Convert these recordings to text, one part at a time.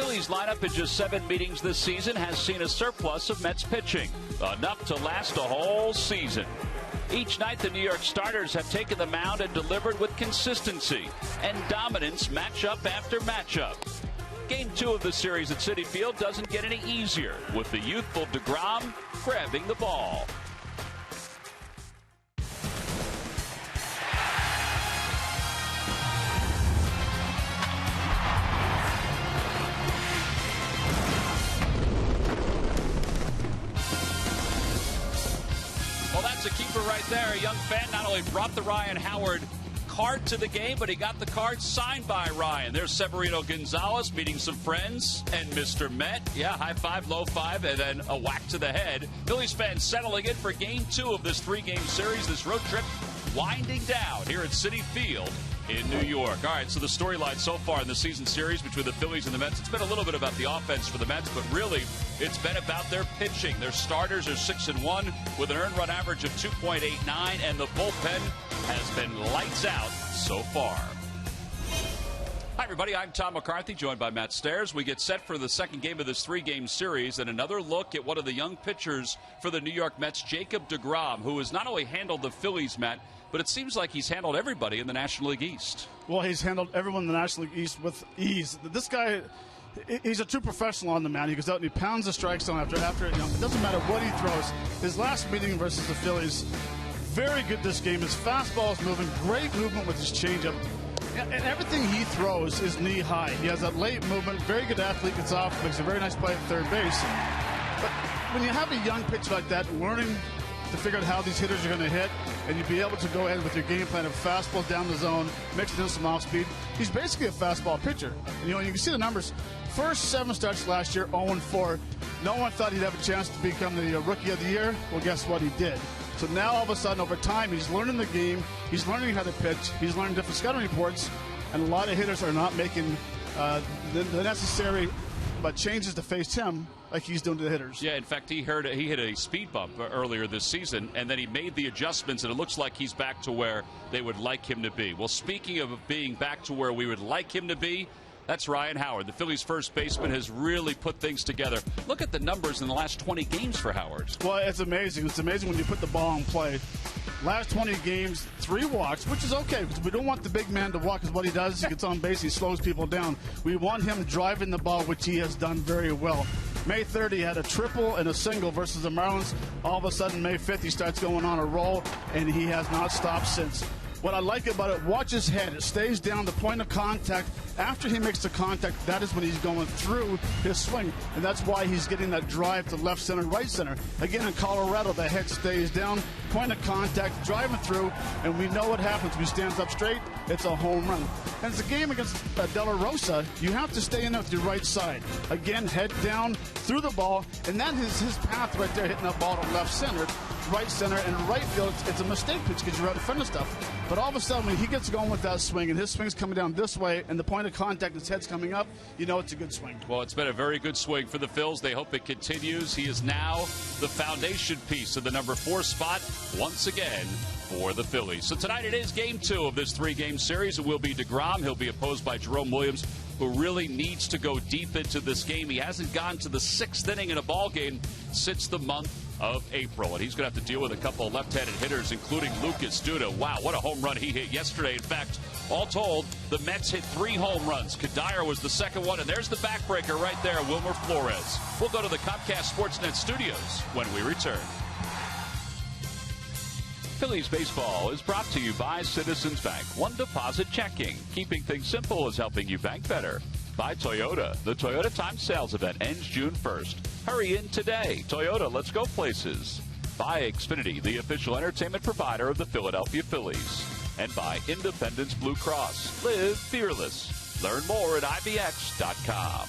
Phillies lineup in just 7 meetings this season has seen a surplus of Mets pitching, enough to last a whole season. Each night, the New York starters have taken the mound and delivered with consistency and dominance matchup after matchup. Game 2 of the series at Citi Field doesn't get any easier, with the youthful DeGrom grabbing the ball. Well, that's a keeper right there. A young fan not only brought the Ryan Howard card to the game, but he got the card signed by Ryan. There's Severino Gonzalez meeting some friends and Mr. Met. Yeah, high five, low five, and then a whack to the head. Phillies fans settling in for Game 2 of this 3-game series. This road trip winding down here at Citi Field in New York. All right, so the storyline so far in the season series between the Phillies and the Mets, it's been a little bit about the offense for the Mets, but really it's been about their pitching. Their starters are 6-1 with an earned run average of 2.89, and the bullpen has been lights out so far. Hi, everybody. I'm Tom McCarthy, joined by Matt Stairs. We get set for the second game of this 3-game series and another look at one of the young pitchers for the New York Mets, Jacob DeGrom, who has not only handled the Phillies, Matt, but it seems like he's handled everybody in the National League East. Well, he's handled everyone in the National League East with ease. This guy, he's a true professional on the mound. He goes out and he pounds the strike zone after it. It doesn't matter what he throws. His last meeting versus the Phillies, very good this game. His fastball is moving, great movement with his changeup. And everything he throws is knee high. He has that late movement, very good athlete, gets off, makes a very nice play at third base. But when you have a young pitcher like that, learning to figure out how these hitters are going to hit, and you'd be able to go ahead with your game plan of fastball down the zone, mixing in some off speed. He's basically a fastball pitcher. And, you can see the numbers. First 7 starts last year, 0-4. No one thought he'd have a chance to become the Rookie of the Year. Well, guess what? He did. So now all of a sudden, over time, he's learning the game. He's learning how to pitch. He's learning different scouting reports, and a lot of hitters are not making the necessary changes to face him like he's doing to the hitters. Yeah, in fact, he hit a speed bump earlier this season, and then he made the adjustments, and it looks like he's back to where they would like him to be. Well, speaking of being back to where we would like him to be, that's Ryan Howard. The Phillies' first baseman has really put things together. Look at the numbers in the last 20 games for Howard. Well, it's amazing. It's amazing when you put the ball in play. Last 20 games, 3 walks, which is okay because we don't want the big man to walk, because what he does, he gets on base, he slows people down. We want him driving the ball, which he has done very well. May 3rd, he had a triple and a single versus the Marlins. All of a sudden, May 5th, he starts going on a roll, and he has not stopped since. What I like about it, watch his head. It stays down the point of contact. After he makes the contact, that is when he's going through his swing. And that's why he's getting that drive to left center, right center. Again, in Colorado, the head stays down, point of contact, driving through, and we know what happens. When he stands up straight, it's a home run. And it's a game against De La Rosa. You have to stay in there with your right side. Again, head down, through the ball, and that is his path right there, hitting that ball to left center, right center, and right field. It's a mistake pitch because you're right in front of stuff. But all of a sudden, when he gets going with that swing, and his swing's coming down this way, and the point of contact, his head's coming up, you know it's a good swing. Well, it's been a very good swing for the Phils. They hope it continues. He is now the foundation piece of the number 4 spot once again for the Phillies. So tonight it is Game 2 of this 3-game series. It will be DeGrom. He'll be opposed by Jerome Williams, who really needs to go deep into this game. He hasn't gone to the 6th inning in a ball game since the month of April, and he's going to have to deal with a couple of left-handed hitters, including Lucas Duda. Wow, what a home run he hit yesterday. In fact, all told, the Mets hit 3 home runs. Kadire was the second one, and there's the backbreaker right there, Wilmer Flores. We'll go to the Comcast Sportsnet studios when we return. Phillies baseball is brought to you by Citizens Bank. One deposit checking. Keeping things simple is helping you bank better. By Toyota. The Toyota Time Sales event ends June 1st. Hurry in today. Toyota, let's go places. By Xfinity, the official entertainment provider of the Philadelphia Phillies. And by Independence Blue Cross. Live fearless. Learn more at IVX.com.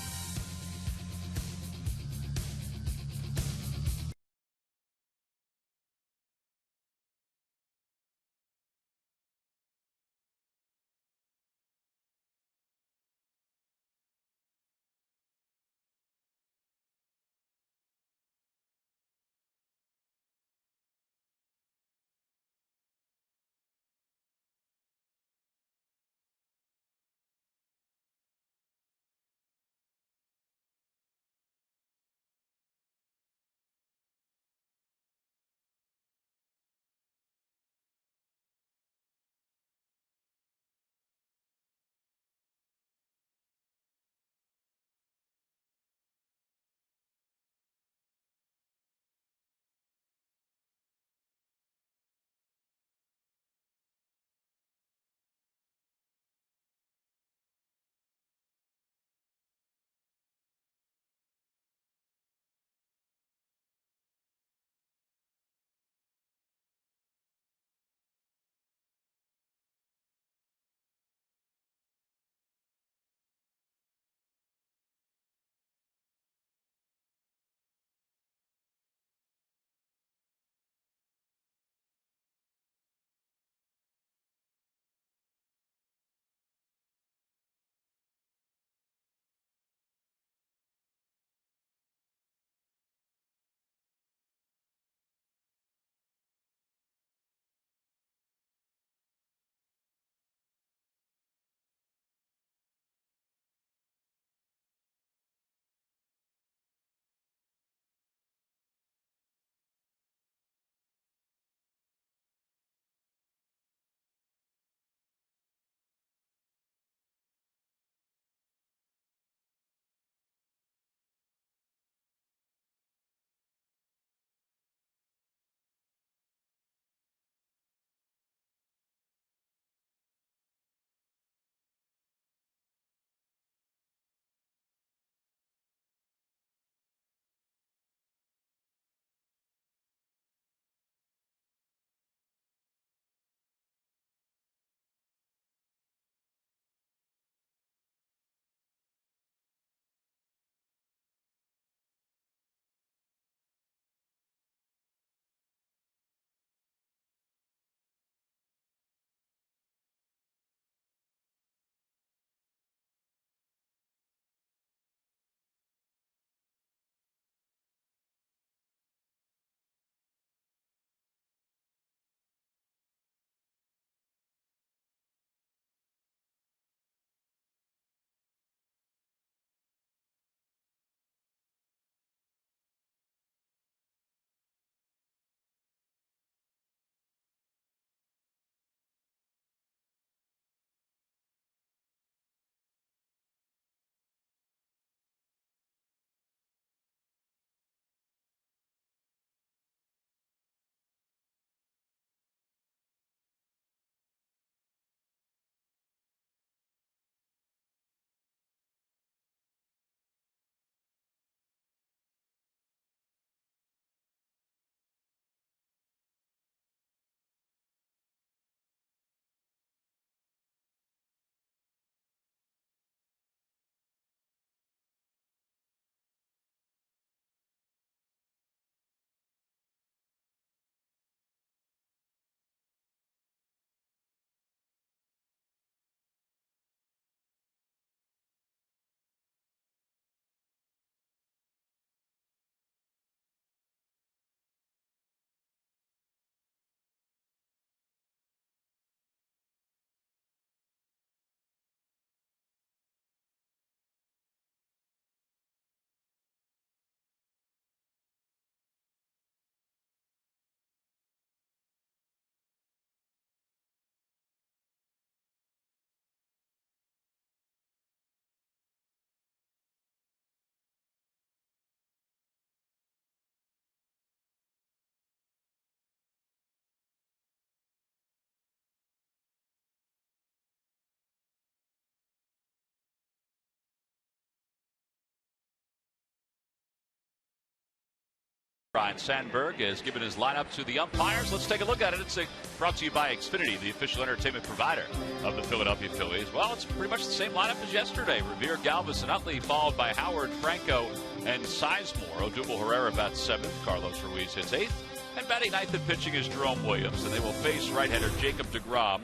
Ryan Sandberg has given his lineup to the umpires. Let's take a look at it. It's brought to you by Xfinity, the official entertainment provider of the Philadelphia Phillies. Well, it's pretty much the same lineup as yesterday. Revere, Galvis, and Utley, followed by Howard, Franco, and Sizemore. Odubel Herrera bats 7th. Carlos Ruiz hits 8th. And batting 9th and pitching is Jerome Williams. And they will face right-hander Jacob deGrom.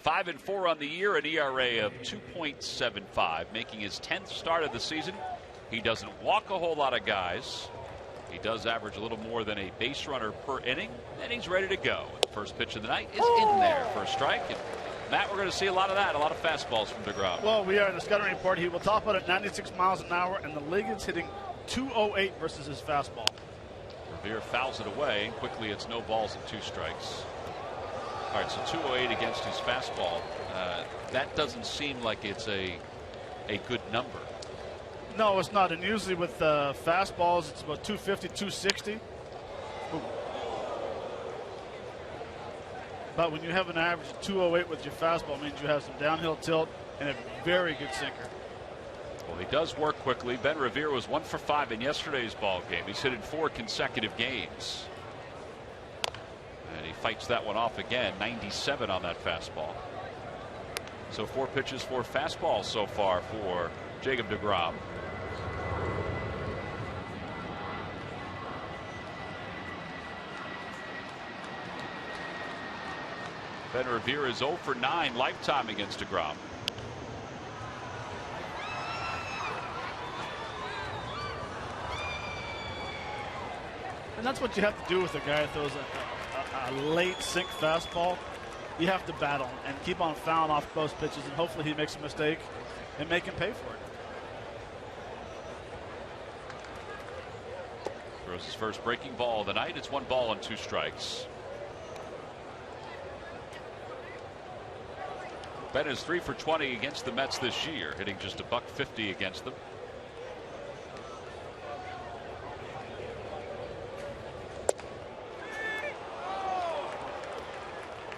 5-4 on the year, an ERA of 2.75, making his 10th start of the season. He doesn't walk a whole lot of guys. He does average a little more than a base runner per inning, and he's ready to go. The first pitch of the night is in there for a strike. And Matt, we're going to see a lot of that, a lot of fastballs from deGrom. Well, we are in the scouting report. He will top out at 96 miles an hour, and the league is hitting 208 versus his fastball. Revere fouls it away, and quickly it's no balls and 2 strikes. All right, so 208 against his fastball. That doesn't seem like it's a good number. No, it's not. And usually with fastballs, it's about 250, 260. But when you have an average of 208 with your fastball, it means you have some downhill tilt and a very good sinker. Well, he does work quickly. Ben Revere was 1 for 5 in yesterday's ball game. He's hit in 4 consecutive games. And he fights that one off again. 97 on that fastball. So 4 pitches, 4 fastballs so far for Jacob deGrom. Ben Revere is 0 for 9 lifetime against deGrom. And that's what you have to do with a guy that throws a late sink fastball. You have to battle and keep on fouling off close pitches, and hopefully he makes a mistake and make him pay for it. Throws his first breaking ball of the night. It's 1 ball and 2 strikes. Ben is 3 for 20 against the Mets this year, hitting just a $150 against them.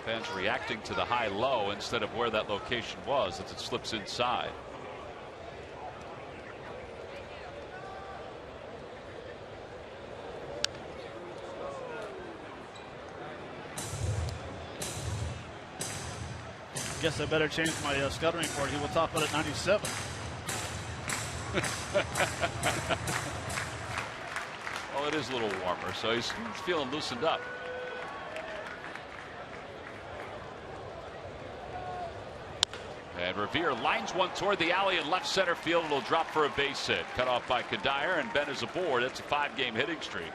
Fans reacting to the high-low instead of where that location was as it slips inside. Guess I better change my scouting report. He will top out at 97. Well, it is a little warmer, so he's feeling loosened up. And Revere lines one toward the alley in left center field. It'll drop for a base hit. Cut off by Kadire, and Ben is aboard. That's a 5-game hitting streak.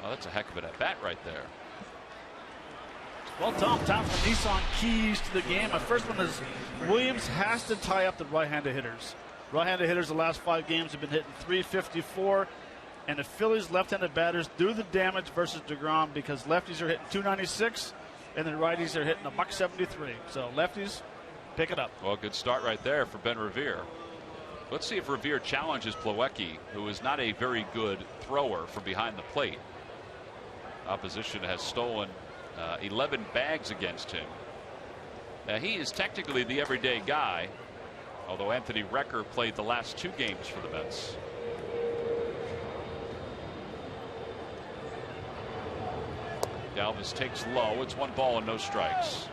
Oh, that's a heck of an at-bat right there. Well, Tom, time for Nissan keys to the game. My first one is Williams has to tie up the right-handed hitters. Right-handed hitters the last 5 games have been hitting .354, and the Phillies left-handed batters do the damage versus deGrom because lefties are hitting .296, and the righties are hitting $173. So lefties, pick it up. Well, good start right there for Ben Revere. Let's see if Revere challenges Plawecki, who is not a very good thrower from behind the plate. Opposition has stolen 11 bags against him. Now, he is technically the everyday guy, although Anthony Recker played the last 2 games for the Mets. Galvis takes low. It's 1 ball and no strikes.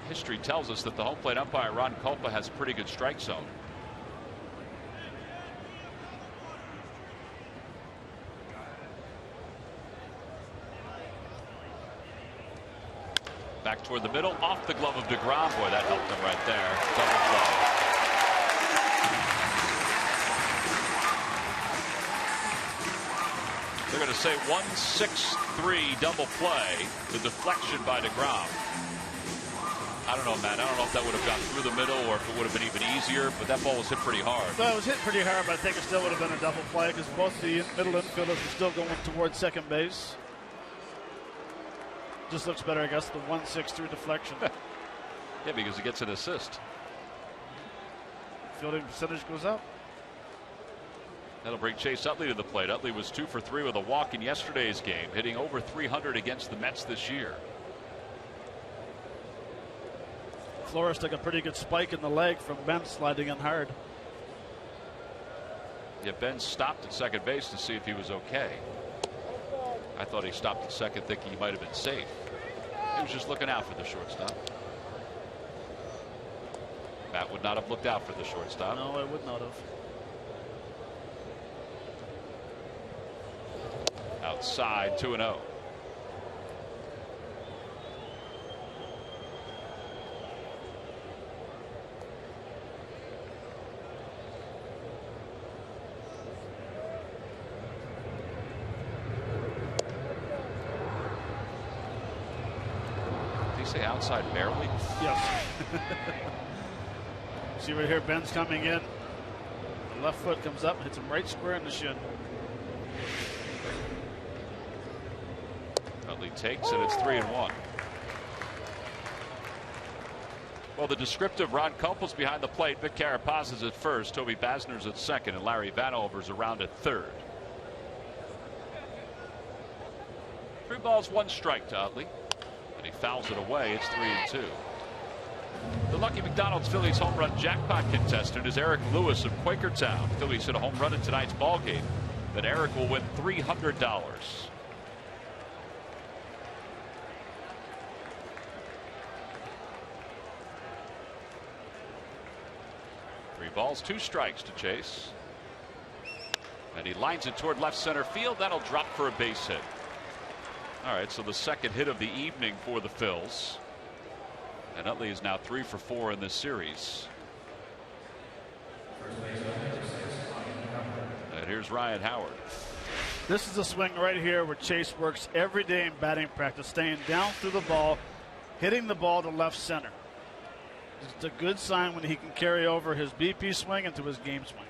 History tells us that the home plate umpire Ron Culpa has a pretty good strike zone. Back toward the middle, off the glove of deGrom. Boy, that helped him right there. Double play. They're going to say 1-6-3 double play. The deflection by deGrom. I don't know, Matt. I don't know if that would have gone through the middle or if it would have been even easier, but that ball was hit pretty hard. Well, it was hit pretty hard, but I think it still would have been a double play because both the middle infielders were still going towards second base. Just looks better, I guess, the 1-6-3 deflection. Yeah, because he gets an assist. Fielding percentage goes up. That'll bring Chase Utley to the plate. Utley was 2 for 3 with a walk in yesterday's game, hitting over .300 against the Mets this year. Flores took a pretty good spike in the leg from Ben sliding in hard. Yeah, Ben stopped at second base to see if he was okay. I thought he stopped at second thinking he might have been safe. He was just looking out for the shortstop. Matt would not have looked out for the shortstop. No, I would not have. Outside, 2-0. Say outside barely? Yes. See right here, Ben's coming in. The left foot comes up, hits him right square in the shin. Utley takes it. It's 3-1. Well, the descriptive Ron Kupfel's behind the plate. Vic Carapaz's at first. Toby Basner's at second. And Larry Vanover's around at third. 3 balls, 1 strike to Utley. And he fouls it away. It's 3-2. The Lucky McDonald's Phillies home run jackpot contestant is Eric Lewis of Quakertown. Phillies hit a home run in tonight's ball game. That Eric will win $300. 3 balls, 2 strikes to Chase. And he lines it toward left center field. That'll drop for a base hit. All right, so the second hit of the evening for the Phils. And Utley is now 3 for 4 in this series. And here's Ryan Howard. This is a swing right here where Chase works every day in batting practice, staying down through the ball, hitting the ball to left center. It's a good sign when he can carry over his BP swing into his game swing.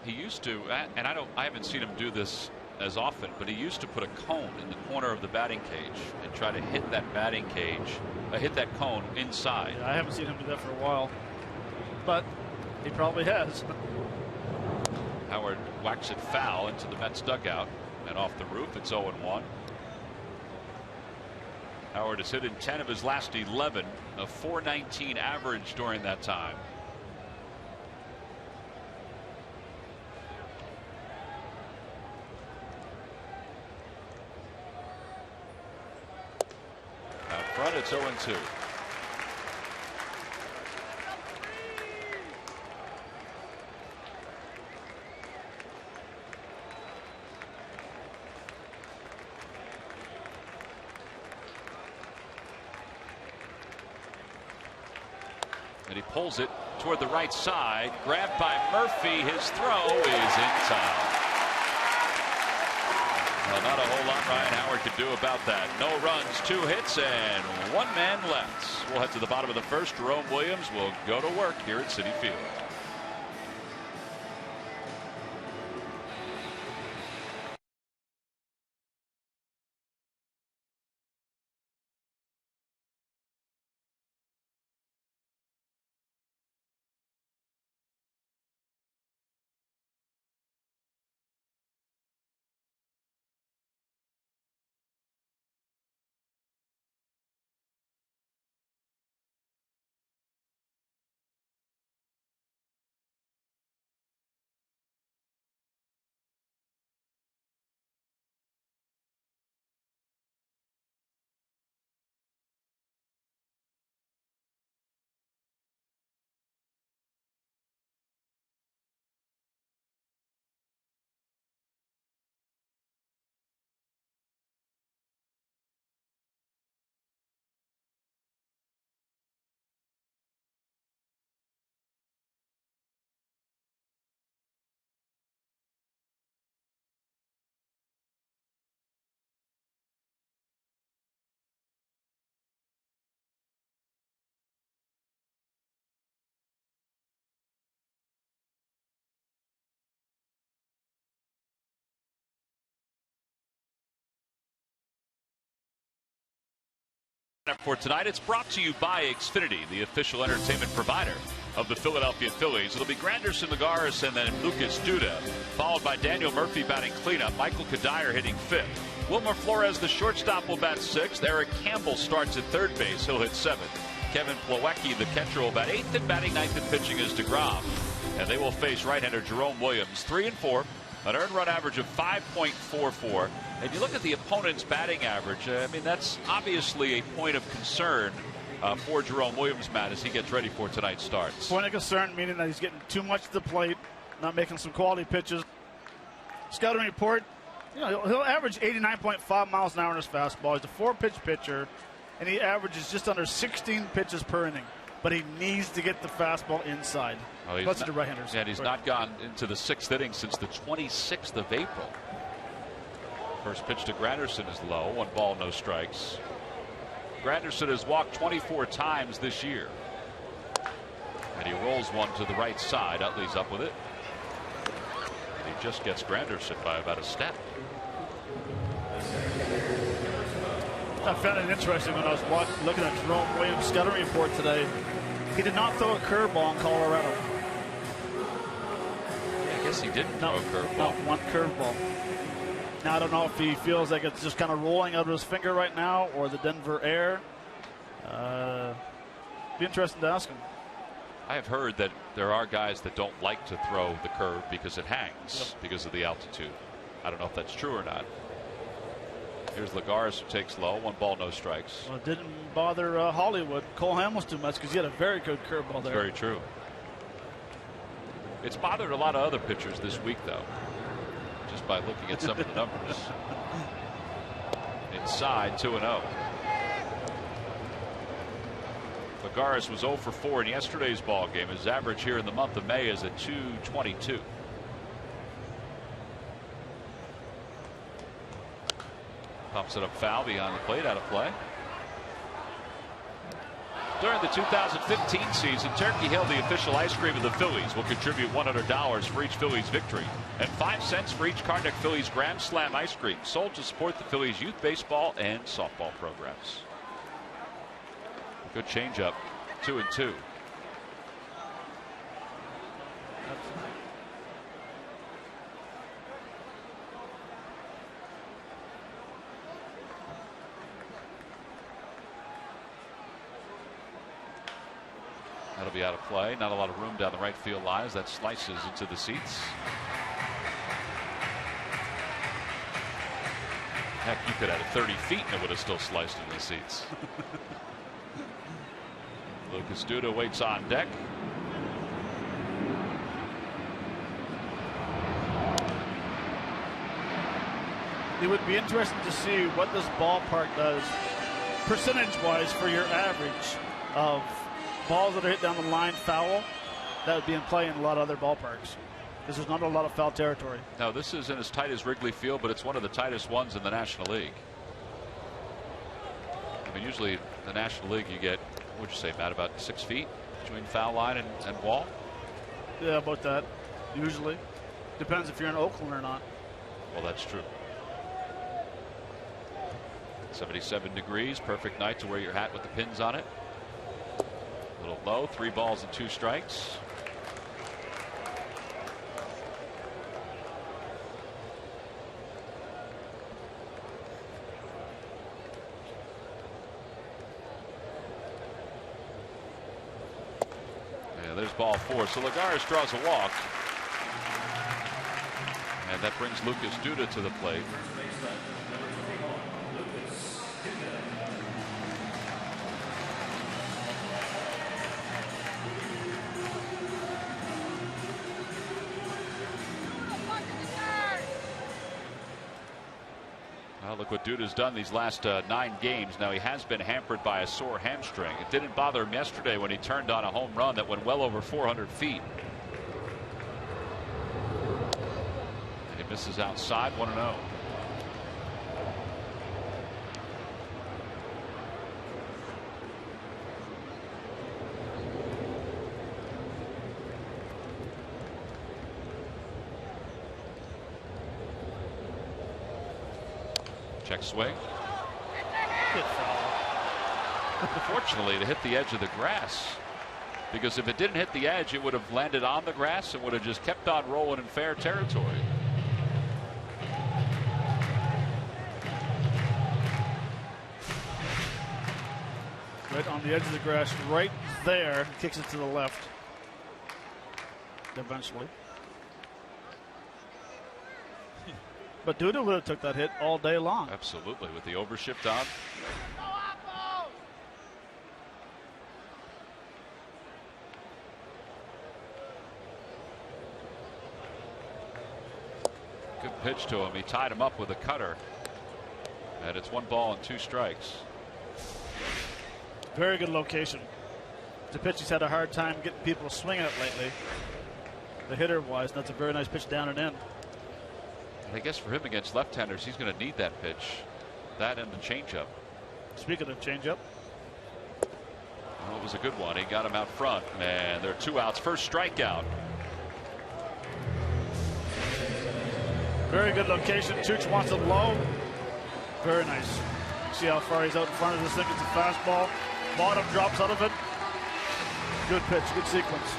He used to, and I haven't seen him do this as often, but he used to put a cone in the corner of the batting cage and try to hit that batting cage, hit that cone inside. Yeah, I haven't seen him do that for a while, but he probably has. Howard whacks it foul into the Mets dugout and off the roof. It's 0-1. Howard has hit in 10 of his last 11, a .419 average during that time. Out front, it's 0-2. And he pulls it toward the right side. Grabbed by Murphy. His throw is in time. Well, not a whole lot Ryan Howard could do about that. No runs, 2 hits, and 1 man left. We'll head to the bottom of the first. Jerome Williams will go to work here at Citi Field. For tonight, it's brought to you by Xfinity, the official entertainment provider of the Philadelphia Phillies. It'll be Granderson Lagares and then Lucas Duda, followed by Daniel Murphy batting cleanup, Michael Kadire hitting 5th. Wilmer Flores, the shortstop, will bat 6th. Eric Campbell starts at 3rd base. He'll hit 7th. Kevin Plawecki, the catcher, will bat 8th, and batting 9th and pitching is DeGrom. And they will face right-hander Jerome Williams. 3-4, an earned run average of 5.44. And you look at the opponent's batting average, I mean, that's obviously a point of concern for Jerome Williams, Matt, as he gets ready for tonight's starts. Point of concern, meaning that he's getting too much to the plate, not making some quality pitches. Scouting report, he'll average 89.5 miles an hour in his fastball. He's a 4-pitch pitcher, and he averages just under 16 pitches per inning. But he needs to get the fastball inside. Plus the right-handers. Yeah, and he's not gone into the 6th inning since the 26th of April. First pitch to Granderson is low. 1 ball, no strikes. Granderson has walked 24 times this year. And he rolls one to the right side. Utley's up with it. And he just gets Granderson by about a step. I found it interesting when I was looking at Jerome Williams' scouting report today. He did not throw a curveball in Colorado. Yeah, I guess he didn't throw a curveball. Not one curveball. Now, I don't know if he feels like it's just kind of rolling out of his finger right now or the Denver air. Be interesting to ask him. I have heard that there are guys that don't like to throw the curve because it hangs because of the altitude. I don't know if that's true or not. Here's Lagares, who takes low. 1 ball, no strikes. Well, it didn't bother Hollywood, Cole Hamels, too much because he had a very good curveball there. Very true. It's bothered a lot of other pitchers this week, though, just by looking at some of the numbers. Inside, 2-0. Lagares was 0 for 4 in yesterday's ball game. His average here in the month of May is at .222. Pumps it up foul behind the plate, out of play. During the 2015 season, Turkey Hill, the official ice cream of the Phillies, will contribute $100 for each Phillies victory and 5 cents for each Cardiac Phillies Grand Slam ice cream, sold to support the Phillies youth baseball and softball programs. Good changeup, 2-2. That'll be out of play. Not a lot of room down the right field line as that slices into the seats. Heck, you could have had it 30 feet and it would have still sliced into the seats. Lucas Duda waits on deck. It would be interesting to see what this ballpark does percentage-wise for your average of balls that are hit down the line foul. That would be in play in a lot of other ballparks because there's not a lot of foul territory. No, this isn't as tight as Wrigley Field, but it's one of the tightest ones in the National League. I mean, usually the National League you get, what'd you say, Matt, about 6 feet between foul line and wall? Yeah, about that. Usually. Depends if you're in Oakland or not. Well, that's true. 77 degrees, perfect night to wear your hat with the pins on it. A little low, 3 balls and 2 strikes. Yeah, there's ball 4. So Lagares draws a walk. And that brings Lucas Duda to the plate. Look what Duda's done these last 9 games. Now, he has been hampered by a sore hamstring. It didn't bother him yesterday when he turned on a home run that went well over 400 feet. And he misses outside, 1-0. Check swing. Good foul. Fortunately, it hit the edge of the grass, because if it didn't hit the edge, it would have landed on the grass and would have just kept on rolling in fair territory. Right on the edge of the grass, right there. Kicks it to the left. eventually. But Duda would have took that hit all day long. Absolutely, with the overshift on. Good pitch to him. He tied him up with a cutter. And it's 1 ball and 2 strikes. Very good location. The pitch he's had a hard time getting people swinging it lately. The hitter wise, that's a very nice pitch down and in. And I guess for him against left-handers, he's going to need that pitch. That and the changeup. Speaking of changeup. Well, it was a good one. He got him out front. And there are 2 outs. First strikeout. Very good location. Chooch wants it low. Very nice. See how far he's out in front of this thing. It's a fastball. Bottom drops out of it. Good pitch. Good sequence.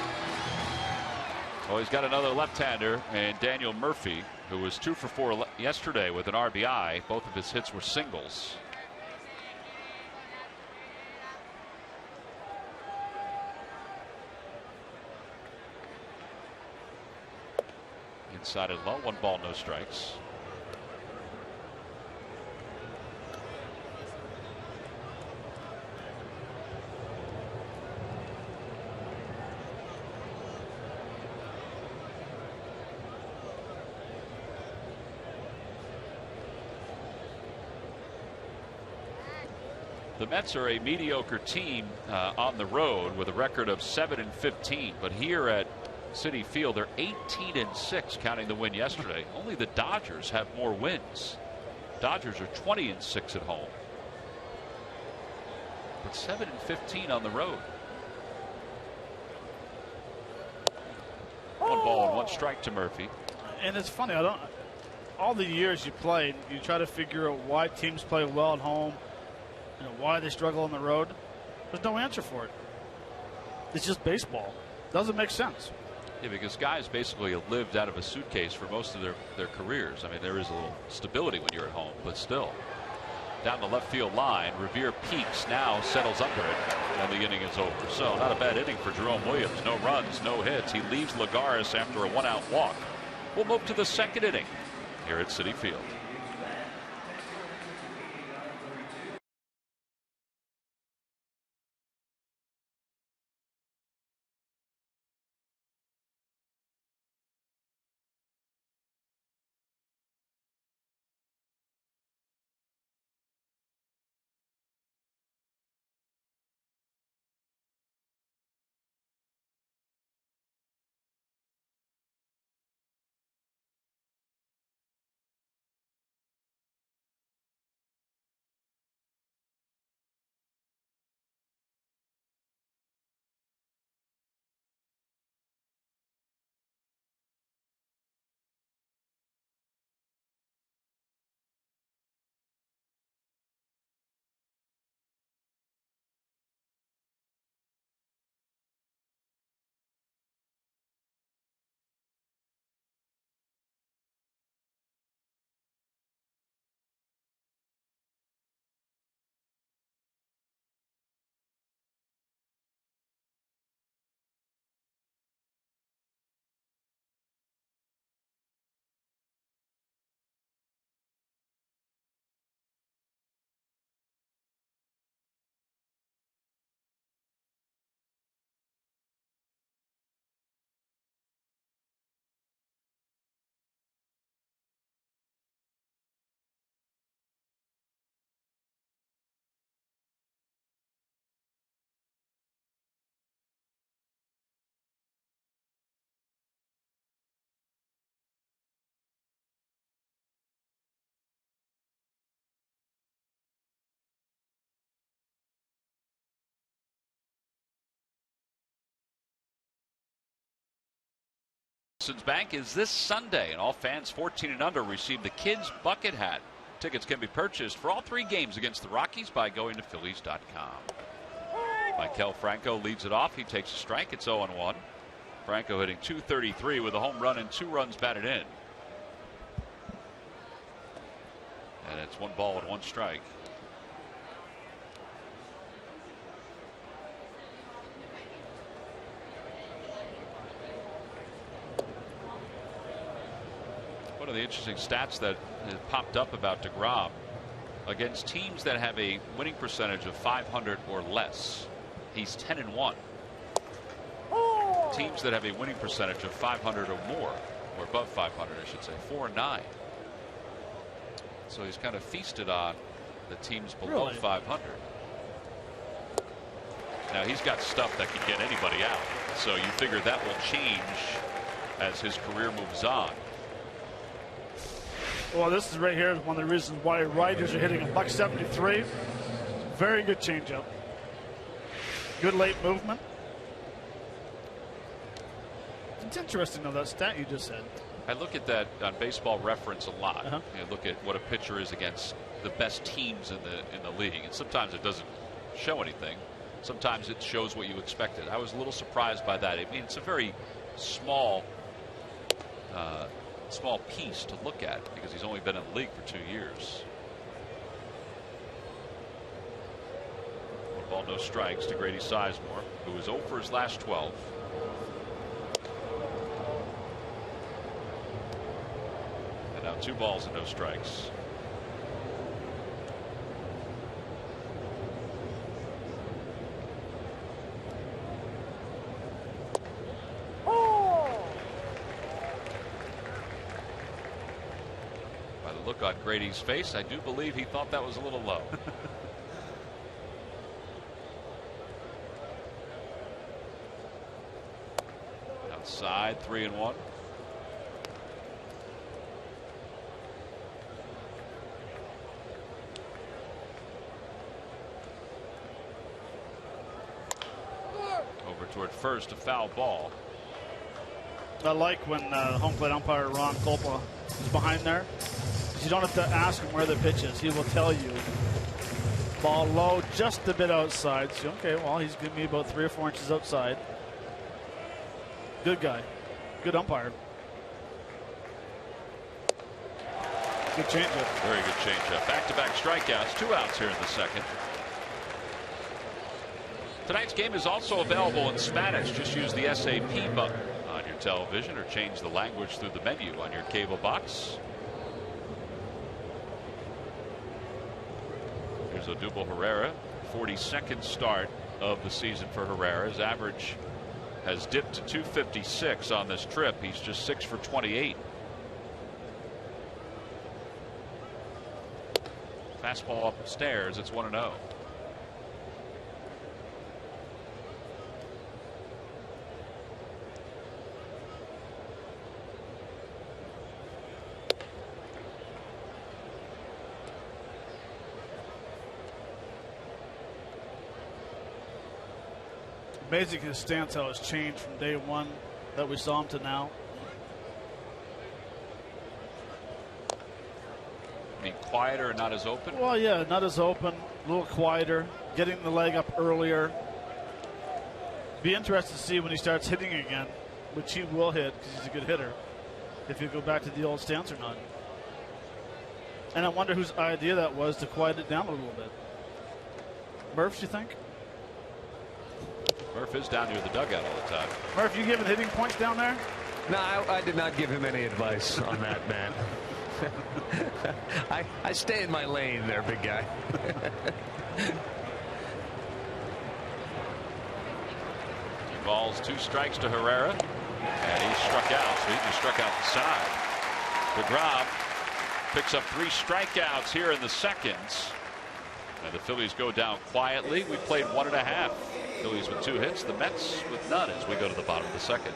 Well, he's got another left-hander, and Daniel Murphy, who was 2 for 4 yesterday with an RBI. Both of his hits were singles. Inside and low, 1 ball, no strikes. The Mets are a mediocre team on the road with a record of 7-15, but here at Citi Field they're 18-6, counting the win yesterday. Only the Dodgers have more wins. Dodgers are 20-6 at home, but 7-15 on the road. 1 ball and 1 strike to Murphy. And it's funny, all the years you played, you try to figure out why teams play well at home, why they struggle on the road. There's no answer for it. It's just baseball. Doesn't make sense. Yeah, because guys basically have lived out of a suitcase for most of their careers. I mean, there is a little stability when you're at home, but still. Down the left field line, Revere peaks, now settles under it, and the inning is over. So not a bad inning for Jerome Williams. No runs, no hits. He leaves Lagares after a 1-out walk. We'll move to the 2nd inning here at Citi Field. Bank is this Sunday, and all fans 14 and under receive the Kids Bucket Hat. Tickets can be purchased for all 3 games against the Rockies by going to Phillies.com. Michael Franco leads it off. He takes a strike. It's 0-1. Franco hitting .233 with a home run and 2 runs batted in. And it's 1 ball and 1 strike. interesting stats that have popped up about DeGrom. Against teams that have a winning percentage of 500 or less, he's 10-1. Teams that have a winning percentage of 500 or more, or above 500, I should say, 4-9. So he's kind of feasted on the teams below 500. Now he's got stuff that can get anybody out, so you figure that will change as his career moves on. Well, this is right here is one of the reasons why Riders are hitting a $173. Very good changeup. Good late movement. It's interesting, though, that stat you just said. I look at that on Baseball Reference a lot. You look at what a pitcher is against the best teams in the league, and sometimes it doesn't show anything. Sometimes it shows what you expected. I was a little surprised by that. I mean, it's a very small piece to look at because he's only been in the league for 2 years. 1 ball, no strikes to Grady Sizemore, who was 0 for his last 12. And now 2 balls and no strikes. Look on Grady's face, I do believe he thought that was a little low. Outside, 3-1. Over toward first, a foul ball. I like when home plate umpire Ron Kolpa is behind there. You don't have to ask him where the pitch is. He will tell you. Ball low, just a bit outside. So, okay, well, he's giving me about 3 or 4 inches outside. Good guy. Good umpire. Good changeup. Very good changeup. Back-to-back strikeouts. 2 outs here in the second. Tonight's game is also available in Spanish. Just use the SAP button on your television or change the language through the menu on your cable box. Here's Odubel Herrera, 42nd start of the season for Herrera. His average has dipped to 256 on this trip. He's just 6 for 28. Fastball upstairs. It's 1-0. Amazing his stance, how it's changed from day one that we saw him to now. I mean, quieter and not as open? Well, yeah, not as open, a little quieter, getting the leg up earlier. Be interested to see when he starts hitting again, which he will hit because he's a good hitter, if you go back to the old stance or not. And I wonder whose idea that was to quiet it down a little bit. Murph's, you think? Murph is down near the dugout all the time. Murph, you giving hitting points down there? No, I did not give him any advice on that, man. I stay in my lane there, big guy. 2 balls, 2 strikes to Herrera. And he struck out, so he just struck out the side. DeGrom picks up 3 strikeouts here in the second. And the Phillies go down quietly. We played 1.5. Phillies with 2 hits, the Mets with none as we go to the bottom of the second.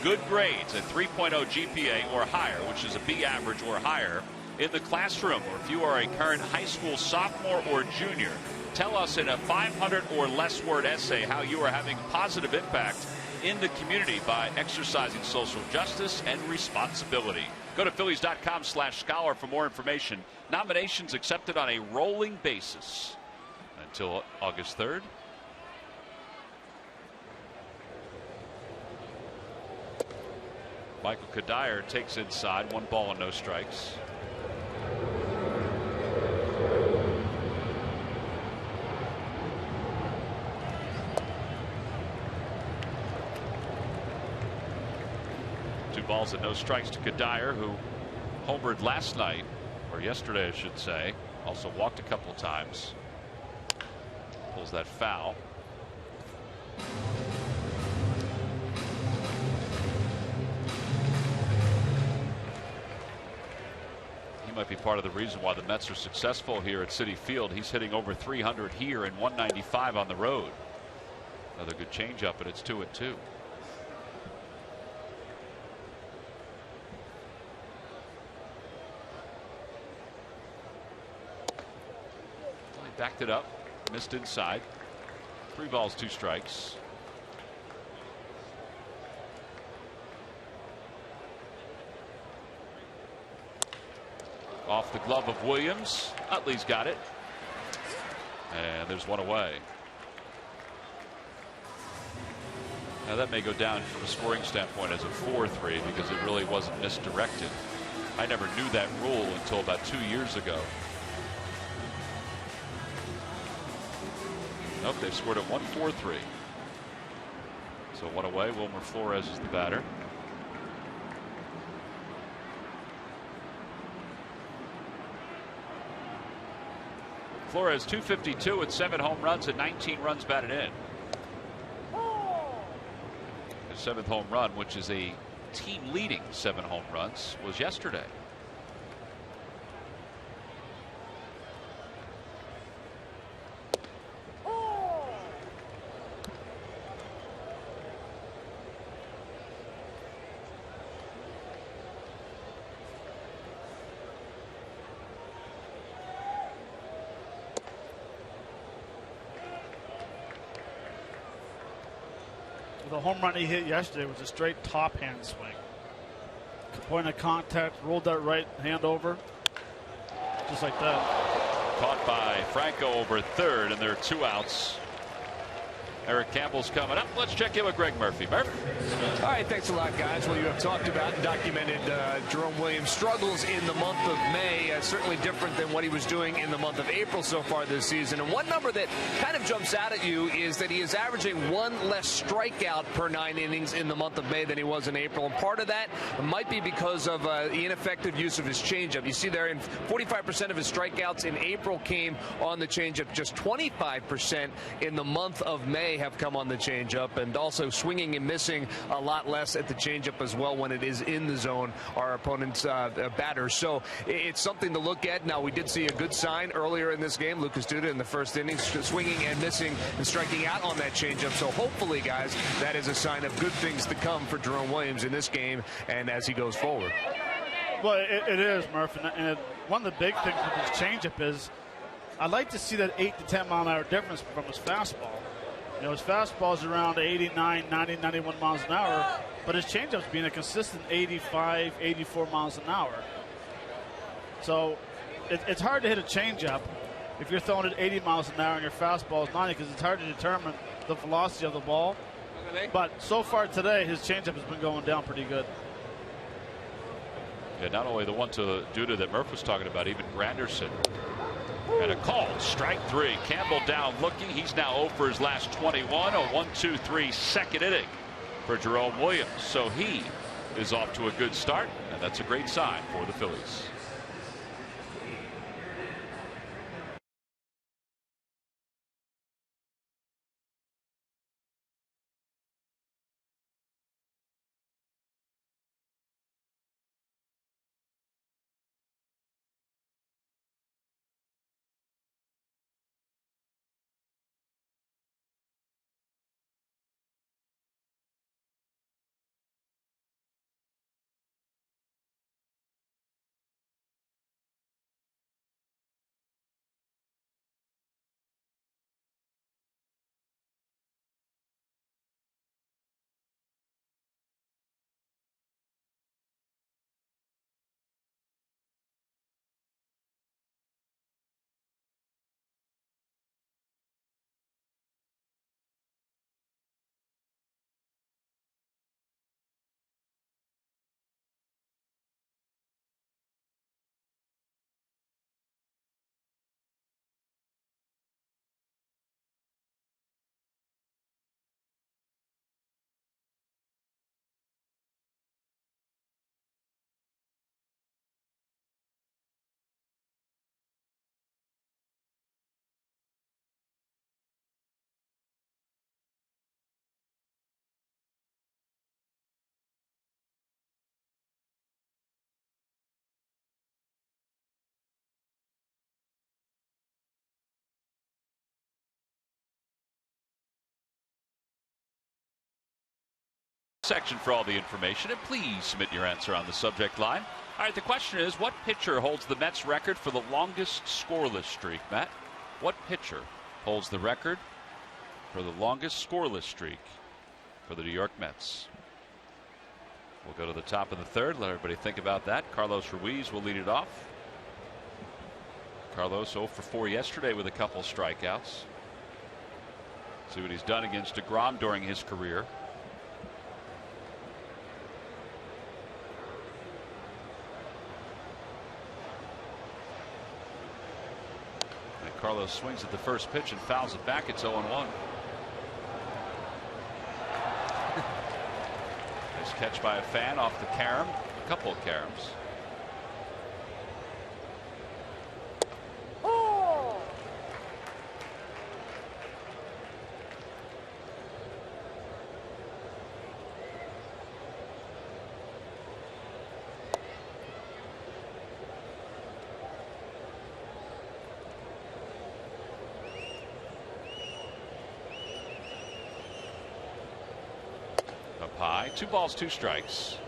good grades, a 3.0 GPA or higher, which is a B average or higher, in the classroom, or if you are a current high school sophomore or junior, tell us in a 500 or less word essay how you are having positive impact in the community by exercising social justice and responsibility. Go to Phillies.com/scholar for more information. Nominations accepted on a rolling basis until August 3rd. Michael Kadire takes inside, 1 ball and no strikes. Balls and no strikes to Kadire, who homered last night, or yesterday I should say. Also walked a couple times. Pulls that foul. He might be part of the reason why the Mets are successful here at Citi Field. He's hitting over 300 here and 195 on the road. Another good changeup, and it's 2-2. Backed it up, missed inside. 3 balls, 2 strikes. Off the glove of Williams. Utley's got it. And there's 1 away. Now that may go down from a scoring standpoint as a 4-3 because it really wasn't misdirected. I never knew that rule until about 2 years ago. Nope, they've scored at 1-4-3. So 1 away. Wilmer Flores is the batter. Flores 252 with 7 home runs and 19 runs batted in. His 7th home run, which is a team leading 7 home runs, was yesterday. The home run he hit yesterday was a straight top hand swing. Point of contact, rolled that right hand over, just like that. Caught by Franco over third, and there are 2 outs. Eric Campbell's coming up. Let's check in with Greg Murphy. Murphy. All right, thanks a lot, guys. Well, you have talked about and documented Jerome Williams' struggles in the month of May. Certainly different than what he was doing in the month of April so far this season. And one number that kind of jumps out at you is that he is averaging 1 less strikeout per 9 innings in the month of May than he was in April. And part of that might be because of the ineffective use of his changeup. You see there, in 45% of his strikeouts in April came on the changeup. Just 25% in the month of May have come on the changeup, and also swinging and missing a lot less at the changeup as well when it is in the zone, our opponent's batters. So it's something to look at. Now, we did see a good sign earlier in this game. Lucas Duda in the first inning swinging and missing and striking out on that changeup. So hopefully, guys, that is a sign of good things to come for Jerome Williams in this game and as he goes forward. Well, it is, Murph, and one of the big things with his changeup is I'd like to see that 8 to 10 mile an hour difference from his fastball. You know, his fastball is around 89, 90, 91 miles an hour, but his changeup's being a consistent 85, 84 miles an hour. So it's hard to hit a changeup if you're throwing it 80 miles an hour and your fastball is 90, because it's hard to determine the velocity of the ball. But so far today, his changeup has been going down pretty good. Yeah, not only the one to Duda that Murph was talking about, even Granderson. And a call, strike 3. Campbell down looking. He's now 0 for his last 21. A 1-2-3 second inning for Jerome Williams. So he is off to a good start, and that's a great sign for the Phillies. section for all the information, and please submit your answer on the subject line. All right, the question is, what pitcher holds the Mets record for the longest scoreless streak, Matt? What pitcher holds the record for the longest scoreless streak for the New York Mets? We'll go to the top of the third. Let everybody think about that. Carlos Ruiz will lead it off. Carlos 0 for 4 yesterday with a couple strikeouts. See what he's done against DeGrom during his career. And Carlos swings at the first pitch and fouls it back. It's 0-1. Nice catch by a fan off the carom. A couple of caroms. High, 2 balls, 2 strikes.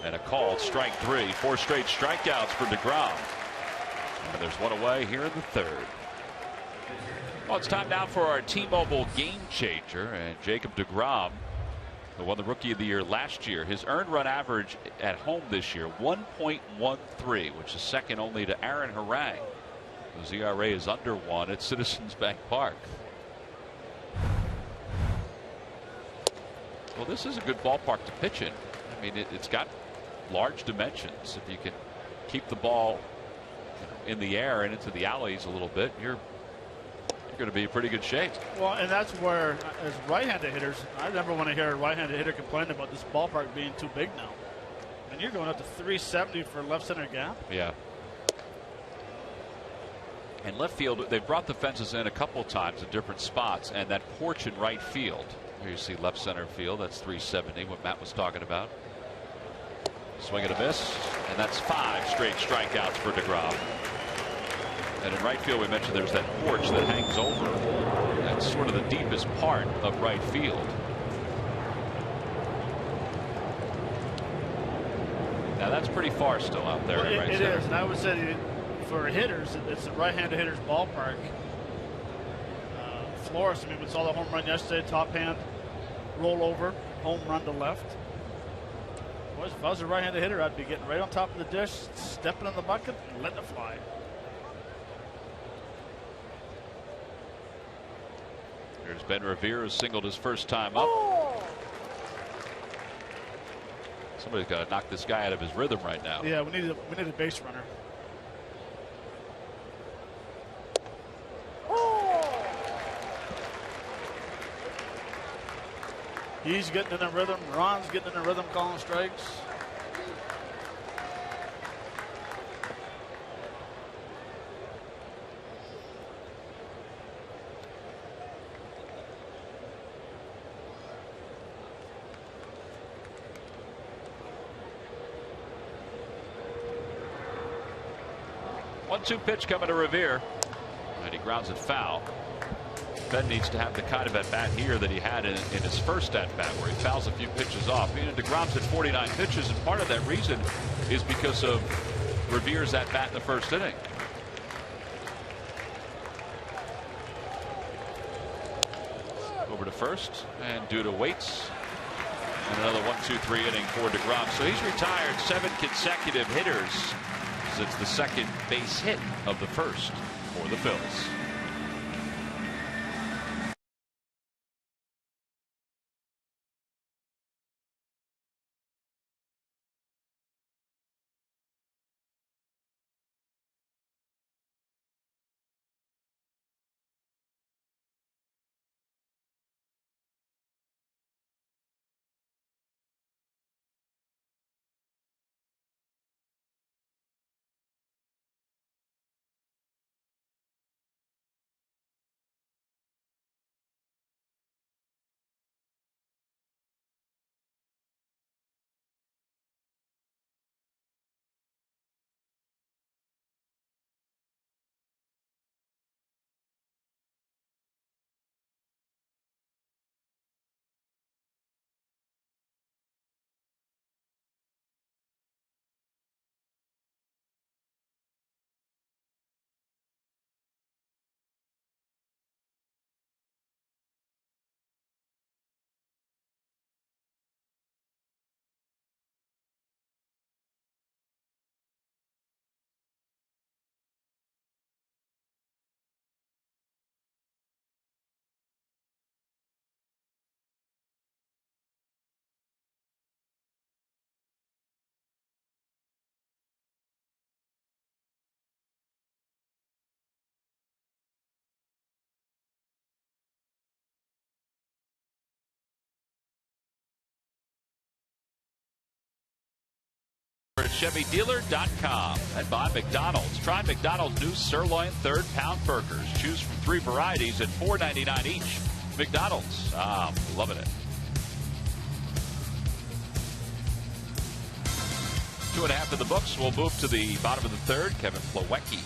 And a called strike 3. 4 straight strikeouts for DeGrom. And there's one away here in the third. Well, it's time now for our T-Mobile game changer, and Jacob DeGrom, who won the Rookie of the Year last year. His earned run average at home this year, 1.13, which is second only to Aaron Harang, whose ERA is under 1 at Citizens Bank Park. Well, this is a good ballpark to pitch in. I mean, it's got large dimensions. If you can keep the ball in the air and into the alleys a little bit, you're going to be in pretty good shape. Well, and that's where, as right-handed hitters, I never want to hear a right-handed hitter complain about this ballpark being too big now. And you're going up to 370 for left center gap. Yeah. And left field, they've brought the fences in a couple times in different spots, and that porch in right field. Here you see left center field. That's 370, what Matt was talking about. Swing and a miss, and that's 5 straight strikeouts for DeGrom. And in right field, we mentioned there's that porch that hangs over. That's sort of the deepest part of right field. Now that's pretty far still out there. Well, right it is, and I would say for hitters, it's a right-handed hitter's ballpark. Flores, I mean, we saw the home run yesterday, top hand, roll over, home run to left. Boys, if I was a right-handed hitter, I'd be getting right on top of the dish, stepping in the bucket, and letting it fly. Here's Ben Revere, who singled his first time up. Somebody's got to knock this guy out of his rhythm right now. Yeah, we need a base runner. He's getting in a rhythm. Ron's getting in a rhythm, calling strikes. One-two pitch coming to Revere, and he grounds it foul. Ben needs to have the kind of at-bat here that he had in his first at-bat, where he fouls a few pitches off. You know, DeGrom's at 49 pitches, and part of that reason is because of Revere's at-bat in the first inning. Over to first, and Duda waits. And another 1-2-3 inning for DeGrom. So he's retired 7 consecutive hitters. It's the second base hit of the first for the Phillies. at ChevyDealer.com. And by McDonald's. Try McDonald's new sirloin third-pound burgers. Choose from 3 varieties at $4.99 each. McDonald's. I'm loving it. 2.5 in the books. We'll move to the bottom of the third. Kevin Plawecki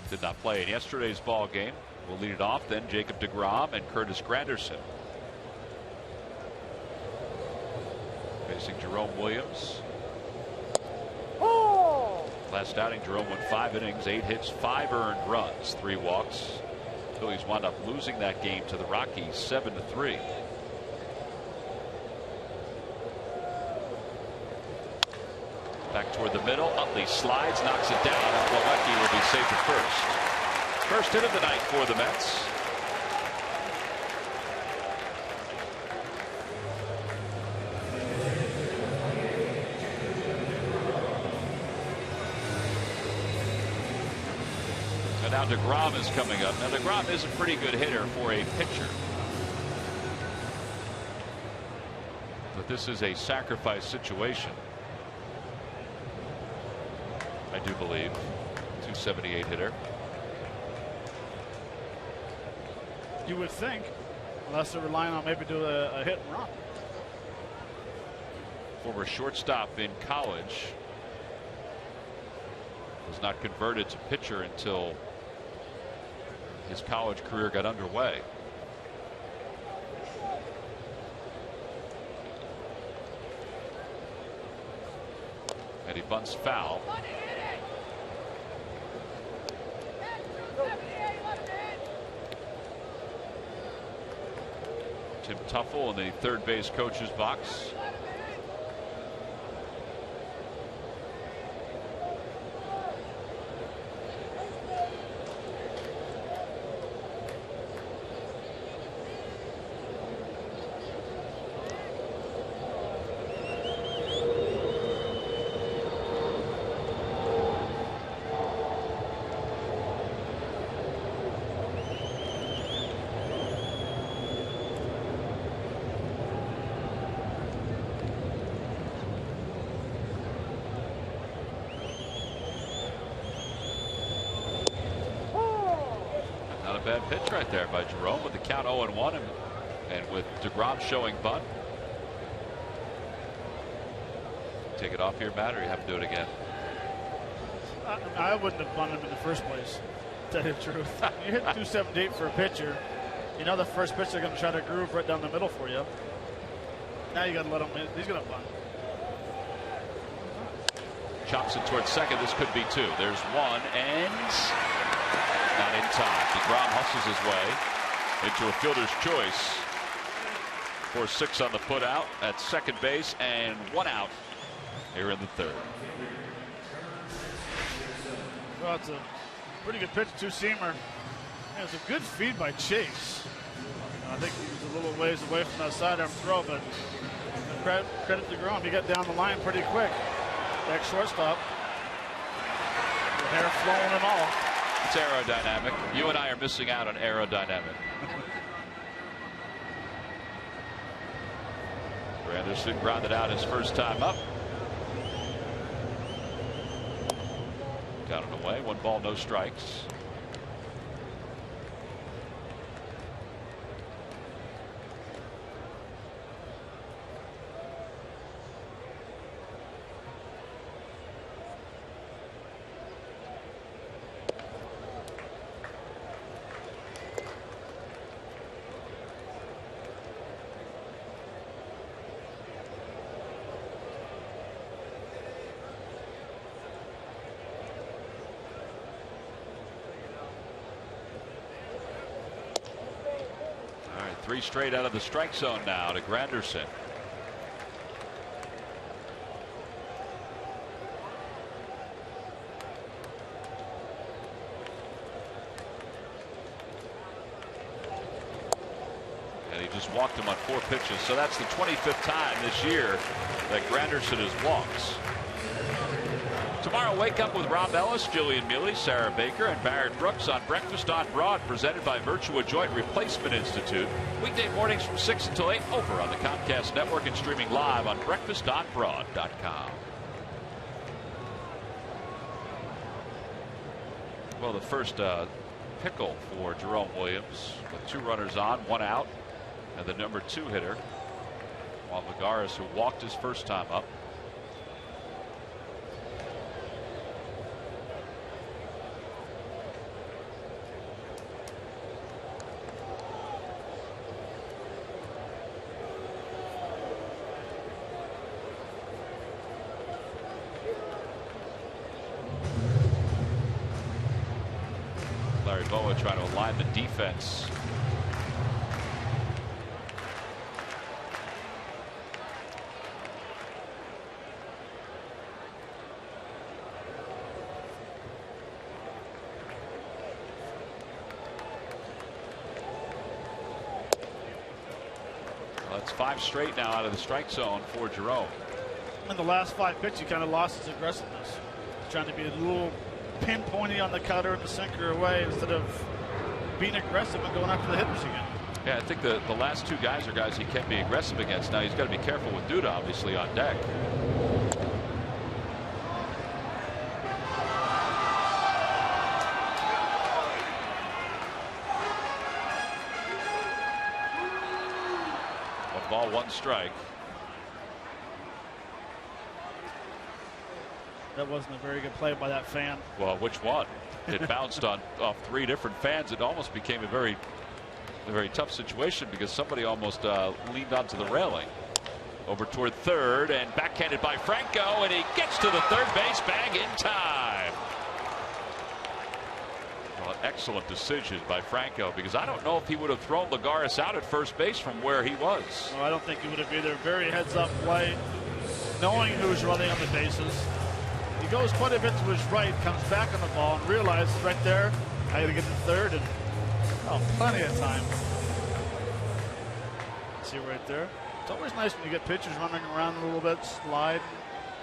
did not play in yesterday's ball game. We'll lead it off. Then Jacob deGrom and Curtis Granderson facing Jerome Williams. Last outing, Jerome went 5 innings, 8 hits, 5 earned runs, 3 walks. Phillies wound up losing that game to the Rockies 7-3. Back toward the middle. Utley slides, knocks it down, and Milwaukee will be safe at first. First hit of the night for the Mets. So now deGrom is coming up. Now deGrom is a pretty good hitter for a pitcher. But this is a sacrifice situation. I do believe. 278 hitter. You would think, unless they're relying on maybe do a hit and run. Former shortstop in college. Was not converted to pitcher until his college career got underway. And he bunts foul. Tim Tuffle in the third base coach's box. Bad pitch right there by Jerome with the count 0-1 and with deGrom showing bunt. Take it off your bat, or you have to do it again? I wouldn't have bunted him in the first place, to tell you the truth. You hit 278 for a pitcher. You know the first pitch they're going to try to groove right down the middle for you. Now you got to let him. He's going to bunt. Chops it towards second. This could be 2. There's 1 and not in time. deGrom hustles his way into a fielder's choice for 6 on the put out at second base and 1 out here in the third. Well, it's a pretty good pitch, 2-seamer. It's a good feed by Chase. I think he was a little ways away from that sidearm throw, but credit to deGrom. He got down the line pretty quick. Back shortstop. The hair flowing and all. It's aerodynamic. You and I are missing out on aerodynamic. Granderson grounded out his first time up. Got it away. 1 ball, no strikes. All right, 3 straight out of the strike zone now to Granderson. And he just walked him on 4 pitches. So that's the 25th time this year that Granderson has walked. Tomorrow, wake up with Rob Ellis, Jillian Mealy, Sarah Baker, and Barrett Brooks on Breakfast on Broad, presented by Virtua Joint Replacement Institute. Weekday mornings from 6 until 8 over on the Comcast Network and streaming live on breakfastonbroad.com. Well, the first pickle for Jerome Williams with 2 runners on, 1 out, and the number 2 hitter, while Lagares, who walked his first time up. Larry Boa trying to align the defense. Well, that's 5 straight now out of the strike zone for Jerome. In the last 5 pitches, he kind of lost his aggressiveness, trying to be a little pinpointy on the cutter and the sinker away instead of being aggressive and going after the hitters again. Yeah, I think the last 2 guys are guys he can be aggressive against. Now he's got to be careful with Duda, obviously, on deck. One ball, 1 strike. That wasn't a very good play by that fan. Well, which one? It bounced off 3 different fans. It almost became a very tough situation because somebody almost leaned onto the railing. Over toward third and backhanded by Franco, and he gets to the third base bag in time. Well, an excellent decision by Franco, because I don't know if he would have thrown Lagares out at first base from where he was. No, I don't think he would have either. Very heads-up play, knowing who's running on the bases. He goes quite a bit to his right, comes back on the ball, and realizes right there, I got to get to third, and plenty of time. See right there. It's always nice when you get pitchers running around a little bit, slide,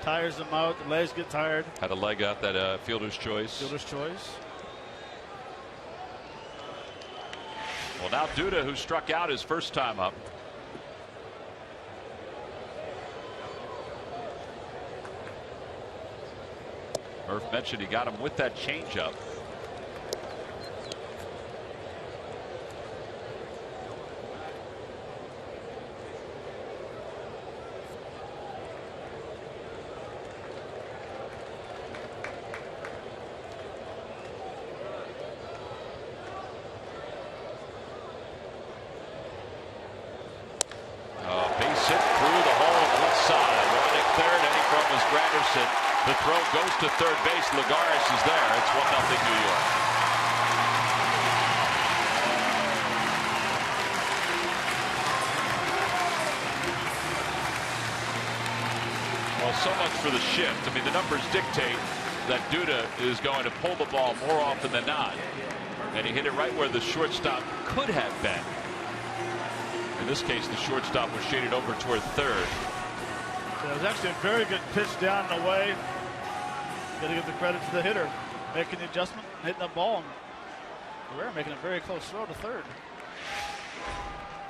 tires them out, the legs get tired. Had a leg out that fielder's choice. Fielder's choice. Well, now Duda, who struck out his first time up. Murph mentioned he got him with that changeup. Base hit through the hole on the left side. Running third, Eddie from was Granderson. The throw goes to third base. Lagares is there. It's 1-0 New York. Well, so much for the shift. I mean, the numbers dictate that Duda is going to pull the ball more often than not. And he hit it right where the shortstop could have been. In this case, the shortstop was shaded over toward third. So it was actually a very good pitch down and away. Got to give the credit to the hitter, making the adjustment, hitting the ball. We're making a very close throw to third.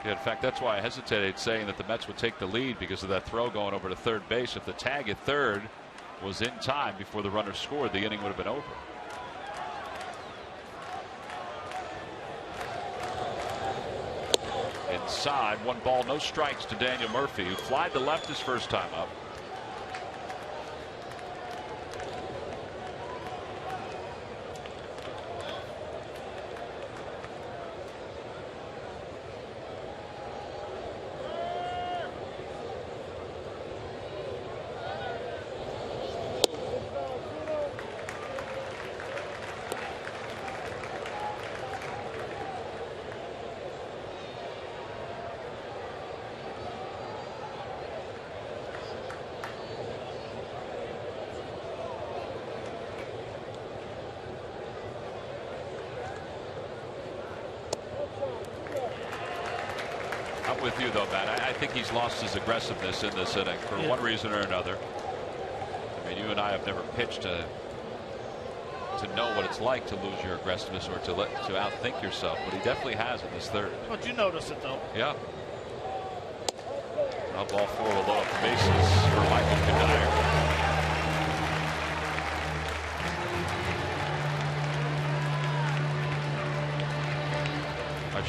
Yeah, in fact, that's why I hesitated saying that the Mets would take the lead, because of that throw going over to third base. If the tag at third was in time before the runner scored, the inning would have been over. Inside, 1 ball, no strikes to Daniel Murphy, who flied to left his first time up. With you though, Matt, I think he's lost his aggressiveness in this inning for one reason or another. I mean, you and I have never pitched to know what it's like to lose your aggressiveness or to outthink yourself, but he definitely has in this third. But you notice it though. Yeah. Now ball 4 will load up the bases for Michael Kadire.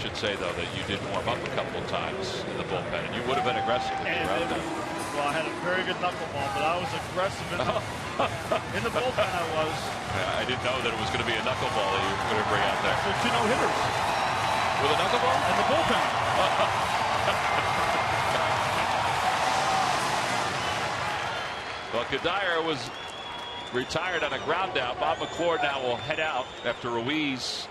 should say, though, that you did warm up a couple of times in the bullpen, and you would have been aggressive if you were out there. Well, I had a very good knuckleball, but I was aggressive in the bullpen. I was. Yeah, I didn't know that it was going to be a knuckleball that you were going to bring out there. So 2 no-hitters. With a knuckleball? In the bullpen. Well, Cuddyer was retired on a ground out. Bob McClure now will head out after Ruiz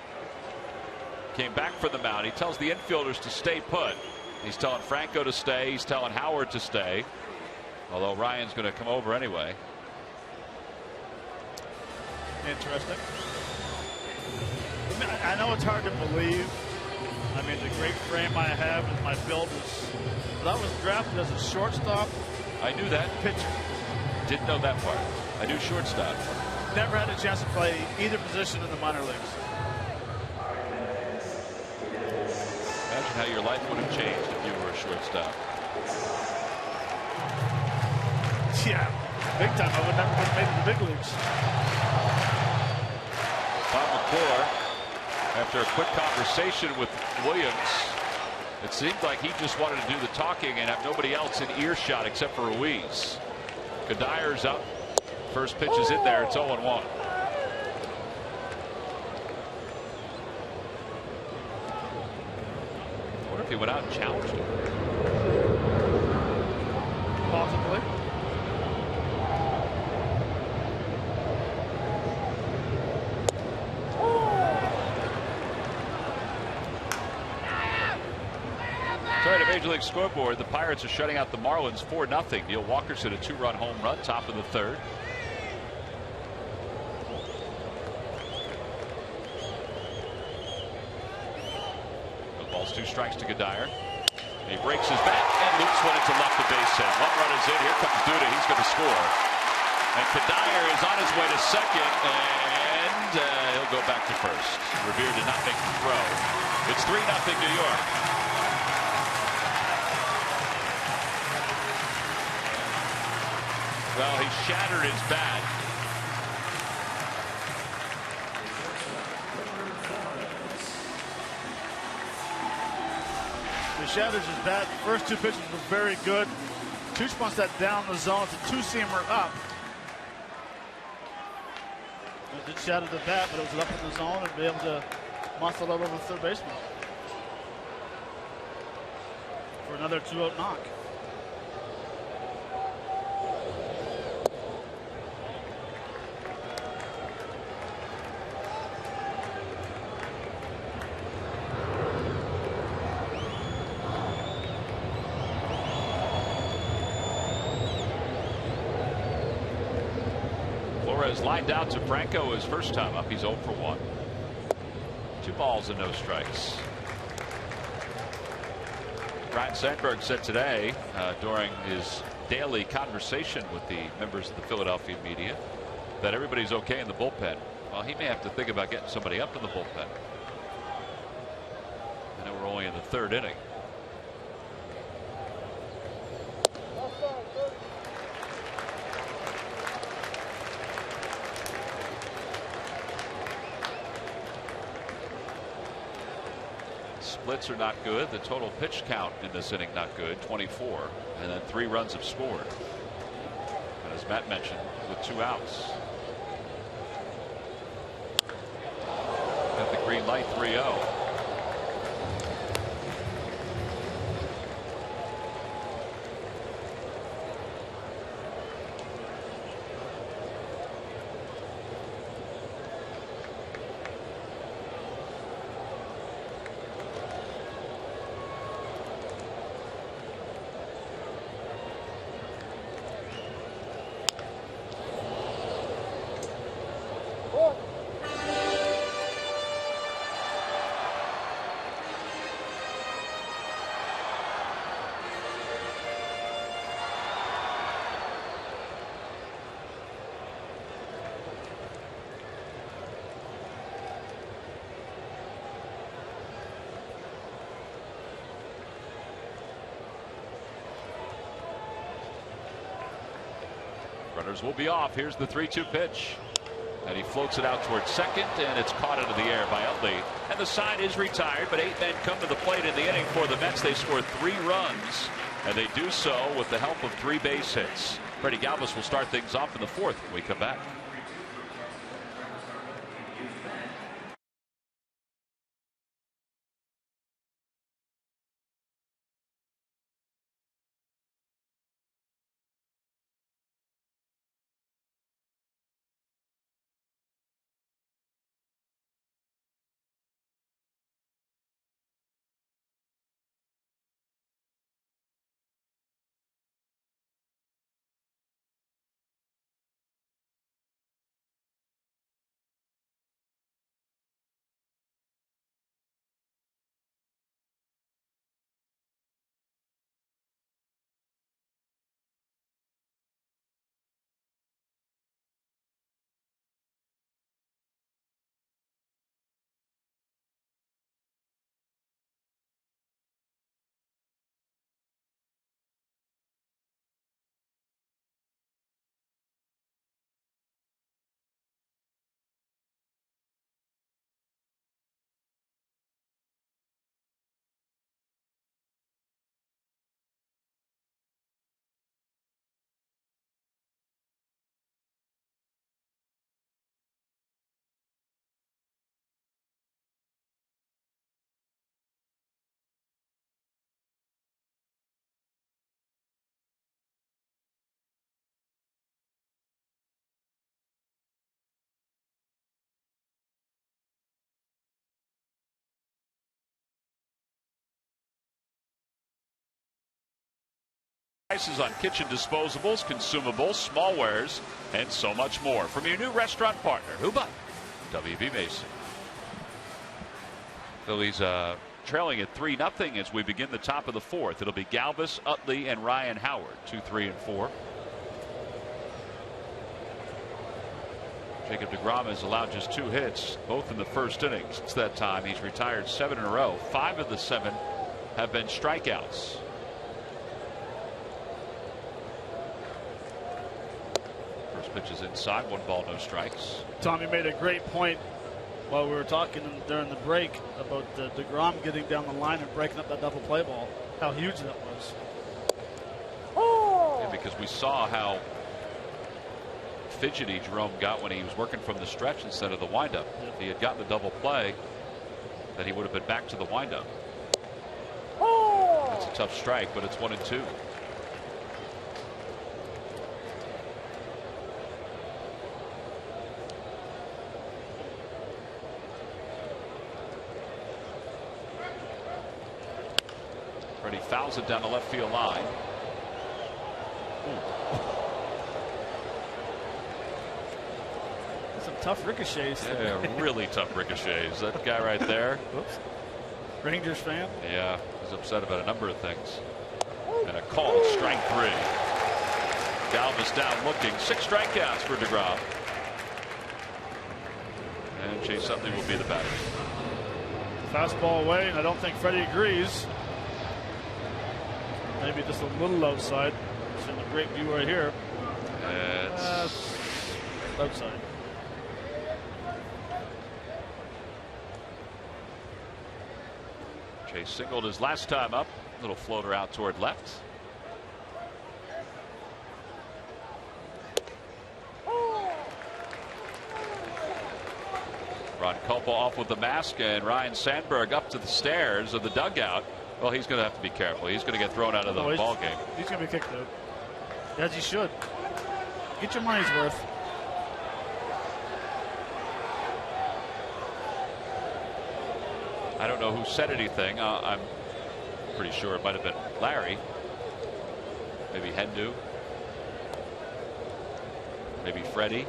came back from the mound. He tells the infielders to stay put. He's telling Franco to stay. He's telling Howard to stay. Although Ryan's going to come over anyway. Interesting. I know it's hard to believe. I mean, the great frame I have and my build is. But I was drafted as a shortstop. I knew that. Pitcher. Didn't know that part. I knew shortstop. Never had a chance to play either position in the minor leagues. Imagine how your life would have changed if you were a shortstop. Yeah, big time. I would never have made it to the big leagues. Bob McClure, after a quick conversation with Williams, it seemed like he just wanted to do the talking and have nobody else in earshot except for Ruiz. Cuddier's up. First pitch is in there. It's 0-1. I wonder if he went out and challenged him. Possibly. Sorry, to Major League Scoreboard, the Pirates are shutting out the Marlins 4-0. Neil Walker's hit a 2-run home run, top of the third. The ball's 2 strikes to Cuddyer. He breaks his bat and loops one into left to base hit. 1 run is in. Here comes Duda. He's going to score. And Cuddyer is on his way to second, and he'll go back to first. Revere did not make the throw. It's 3-0 New York. Well, he shattered his bat. He shatters his bat. First 2 pitches were very good. Tooch wants that down the zone. It's a 2-seamer up. It did shatter the bat, but it was up in the zone and be able to muscle it over the third baseman for another 2-0 knock. Flores lined out to Franco his first time up. He's 0 for 1. 2 balls and no strikes. Brian Sandberg said today during his daily conversation with the members of the Philadelphia media that everybody's okay in the bullpen. Well, he may have to think about getting somebody up in the bullpen. I know we're only in the 3rd inning. Splits are not good. The total pitch count in this inning not good, 24, and then 3 runs have scored. And as Matt mentioned, with 2 outs. Got the green light, 3-0. Runners will be off. Here's the 3-2 pitch. And he floats it out towards second, and it's caught into the air by Utley. And the side is retired, but 8 men come to the plate in the inning for the Mets. They score 3 runs, and they do so with the help of 3 base hits. Freddie Galvis will start things off in the 4th when we come back. Prices on kitchen disposables, consumables, smallwares, and so much more from your new restaurant partner, who but WB Mason. Phillies trailing at 3-0 as we begin the top of the 4th. It'll be Galvis, Utley, and Ryan Howard, 2, 3, and 4. Jacob deGrom has allowed just 2 hits, both in the first inning. Since that time, he's retired 7 in a row. 5 of the 7 have been strikeouts. First pitch is inside, 1 ball, no strikes. Tommy made a great point while we were talking during the break about deGrom getting down the line and breaking up that double play ball. How huge that was. Yeah, because we saw how fidgety Jerome got when he was working from the stretch instead of the windup. If he had gotten the double play, then he would have been back to the windup. That's a tough strike, but it's 1-2. He fouls it down the left field line. Some tough ricochets. Yeah, really tough ricochets. That guy right there. Whoops. Rangers fan. Yeah, he's upset about a number of things. And a called strike 3. Galvis down looking. 6 strikeouts for deGrom. And Chase Utley will be the batter. Fastball away, and I don't think Freddie agrees. Maybe just a little outside. It's in the great view right here. It's outside. Chase singled his last time up. Little floater out toward left. Ron Culpo off with the mask, and Ryan Sandberg up to the stairs of the dugout. Well, he's going to have to be careful. He's going to get thrown out of the ball game. He's going to be kicked out. As he should. Get your money's worth. I don't know who said anything. I'm pretty sure it might have been Larry. Maybe Hendu. Maybe Freddie.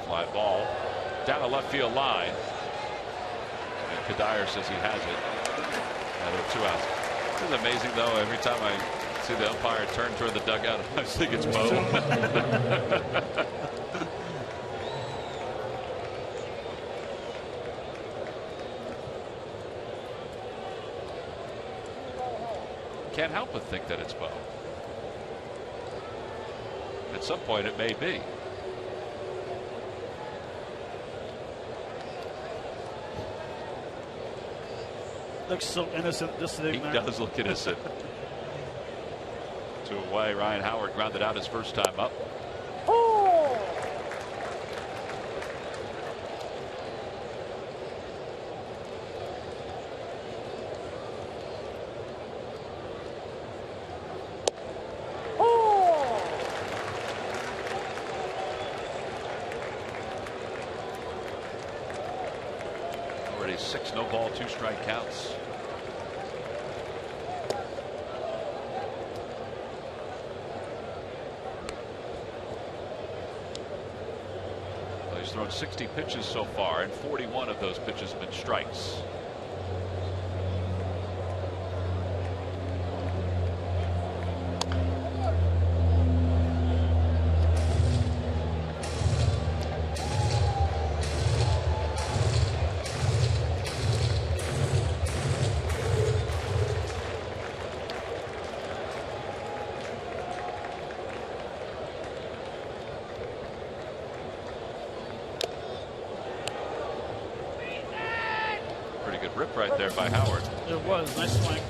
Fly ball down the left field line. And Kadire says he has it. Now there are 2 outs. This is amazing, though. Every time I see the umpire turn toward the dugout, I think it's Mo. can't help but think that it's both. At some point, it may be. Looks so innocent, just sitting there. He does look innocent. 2 away. Ryan Howard grounded out his first time up. Already 6 no ball, 2 strike counts. He's thrown 60 pitches so far, and 41 of those pitches have been strikes. Rip right there by Howard. It was nice swing.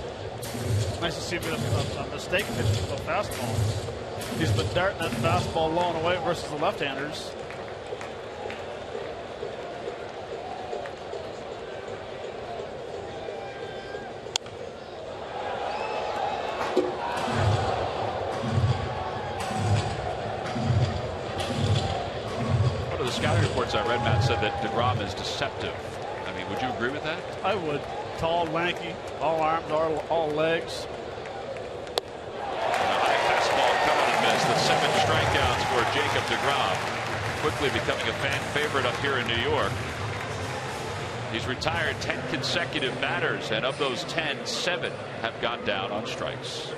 Nice to see a mistake pitch with a fastball. He's been darting that fastball low and away versus the left-handers. One of the scouting reports I read, Matt, said that DeGrom is deceptive. Would you agree with that? I would. Tall, lanky, all arms, all legs. And a high fastball coming and missed. The 7 strikeouts for Jacob DeGrom. Quickly becoming a fan favorite up here in New York. He's retired 10 consecutive batters, and of those 10, 7 have gone down on strikes.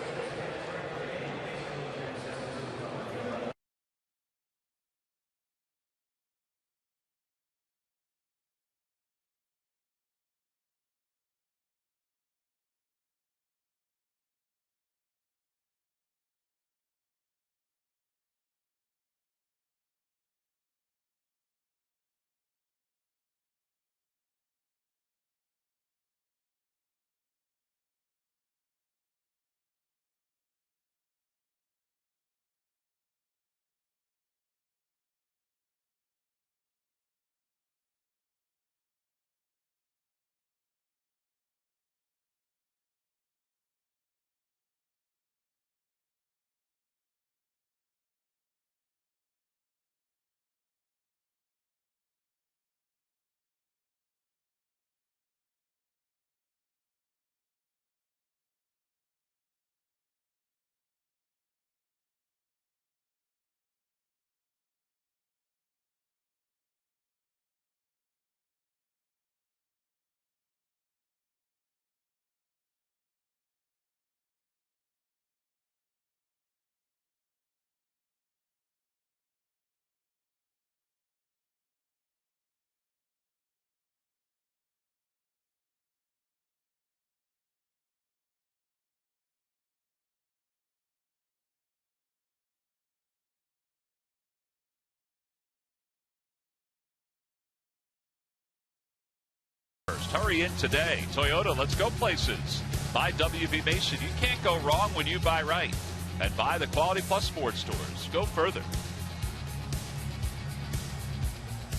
Hurry in today. Toyota, let's go places. Buy WB Mason. You can't go wrong when you buy right. And buy the Quality Plus Sports stores. Go further.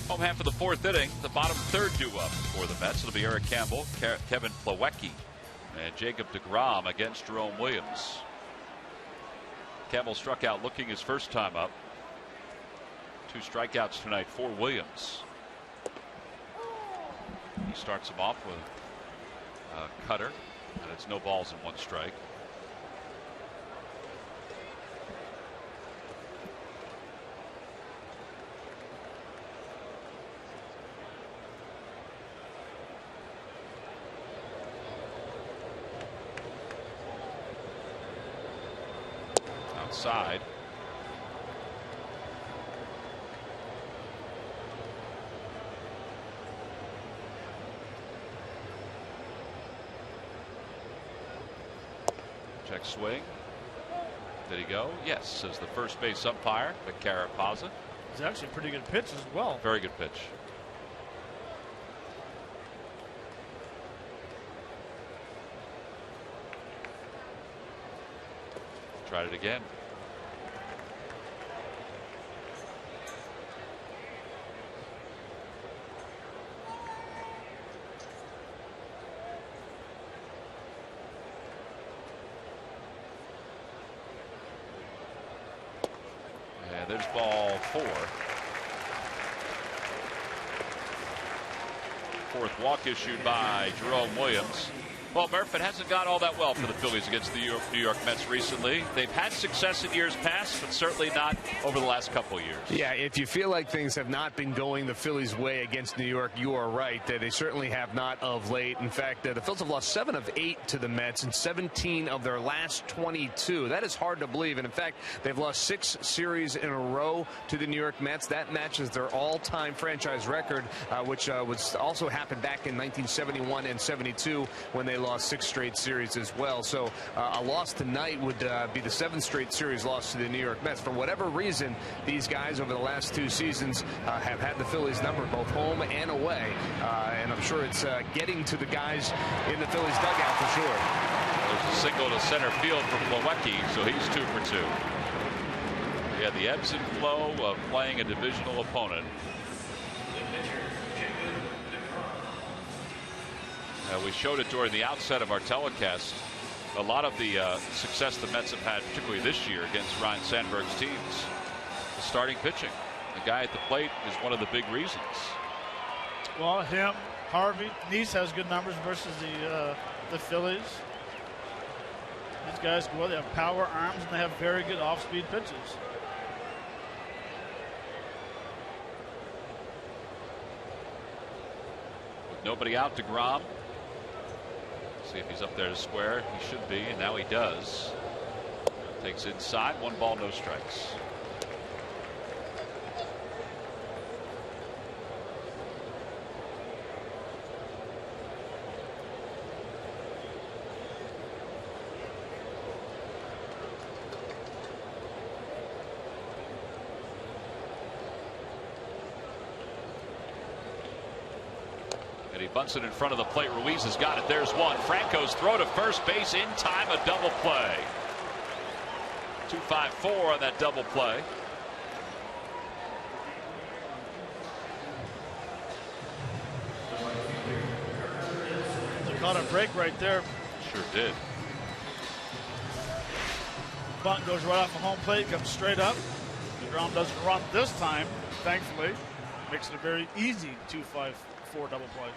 Home half of the 4th inning. The bottom third due up for the Mets. It'll be Eric Campbell, Kevin Plawecki, and Jacob DeGrom against Jerome Williams. Campbell struck out looking his first time up. 2 strikeouts tonight for Williams. He starts him off with a cutter, and it's no balls and 1 strike. Outside. Check swing. Did he go? Yes, says the first base umpire, Carapaza. It's actually a pretty good pitch as well. Very good pitch. Tried it again. And there's ball 4. Fourth walk issued by Jerome Williams. Well, Murph, it hasn't gone all that well for the Phillies against the New York Mets recently. They've had success in years past, but certainly not over the last couple of years. Yeah, if you feel like things have not been going the Phillies' way against New York, you are right. They certainly have not of late. In fact, the Phillies have lost 7 of 8 to the Mets and 17 of their last 22. That is hard to believe. And in fact, they've lost 6 series in a row to the New York Mets. That matches their all-time franchise record, which also happened back in 1971 and 72 when they lost 6 straight series as well. So a loss tonight would be the 7th straight series loss to the New York Mets. For whatever reason, these guys over the last 2 seasons have had the Phillies number both home and away. And I'm sure it's getting to the guys in the Phillies dugout for sure. There's a single to center field from Milwaukee, so he's 2 for 2. Yeah, the ebbs and flow of playing a divisional opponent. We showed it during the outset of our telecast. A lot of the success the Mets have had, particularly this year against Ryan Sandberg's teams, the starting pitching. The guy at the plate is one of the big reasons. Well, him, Harvey, Nice has good numbers versus the Phillies. These guys, well, they have power arms and they have very good off-speed pitches. With nobody out, DeGrom. See if he's up there to square. He should be, and now he does. Takes inside. 1 ball, no strikes. He bunts it in front of the plate. Ruiz has got it. There's one. Franco's throw to first base in time. A double play. 2-5-4 on that double play. They caught a break right there. Sure did. Bunt goes right off the home plate, comes straight up. DeGrom doesn't run this time, thankfully. Makes it a very easy 2-5-4 double play.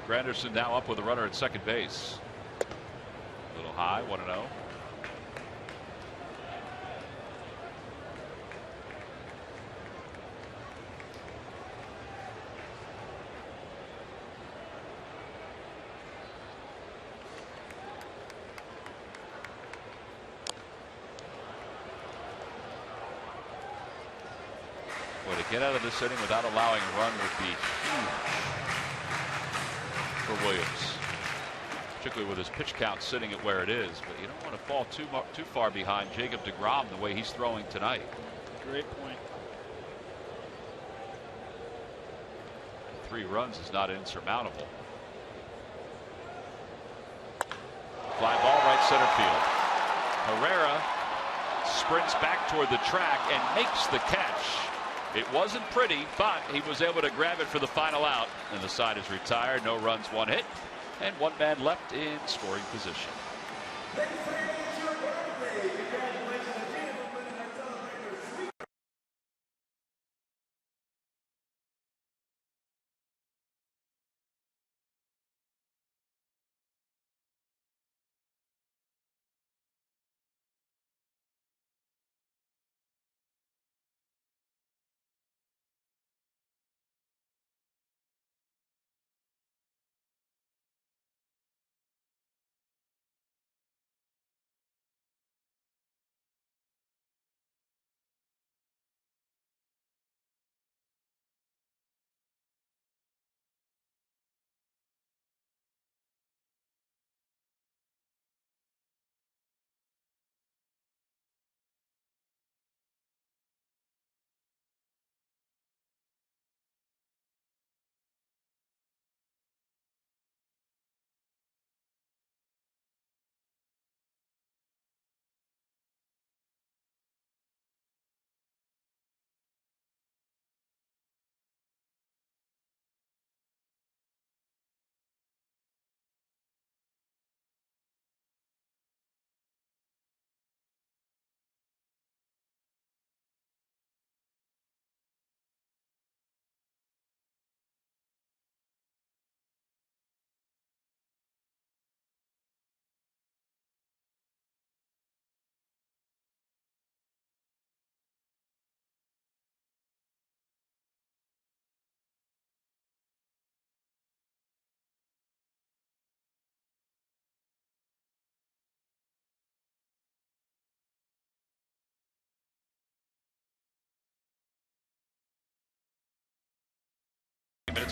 Granderson now up with a runner at second base. A little high, 1-0. To get out of this inning without allowing a run would be huge for Williams, particularly with his pitch count sitting at where it is. But you don't want to fall too far behind Jacob deGrom the way he's throwing tonight. Great point. 3 runs is not insurmountable. Fly ball right center field. Herrera sprints back toward the track and makes the catch. It wasn't pretty, but he was able to grab it for the final out, and the side is retired. No runs, 1 hit, and 1 man left in scoring position.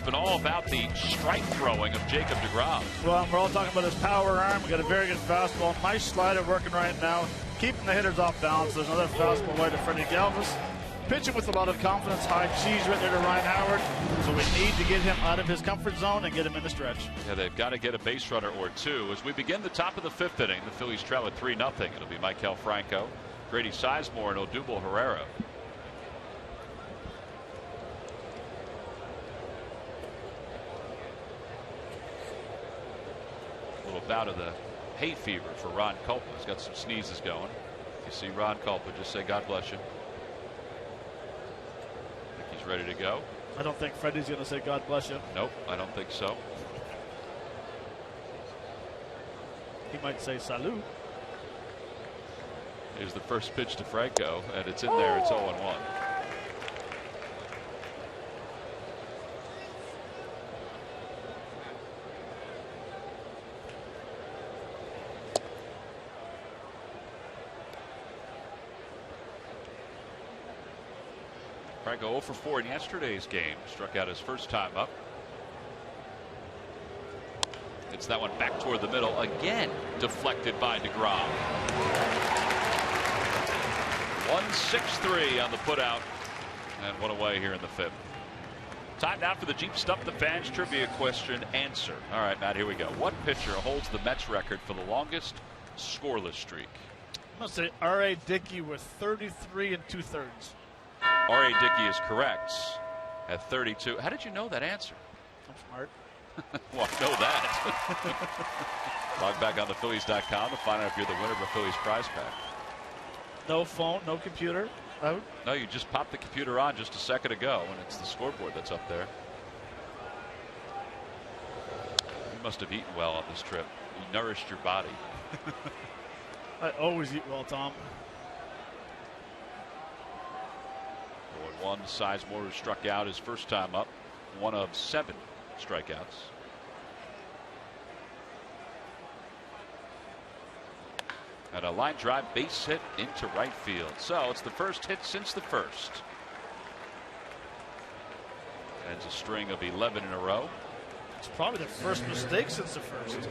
been all about the strike throwing of Jacob deGrom. Well, we're all talking about his power arm. We got a very good fastball. Nice slider working right now, keeping the hitters off balance. There's another fastball right to Freddie Galvis. Pitching with a lot of confidence. High cheese right there to Ryan Howard. So we need to get him out of his comfort zone and get him in the stretch. Yeah, they've got to get a base runner or two. As we begin the top of the 5th inning, the Phillies trail at 3-0. It'll be Maikel Franco, Grady Sizemore, and Odubel Herrera. A little bout of the hay fever for Ron Culpa. He's got some sneezes going. If you see Ron Culpa, just say God bless you. He's ready to go. I don't think Freddie's going to say God bless you. Nope, I don't think so. He might say salute. Here's the first pitch to Franco, and it's in there. It's 0-1. Franco 0 for 4 in yesterday's game. Struck out his first time up. It's that one back toward the middle. Again, deflected by deGrom. 1-6-3 on the putout. And one away here in the 5th. Time now for the Jeep Stump the Fans trivia question answer. All right, Matt, here we go. What pitcher holds the Mets record for the longest scoreless streak? I'm going to say R.A. Dickey with 33 2/3. R.A. Dickey is correct at 32. How did you know that answer? I'm smart. Well, I know that. Log back on the Phillies.com to find out if you're the winner of a Phillies prize pack. No phone, no computer. No, you just popped the computer on just a second ago, and it's the scoreboard that's up there. You must have eaten well on this trip. You nourished your body. I always eat well, Tom. 0-1. Sizemore, who struck out his first time up, 1 of 7 strikeouts. And a line drive base hit into right field. So it's the first hit since the first. And it's a string of 11 in a row. It's probably the first mistake since the first.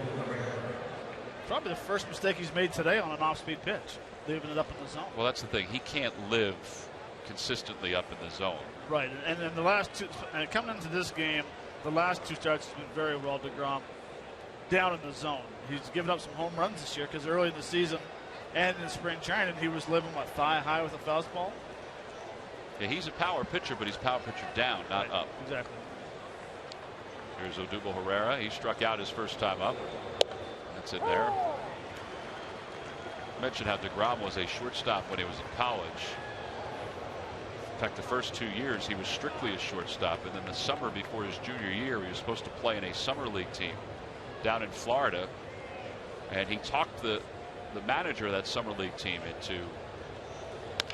Probably the first mistake he's made today on an off-speed pitch, leaving it up in the zone. Well, that's the thing. He can't live consistently up in the zone. Right, and then the last two, and coming into this game, the last 2 starts have been very well. deGrom down in the zone. He's given up some home runs this year because early in the season and in spring training he was living thigh high with a fastball. Yeah, he's a power pitcher, but he's power pitcher down, not up. Exactly. Here's Odubel Herrera. He struck out his first time up. That's in there. I mentioned how deGrom was a shortstop when he was in college. In fact, the first 2 years he was strictly a shortstop, and then the summer before his junior year he was supposed to play in a summer league team down in Florida, and he talked the manager of that summer league team into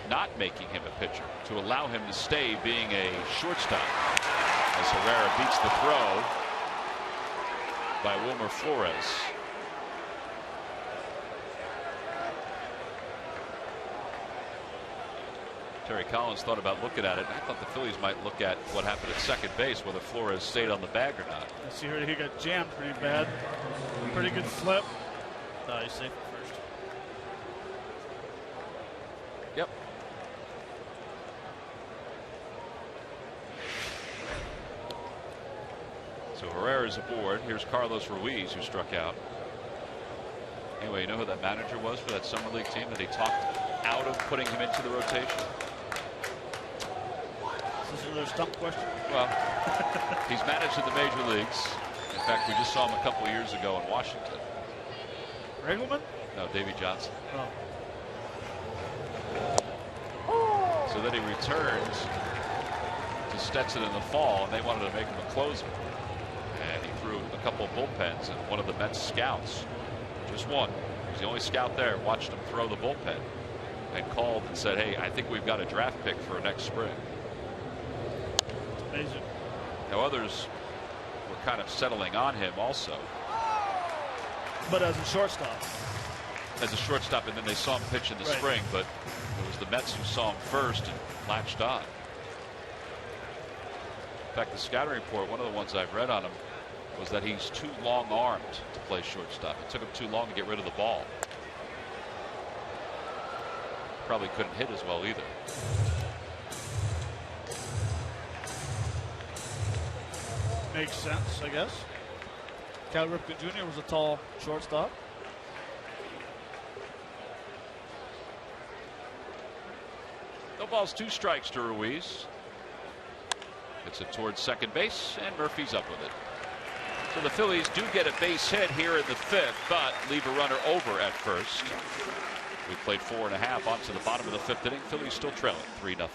not making him a pitcher, to allow him to stay being a shortstop, as Herrera beats the throw by Wilmer Flores. Terry Collins thought about looking at it. I thought the Phillies might look at what happened at second base, whether Flores stayed on the bag or not. I see here he got jammed pretty bad. Pretty good flip. He's safe at first. Yep. So Herrera's aboard. Here's Carlos Ruiz, who struck out. Anyway, you know who that manager was for that summer league team that he talked out of putting him into the rotation? Is this another stump question? Well, he's managed in the major leagues. In fact, we just saw him a couple of years ago in Washington. Regelman? No, Davey Johnson. Oh. So then he returned to Stetson in the fall, and they wanted to make him a closer. And he threw a couple of bullpens, and one of the Mets scouts, just one, he was the only scout there, watched him throw the bullpen and called and said, hey, I think we've got a draft pick for next spring. Amazing. Now others were kind of settling on him also. But as a shortstop. As a shortstop, and then they saw him pitch in the spring, but it was the Mets who saw him first and latched on. In fact, the scouting report, one of the ones I've read on him, was that he's too long-armed to play shortstop. It took him too long to get rid of the ball. Probably couldn't hit as well either. Makes sense, I guess. Cal Ripken Jr. was a tall shortstop. No balls, 2 strikes to Ruiz. Gets it towards second base, and Murphy's up with it. So the Phillies do get a base hit here in the 5th, but leave a runner over at first. We played 4.5 on to the bottom of the 5th inning. Phillies still trailing 3-0.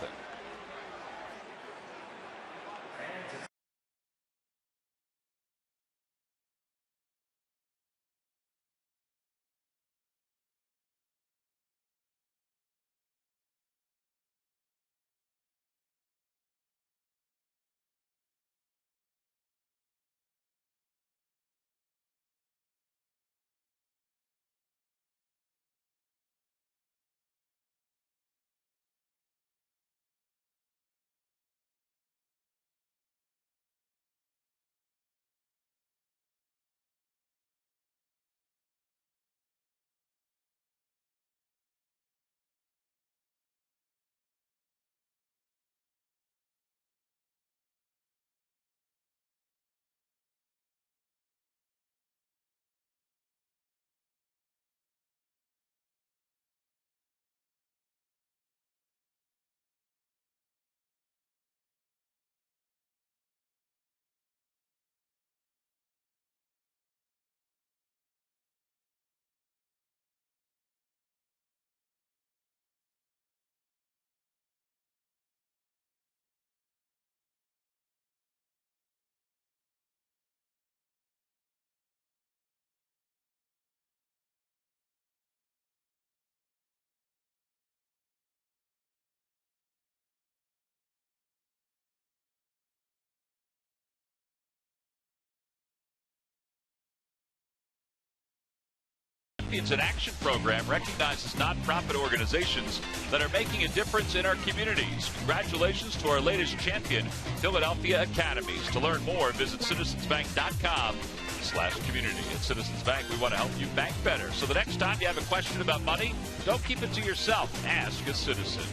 It's an action program recognizes nonprofit organizations that are making a difference in our communities. Congratulations to our latest champion, Philadelphia Academies. To learn more, visit citizensbank.com/community. At Citizens Bank, we want to help you bank better. So the next time you have a question about money, don't keep it to yourself. Ask a citizen.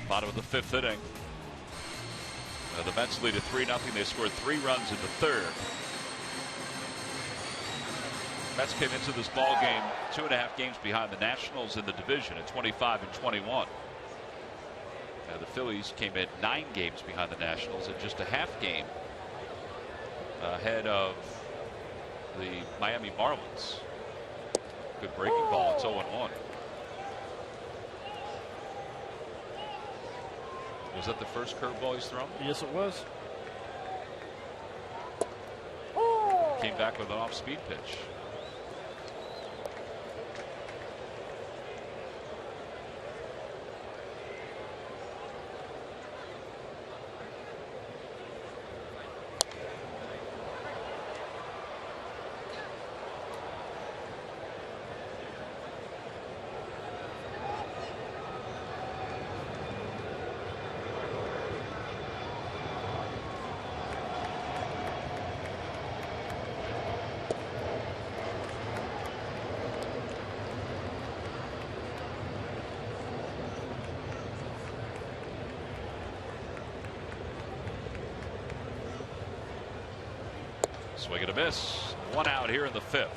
Bottom of the 5th inning. The Mets lead at 3-0. They scored 3 runs in the 3rd. Mets came into this ball game 2.5 games behind the Nationals in the division at 25-21. The Phillies came in 9 games behind the Nationals at just a half game ahead of the Miami Marlins. Good breaking ball. It's 0-1. Was that the first curveball he's thrown? Yes, it was. Came back with an off-speed pitch. Swing and a miss. 1 out here in the 5th.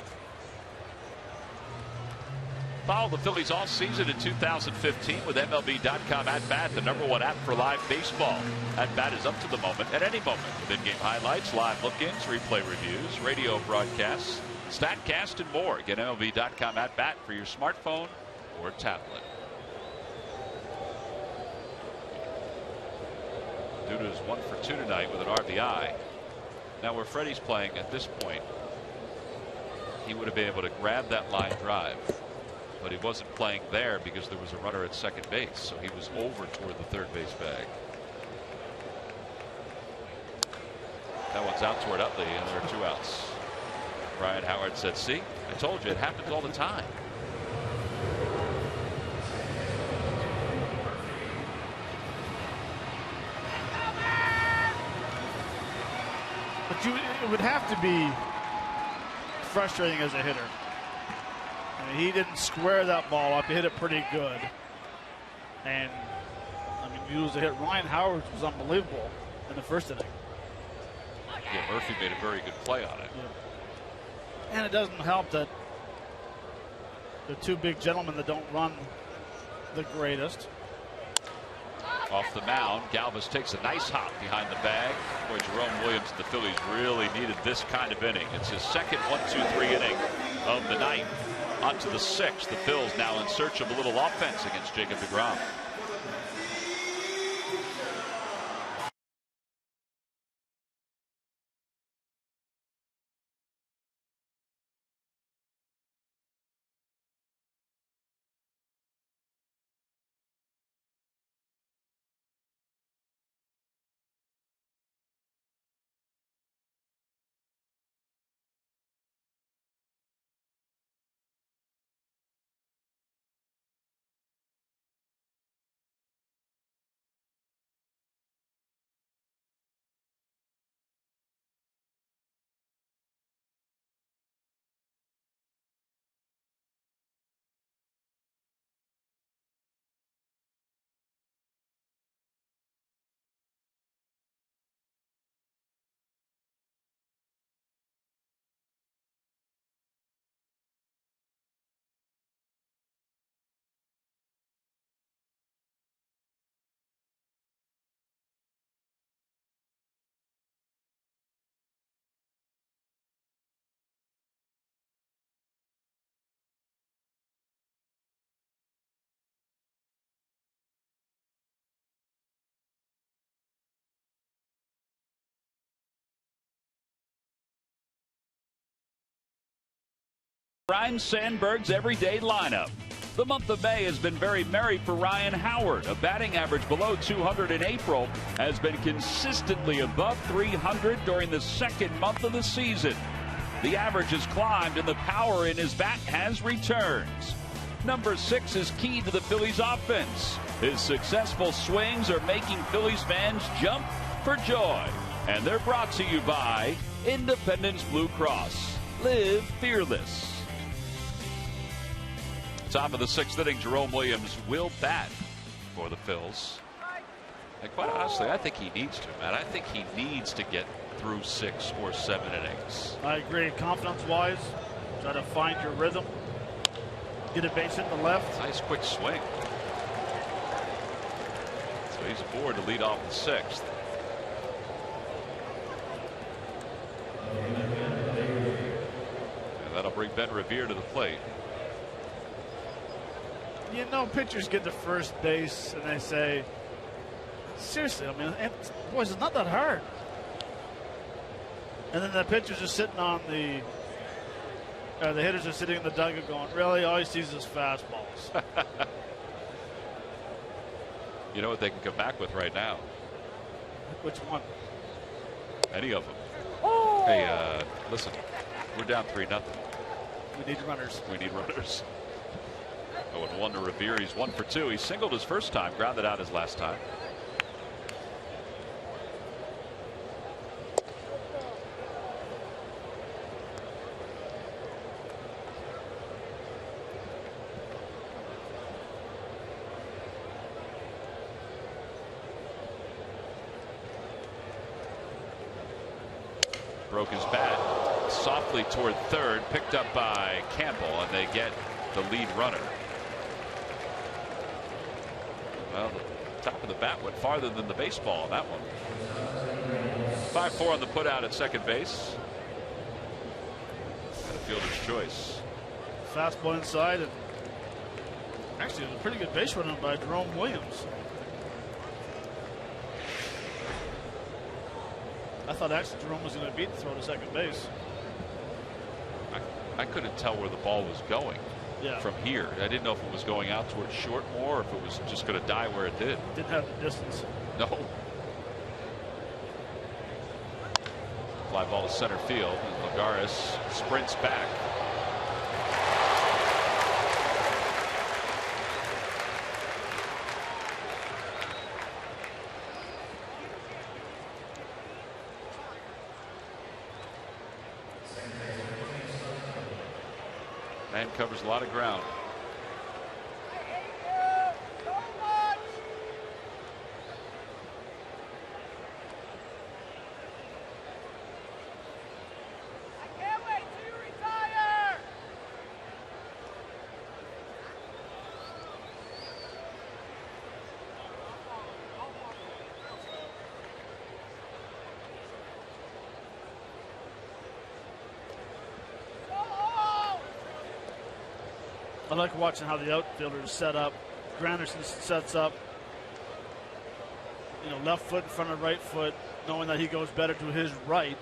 Follow the Phillies all season in 2015 with MLB.com At Bat, the #1 app for live baseball. At Bat is up to the moment at any moment with in-game highlights, live look-ins, replay reviews, radio broadcasts, StatCast, and more. Get MLB.com At Bat for your smartphone or tablet. Duda is 1 for 2 tonight with an RBI. Now, where Freddie's playing at this point, he would have been able to grab that line drive, but he wasn't playing there because there was a runner at second base, so he was over toward the third base bag. That one's out toward Utley, and there are 2 outs. Brian Howard said, "See, I told you it happens all the time." But it would have to be frustrating as a hitter. I mean, he didn't square that ball up. He hit it pretty good. And, I mean, you lose a hit. Ryan Howard was unbelievable in the first inning. Yeah, Murphy made a very good play on it. Yeah. And it doesn't help that they're two big gentlemen that don't run the greatest. Off the mound, Galvis takes a nice hop behind the bag. Boy, Jerome Williams and the Phillies really needed this kind of inning. It's his second 1-2-3 inning of the night. On to the sixth. The Phils now in search of a little offense against Jacob deGrom. Ryne Sandberg's everyday lineup. The month of May has been very merry for Ryan Howard. A batting average below 200 in April has been consistently above 300 during the second month of the season. The average has climbed and the power in his bat has returned. Number 6 is key to the Phillies offense. His successful swings are making Phillies fans jump for joy. And they're brought to you by Independence Blue Cross. Live fearless. Top of the sixth inning, Jerome Williams will bat for the Phils. And quite honestly, I think he needs to, man. I think he needs to get through 6 or 7 innings. I agree. Confidence-wise, try to find your rhythm. Get a base hit to left. Nice quick swing. So he's aboard to lead off the sixth. And that'll bring Ben Revere to the plate. You know, pitchers get to first base and they say, seriously, I mean, boys, it's not that hard. And then the pitchers are sitting on the hitters are sitting in the dugout going, really? All he sees is fastballs. You know what they can come back with right now? Which one? Any of them. Oh! Hey, listen, we're down 3-0. We need runners. We need runners. 0-1 to Revere. He's 1 for 2. He singled his first time, grounded out his last time. Broke his bat softly toward third, picked up by Campbell, and they get the lead runner. Well, the top of the bat went farther than the baseball on that one. 5-4 on the putout at second base. And a fielder's choice. Fastball inside, and actually it was a pretty good base running by Jerome Williams. I thought actually Jerome was going to beat the throw to second base. I couldn't tell where the ball was going. Yeah. From here. I didn't know if it was going out towards short more or if it was just going to die where it did. Didn't have the distance. No. Fly ball to center field. And Lagares sprints back. Man covers a lot of ground. I like watching how the outfielders set up. Granderson sets up, left foot in front of right foot, knowing that he goes better to his right.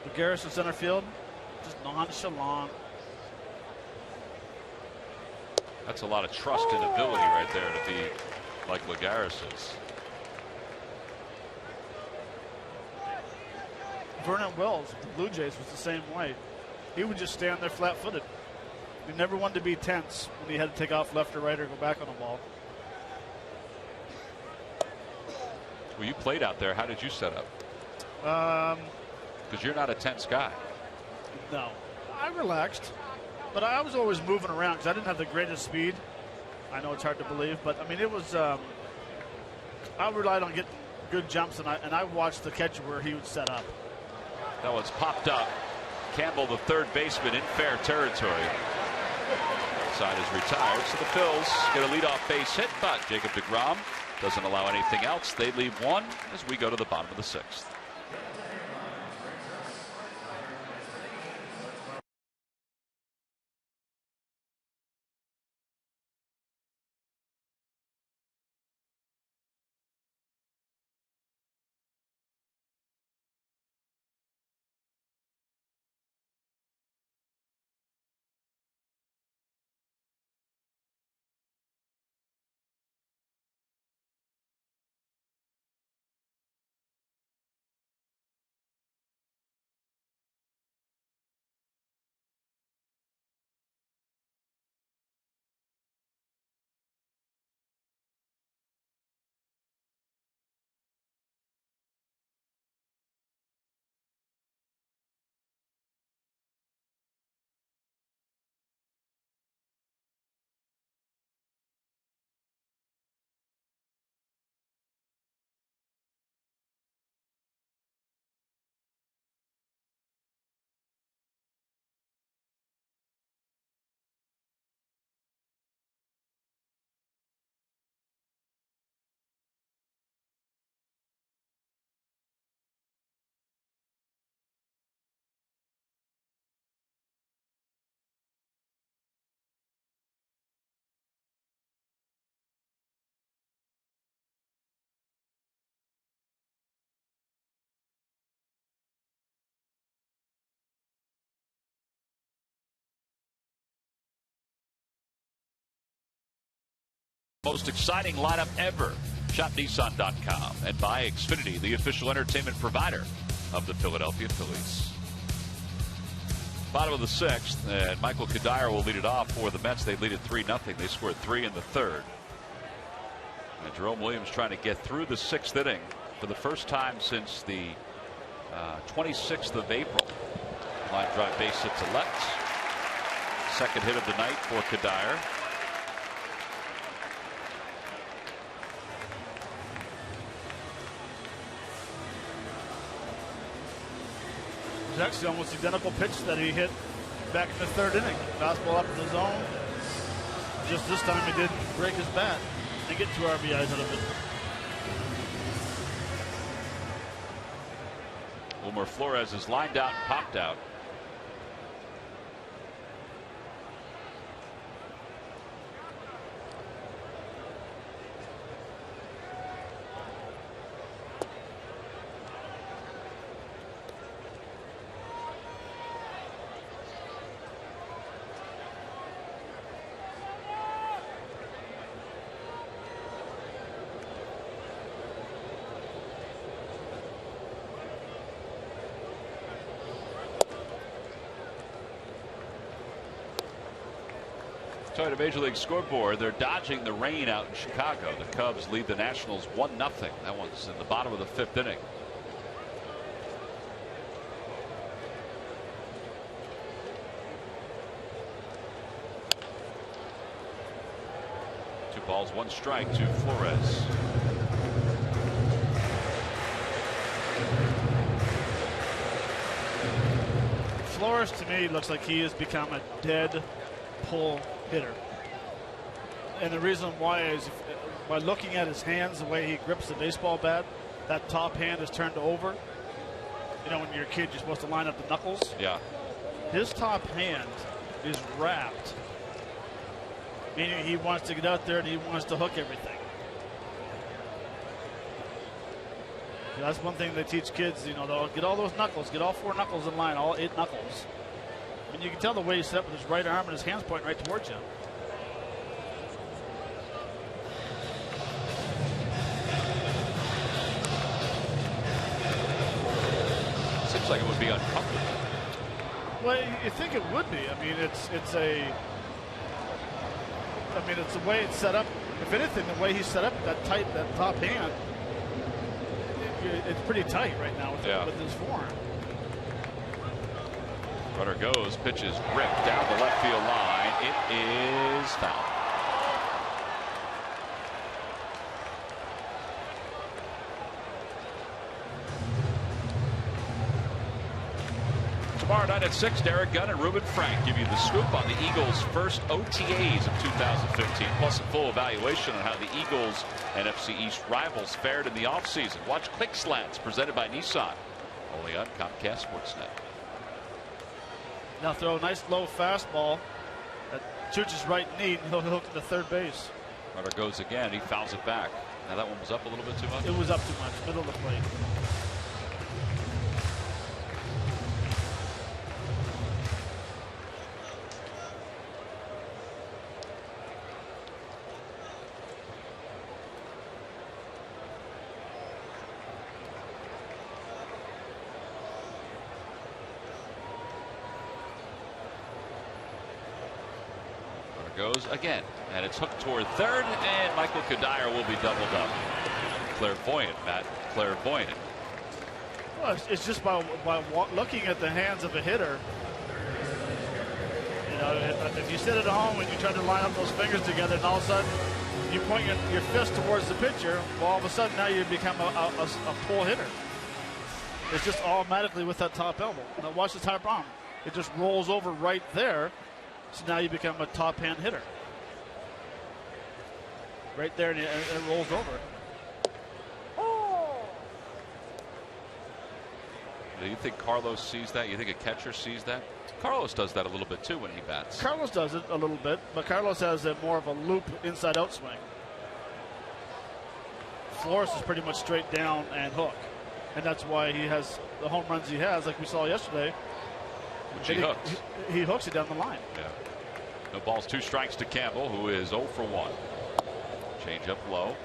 Lagares in center field, just nonchalant. That's a lot of trust and ability right there to be like Lagares is. Vernon Wells, the Blue Jays, was the same way. He would just stand there flat-footed. He never wanted to be tense when he had to take off left or right or go back on a ball. Well, you played out there. How did you set up? Because you're not a tense guy. No. I relaxed. But I was always moving around because I didn't have the greatest speed. I know it's hard to believe. But, I mean, it was I relied on getting good jumps, and I watched the catcher where he would set up. That one's popped up. Campbell, the third baseman, in fair territory. Side is retired, so the Phils get a leadoff base hit, but Jacob deGrom doesn't allow anything else. They leave one as we go to the bottom of the sixth. Most exciting lineup ever. ShopNissan.com and by Xfinity, the official entertainment provider of the Philadelphia Phillies. Bottom of the sixth, and Michael Kadire will lead it off for the Mets. They lead it 3-0. They scored 3 in the third. And Jerome Williams trying to get through the sixth inning for the first time since the 26th of April. Line drive base hit to left. Second hit of the night for Kadire. It was actually almost identical pitch that he hit back in the third inning. Fastball up in the zone. Just this time he didn't break his bat and get 2 RBIs out of it. Wilmer Flores is lined out and popped out. So to Major League Scoreboard, they're dodging the rain out in Chicago. The Cubs lead the Nationals 1-0. That one's in the bottom of the fifth inning. 2 balls, 1 strike to Flores. Flores to me looks like he has become a dead pull hitter. And the reason why is by looking at his hands, the way he grips the baseball bat, that top hand is turned over. You know, when you're a kid, you're supposed to line up the knuckles. Yeah. His top hand is wrapped, meaning he wants to get out there and he wants to hook everything. That's one thing they teach kids, you know, they'll get all those knuckles, get all 4 knuckles in line, all 8 knuckles. And you can tell the way he's set up with his right arm and his hands pointing right towards you. Seems like it would be uncomfortable. Well, you think it would be. I mean, it's the way it's set up. If anything, the way he's set up, that top hand, it's pretty tight right now with his forearm. Runner goes, pitches ripped down the left field line. It is foul. Tomorrow night at 6, Derek Gunn and Ruben Frank give you the scoop on the Eagles' first OTAs of 2015, plus a full evaluation on how the Eagles' NFC East rivals fared in the offseason. Watch Quick Slants presented by Nissan, only on Comcast Sportsnet. Now throw a nice low fastball that shoots his right knee, and he'll hook to the third base. Runner goes again. He fouls it back. Now that one was up a little bit too much. It was up too much. Middle of the plate. Goes again, and it's hooked toward third, and Michael Kadire will be doubled up. Clairvoyant, Matt. Clairvoyant. Well, it's just by looking at the hands of a hitter. You know, if you sit at home and you try to line up those fingers together, and all of a sudden you point your fist towards the pitcher, well, all of a sudden now you become a pull hitter. It's just automatically with that top elbow. Now watch the top arm. It just rolls over right there. So now you become a top hand hitter. Right there, and it rolls over. Do you think Carlos sees that? You think a catcher sees that? Carlos does that a little bit too when he bats. Carlos does it a little bit, but Carlos has more of a loop inside out swing. Flores is pretty much straight down and hook. And that's why he has the home runs he has, like we saw yesterday. Which he hooks. He hooks it down the line. Yeah. No balls, 2 strikes to Campbell, who is 0 for 1. Change up low.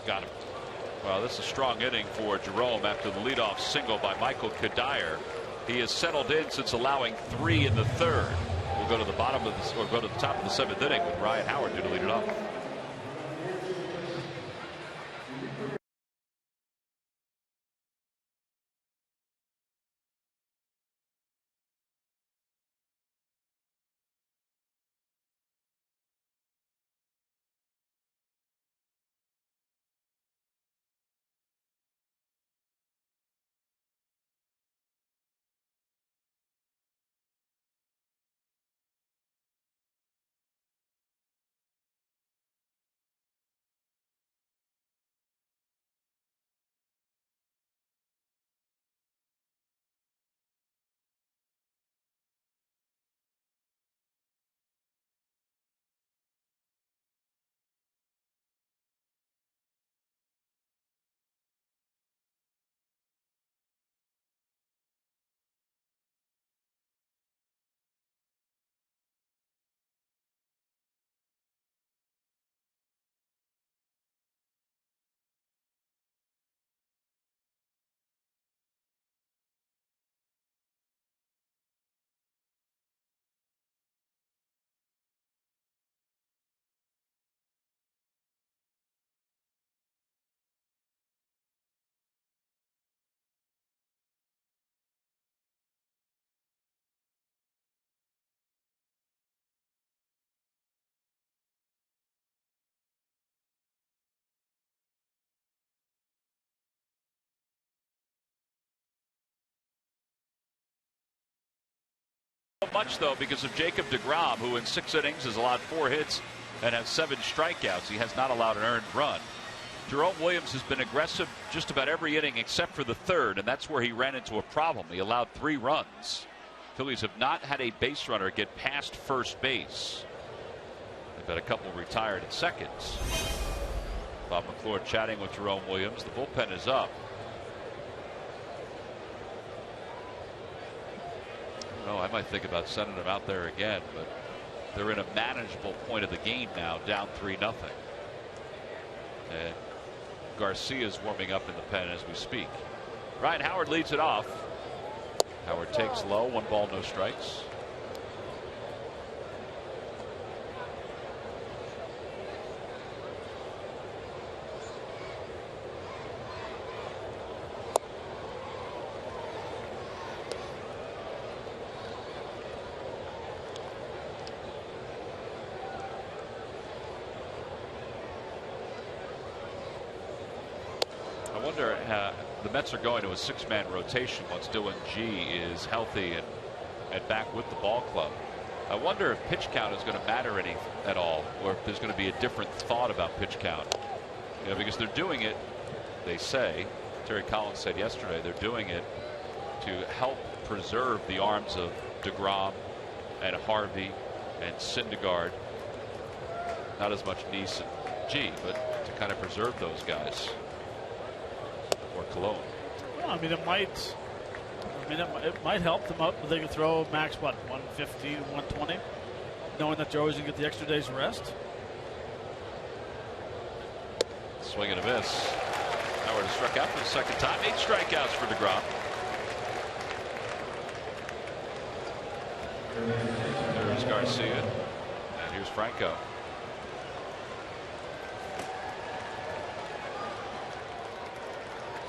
Got him. Well, this is a strong inning for Jerome after the leadoff single by Michael Kadire. He has settled in since allowing 3 in the third. We'll go to the bottom of the, or go to the top of the 7th inning with Ryan Howard due to lead it off. much, though, because of Jacob deGrom, who in 6 innings has allowed 4 hits and has 7 strikeouts. He has not allowed an earned run. Jerome Williams has been aggressive just about every inning except for the 3rd, and that's where he ran into a problem. He allowed 3 runs. Phillies have not had a base runner get past first base. They've had a couple retired at seconds. Bob McClure chatting with Jerome Williams. The bullpen is up. Oh, I might think about sending him out there again, but they're in a manageable point of the game now, down 3-0. And Garcia's warming up in the pen as we speak. Ryan Howard leads it off. Howard takes low, 1 ball, no strikes. I wonder how the Mets are going to a 6-man rotation once Dylan G is healthy and back with the ball club. I wonder if pitch count is going to matter any at all, or if there's going to be a different thought about pitch count. You know, because they're doing it, they say, Terry Collins said yesterday, they're doing it to help preserve the arms of deGrom and Harvey and Syndergaard. Not as much Neese and G, but to kind of preserve those guys. Or Cologne. Well, I mean, it might help them out, but they can throw max, what, 115, 120, knowing that they're always going to get the extra day's rest. Swing and a miss. Howard has struck out for the 2nd time. 8 strikeouts for deGrom. There's Garcia, and here's Franco.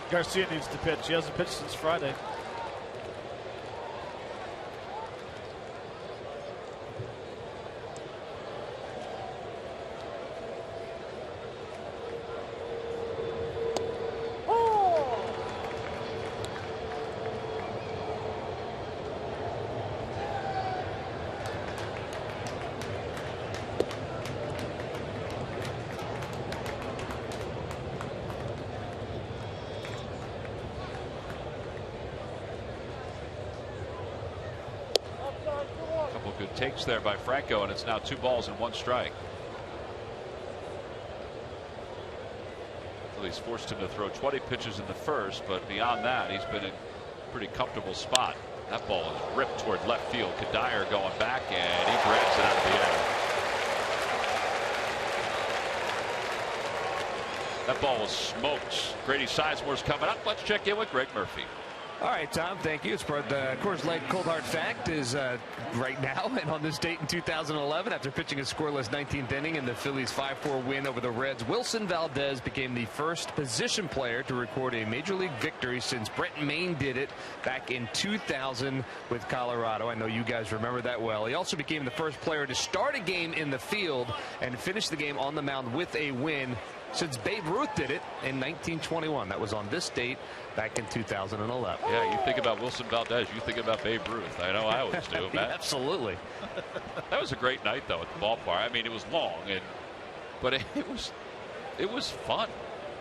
Garcia needs to pitch. He hasn't pitched since Friday. Good takes there by Franco, and it's now 2 balls and 1 strike. Phillies forced him to throw 20 pitches in the 1st, but beyond that, he's been in a pretty comfortable spot. That ball is ripped toward left field. Kadire going back, and he grabs it out of the air. That ball was smoked. Grady Sizemore's coming up. Let's check in with Greg Murphy. All right, Tom, thank you. It's part of the Coors Light Cold Hard Fact is right now and on this date in 2011, after pitching a scoreless 19th inning in the Phillies' 5-4 win over the Reds, Wilson Valdez became the first position player to record a Major League victory since Brett Maine did it back in 2000 with Colorado. I know you guys remember that well. He also became the first player to start a game in the field and finish the game on the mound with a win since Babe Ruth did it in 1921. That was on this date back in 2011. Yeah, you think about Wilson Valdez, you think about Babe Ruth. I know I always do, Matt. Absolutely. That was a great night, though, at the ballpark. I mean, it was long, but it was fun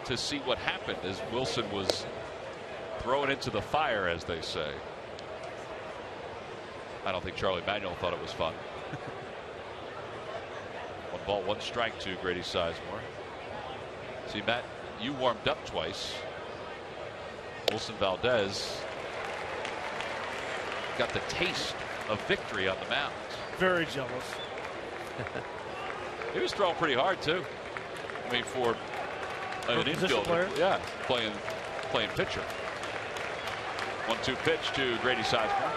to see what happened as Wilson was thrown into the fire, as they say. I don't think Charlie Manuel thought it was fun. 1 ball, 1 strike to Grady Sizemore. See, Matt, you warmed up twice. Wilson Valdez got the taste of victory on the mound. Very jealous. He was throwing pretty hard, too. I mean, for an infielder. Yeah, playing pitcher. 1-2 pitch to Grady Sizemore.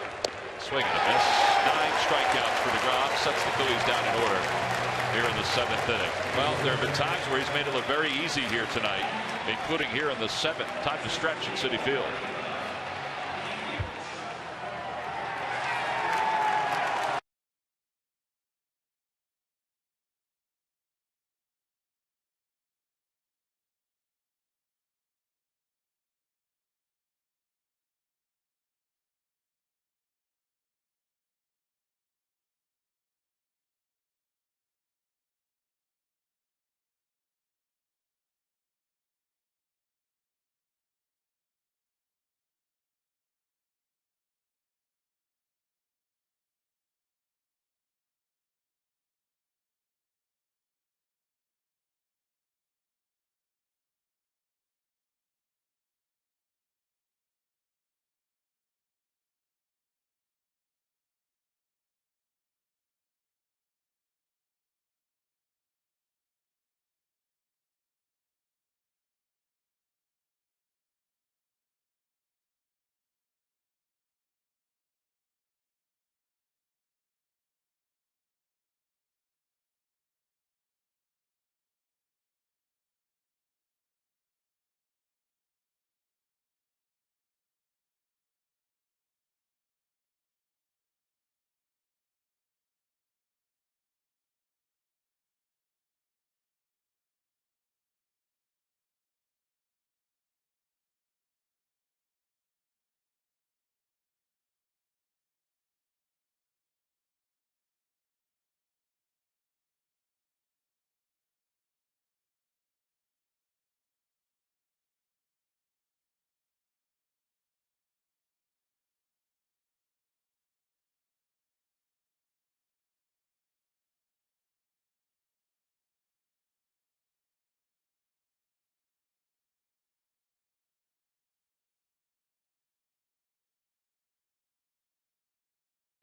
Swing and a miss. 9 strikeouts for deGrom. Sets the Phillies down in order here in the 7th inning. Well, there have been times where he's made it look very easy here tonight, including here in the 7th. Time to stretch at Citi Field.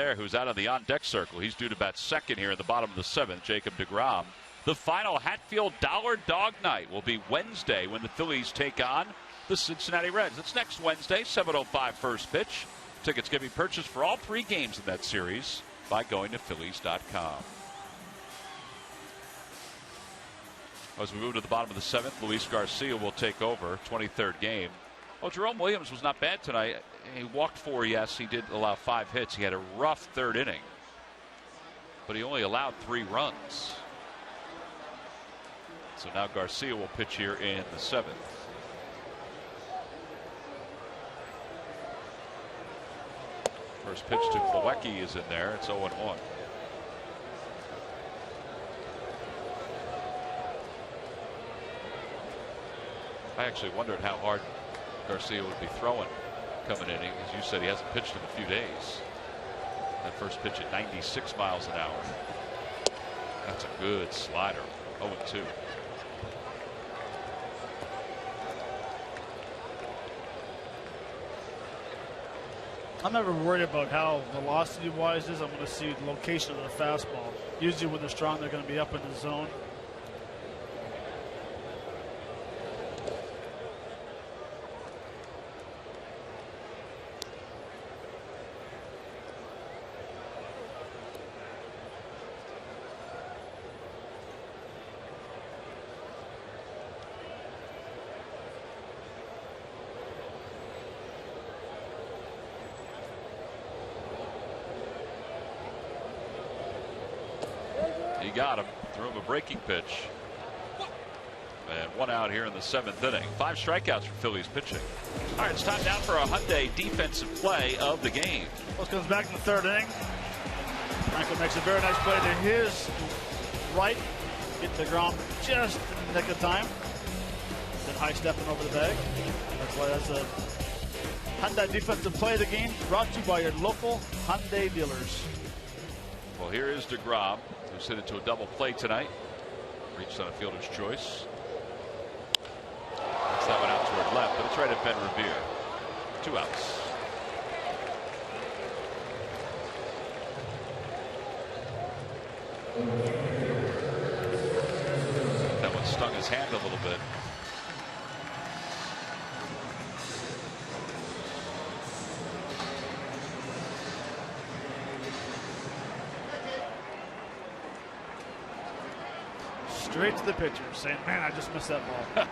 there who's out of the on-deck circle. He's due to bat second here in the bottom of the 7th, Jacob deGrom. The final Hatfield Dollar Dog Night will be Wednesday when the Phillies take on the Cincinnati Reds. It's next Wednesday, 7:05 first pitch. Tickets can be purchased for all 3 games in that series by going to Phillies.com. As we move to the bottom of the 7th, Luis Garcia will take over, 23rd game. Well, Jerome Williams was not bad tonight. He walked 4, yes. He did allow 5 hits. He had a rough 3rd inning, but he only allowed 3 runs. So now Garcia will pitch here in the 7th. First pitch to Milwaukee is in there. It's 0-1. I actually wondered how hard Garcia would be throwing coming in. As you said, he hasn't pitched in a few days. That first pitch at 96 miles an hour. That's a good slider. 0-2. I'm never worried about how velocity-wise is. I'm going to see the location of the fastball. Usually when they're strong, they're going to be up in the zone. He got him, threw him a breaking pitch. And 1 out here in the 7th inning. 5 strikeouts for Phillies pitching. All right, it's time now for a Hyundai defensive play of the game. Well, comes back in the 3rd inning. Franco makes a very nice play to his right. Get DeGrom just in the nick of time. Then high stepping over the bag. That's why that's a Hyundai defensive play of the game, brought to you by your local Hyundai dealers. Well, here is DeGrom, who's hit into a double play tonight. Reached on a fielder's choice. That's that one out toward left, but it's right at Ben Revere. 2 outs. That one stung his hand a little bit. Straight to the pitcher, saying, man, I just missed that ball.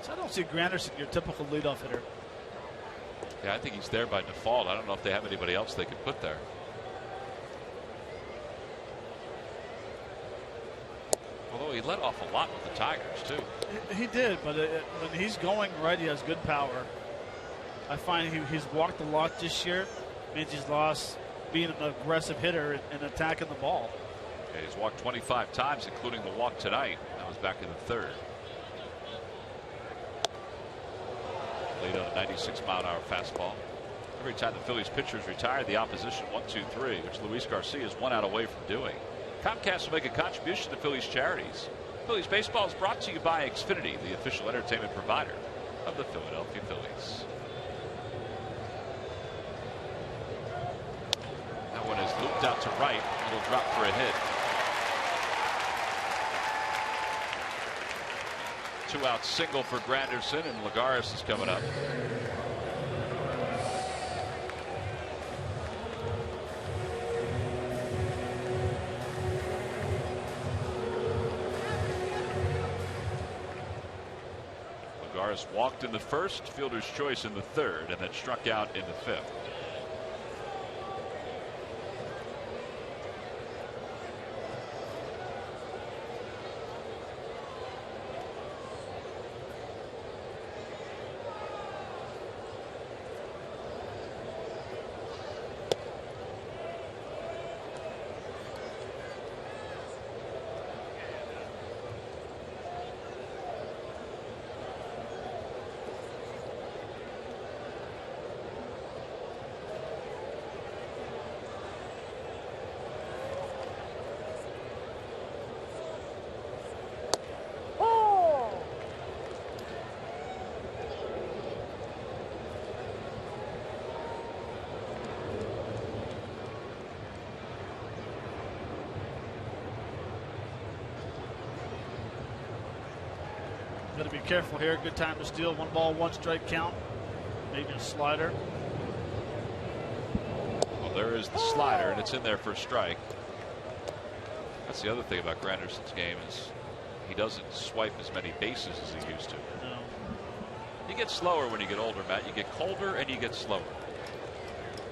I don't see Granderson, your typical leadoff hitter. Yeah, I think he's there by default. I don't know if they have anybody else they could put there. Although he let off a lot with the Tigers, too. He did, but when he's going right, he has good power. I find he's walked a lot this year. Means he's lost being an aggressive hitter and attacking the ball. Yeah, he's walked 25 times, including the walk tonight. That was back in the 3rd. Laid on a 96-mile-an-hour fastball. Every time the Phillies pitchers retire, the opposition 1-2-3, which Luis Garcia is 1 out away from doing. Comcast will make a contribution to Phillies charities. Phillies baseball is brought to you by Xfinity, the official entertainment provider of the Philadelphia Phillies. That one is looped out to right. It'll drop for a hit. 2-out single for Granderson, and Lagares is coming up. All-Stars walked in the first, fielder's choice in the third, and then struck out in the fifth. Got to be careful here. Good time to steal. 1 ball, 1 strike count. Maybe a slider. Well, there is the slider, and it's in there for a strike. That's the other thing about Granderson's game is he doesn't swipe as many bases as he used to. No. You get slower when you get older, Matt. You get colder and you get slower.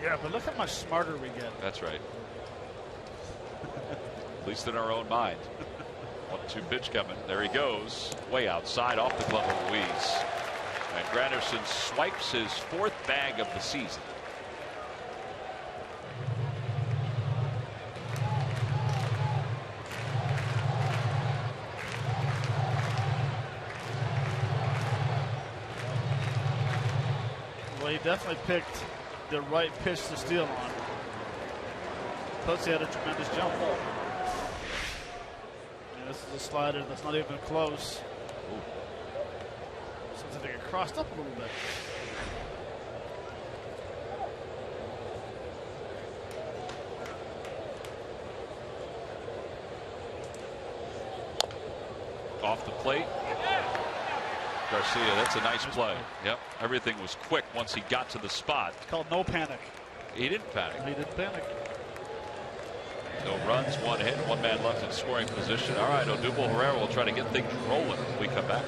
Yeah, but look how much smarter we get. That's right. At least in our own mind. 1-2 pitch coming. There he goes. Way outside off the glove of Ruiz. And Granderson swipes his 4th bag of the season. Well, he definitely picked the right pitch to steal on. Plus, he had a tremendous jump ball. This is a slider that's not even close. Seems like it crossed up a little bit. Off the plate. Garcia, that's a nice play. Yep, everything was quick once he got to the spot. It's called no panic. He didn't panic. He didn't panic. No runs, 1 hit, 1 man left in scoring position. All right, Odubel Herrera will try to get things rolling when we come back.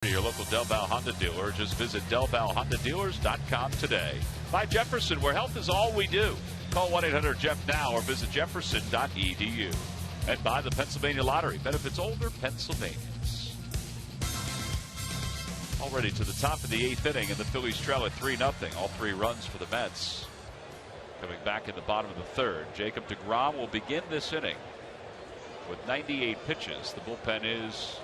Your local Del Val Honda dealer. Just visit DelValHondaDealers.com today. By Jefferson, where health is all we do. Call 1-800-JEFF now or visit jefferson.edu. And by the Pennsylvania Lottery. Benefits older Pennsylvanians. Already to the top of the 8th inning, and the Phillies trail at 3-0. All 3 runs for the Mets. Coming back in the bottom of the 3rd. Jacob deGrom will begin this inning with 98 pitches. The bullpen is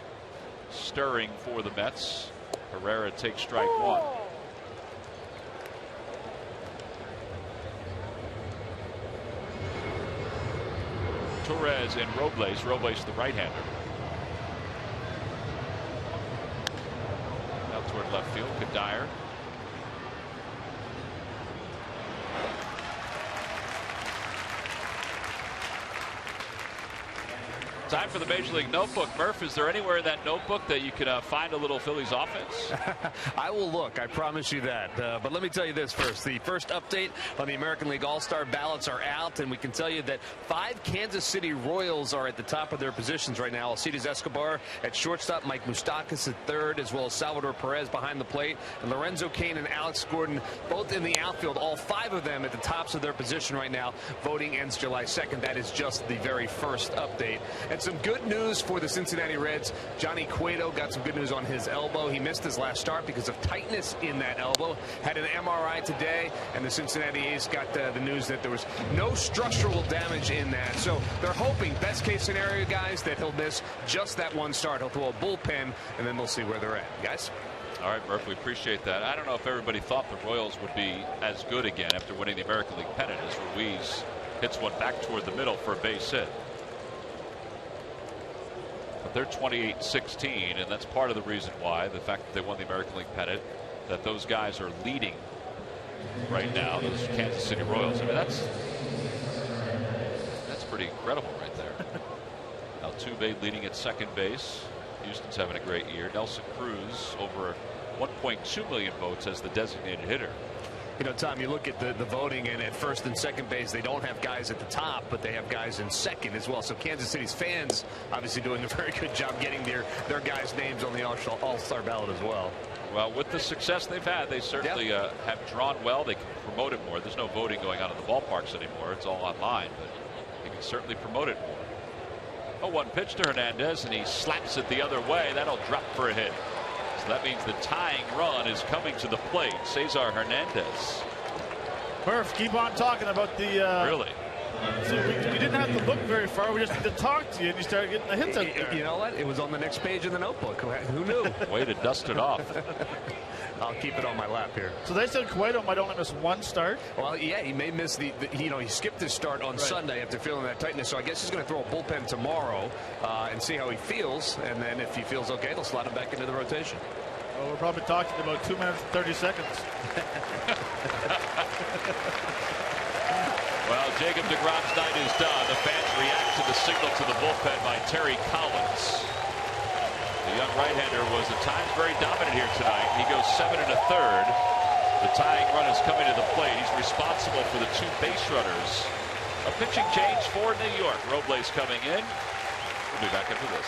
stirring for the Mets. Herrera takes strike 1. Torres and Robles. Robles the right-hander. Out toward left field. Kadire. Time for the Major League Notebook. Murph, is there anywhere in that notebook that you can find a little Phillies offense? I will look. I promise you that. But let me tell you this first. The first update on the American League All-Star ballots are out, and we can tell you that 5 Kansas City Royals are at the top of their positions right now. Alcides Escobar at shortstop, Mike Moustakas at third, as well as Salvador Perez behind the plate, and Lorenzo Cain and Alex Gordon both in the outfield. All 5 of them at the tops of their position right now. Voting ends July 2nd. That is just the very first update. And some good news for the Cincinnati Reds. Johnny Cueto got some good news on his elbow. He missed his last start because of tightness in that elbow. Had an MRI today, and the Cincinnati A's got the news that there was no structural damage in that. So they're hoping, best case scenario, guys, that he'll miss just that one start. He'll throw a bullpen, and then they'll see where they're at. Guys? All right, Murph, we appreciate that. I don't know if everybody thought the Royals would be as good again after winning the American League pennant as Ruiz hits one back toward the middle for a base hit. But they're 28-16, and that's part of the reason why, the fact that they won the American League pennant, that those guys are leading right now, those Kansas City Royals. I mean, that's pretty incredible right there. Altuve leading at second base. Houston's having a great year. Nelson Cruz over 1.2 million votes as the designated hitter. You know, Tom, you look at the voting, and at first and second base, they don't have guys at the top, but they have guys in second as well. So Kansas City's fans obviously doing a very good job getting their guys' names on the All-Star ballot as well. Well, with the success they've had, they certainly have drawn well. They can promote it more. There's no voting going on in the ballparks anymore. It's all online, but they can certainly promote it more. 0-1 pitch to Hernandez, and he slaps it the other way. That'll drop for a hit. So that means the tying run is coming to the plate. Cesar Hernandez. Murph, keep on talking about the. Really? So we didn't have to look very far. We just had to talk to you, and you started getting the hits out there. You know what? It was on the next page of the notebook. Who knew? Way to dust it off. I'll keep it on my lap here. So they said Cueto might only miss one start. Well, yeah, he may miss he skipped his start on Sunday after feeling that tightness. So I guess he's going to throw a bullpen tomorrow and see how he feels. And then if he feels okay, they'll slide him back into the rotation. Well, we're probably talking about 2 minutes and 30 seconds. Well, Jacob deGrom's night is done. The fans react to the signal to the bullpen by Terry Collins. The young right-hander was at times very dominant here tonight. He goes 7 1/3. The tying run is coming to the plate. He's responsible for the 2 base runners. A pitching change for New York. Robles coming in. We'll be back after this.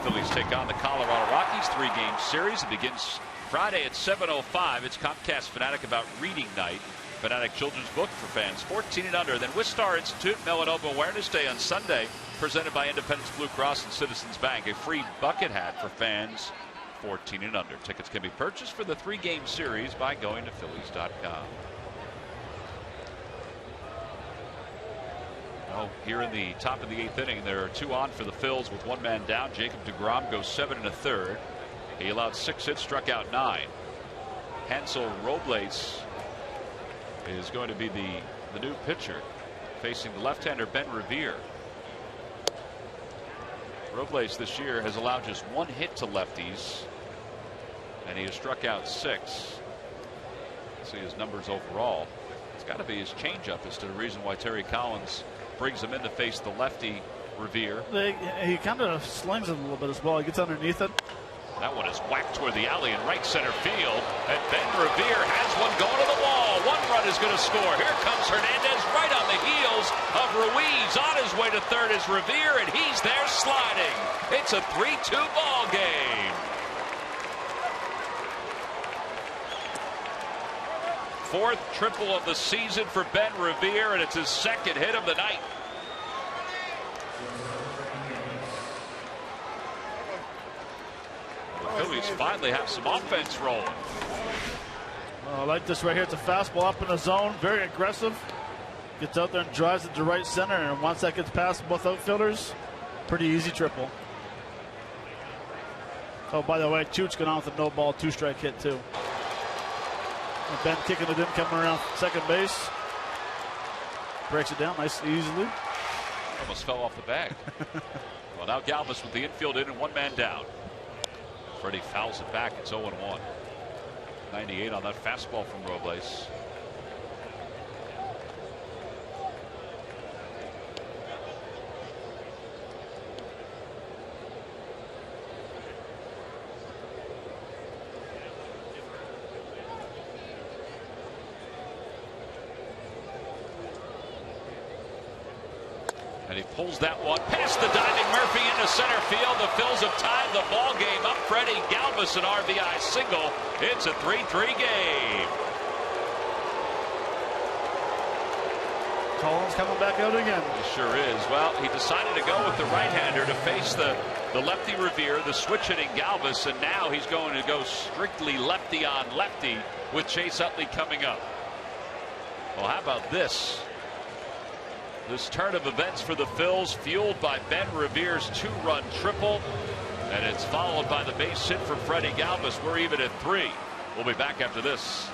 Phillies take on the Colorado Rockies. 3-game series. It begins Friday at 7:05. It's Comcast Fanatic About Reading Night. Fanatic Children's Book for fans 14 and under. Then Wistar Institute Melanoma Awareness Day on Sunday, presented by Independence Blue Cross and Citizens Bank. A free bucket hat for fans 14 and under. Tickets can be purchased for the 3-game series by going to Phillies.com. Well, here in the top of the 8th inning, there are 2 on for the Phils with 1 man down. Jacob deGrom goes 7 1/3. He allowed 6 hits, struck out 9. Hansel Robles is going to be the new pitcher, facing the left-hander Ben Revere. Robles this year has allowed just 1 hit to lefties, and he has struck out 6. See his numbers overall. It's got to be his changeup as to the reason why Terry Collins brings him in to face the lefty Revere. He kind of slings it a little bit as well. He gets underneath it. That one is whacked toward the alley in right center field, and Ben Revere has one going to the wall. 1 run is going to score. Here comes Hernandez right on the heels of Ruiz. On his way to third is Revere, and he's there sliding. It's a 3-2 ball game. Fourth triple of the season for Ben Revere, and it's his 2nd hit of the night. The Phillies finally have some offense rolling. I like this right here. It's a fastball up in the zone, very aggressive. Gets out there and drives it to right center, and once that gets past both outfielders, pretty easy triple. Oh, by the way, Chooch going on with a no ball, 2-strike hit too. And Ben kicking it in, coming around second base. Breaks it down nice easily. Almost fell off the bag. Well, now Galvis with the infield in and 1 man down. Freddie fouls it back. It's 0-1. 98 on that fastball from Robles. And he pulls that one past the diving Murphy into center field. The Phils have tied the ball game up. Freddie Galvis, an RBI single. It's a 3-3 game. Collins coming back out again. He sure is. Well, he decided to go with the right-hander to face the lefty Revere, the switch hitting Galvis, and now he's going to go strictly lefty on lefty with Chase Utley coming up. Well, how about this? This turn of events for the Phils, fueled by Ben Revere's 2-run triple, and it's followed by the base hit for Freddie Galvis. We're even at 3. We'll be back after this.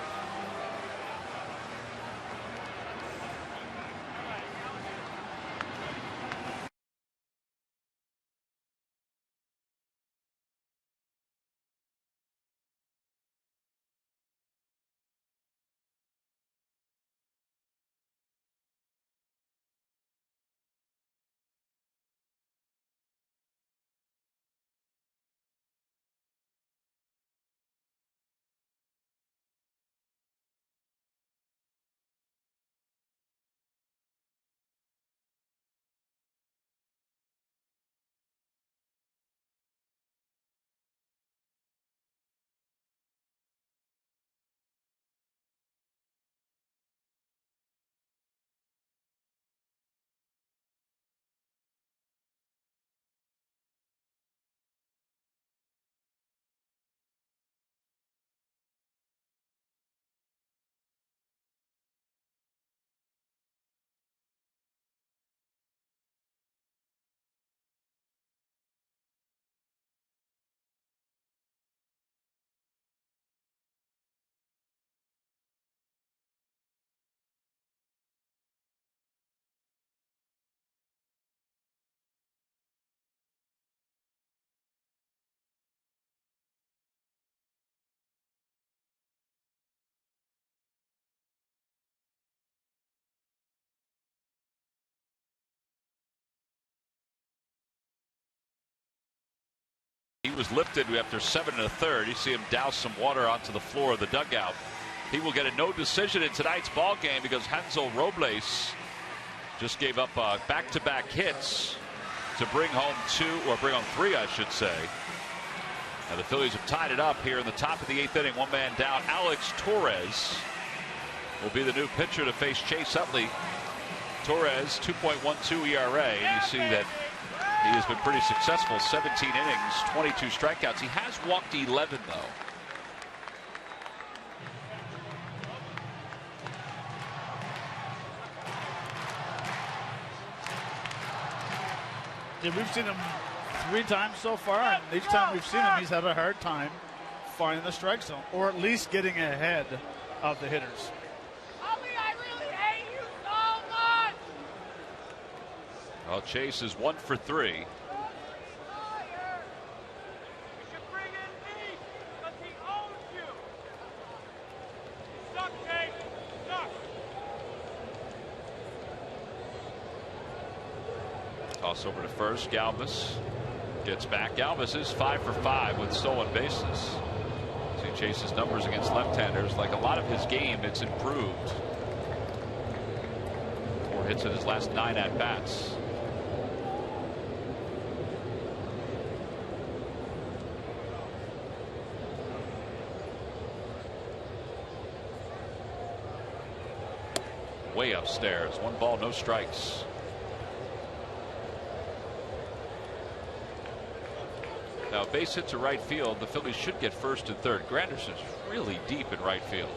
He was lifted after 7 1/3. You see him douse some water onto the floor of the dugout. He will get a no decision in tonight's ball game because Hansel Robles just gave up back-to-back hits to bring home 2, or bring home 3, I should say. And the Phillies have tied it up here in the top of the 8th inning. 1 man down. Alex Torres will be the new pitcher to face Chase Utley. Torres, 2.12 ERA. And you see that he has been pretty successful. 17 innings, 22 strikeouts. He has walked 11, though. Yeah, we've seen him 3 times so far, and each time we've seen him, he's had a hard time finding the strike zone, or at least getting ahead of the hitters. I really hate you so much. Well, Chase is 1 for 3. You should bring in me, because he owns you. Suck, Chase. Suck. Toss over to first. Galvis gets back. Galvis is 5 for 5 with stolen bases. See Chase's numbers against left-handers. Like a lot of his game, it's improved. 4 hits in his last 9 at-bats. Way upstairs. 1 ball, no strikes. Now, base hit to right field. The Phillies should get first and third. Granderson's really deep in right field.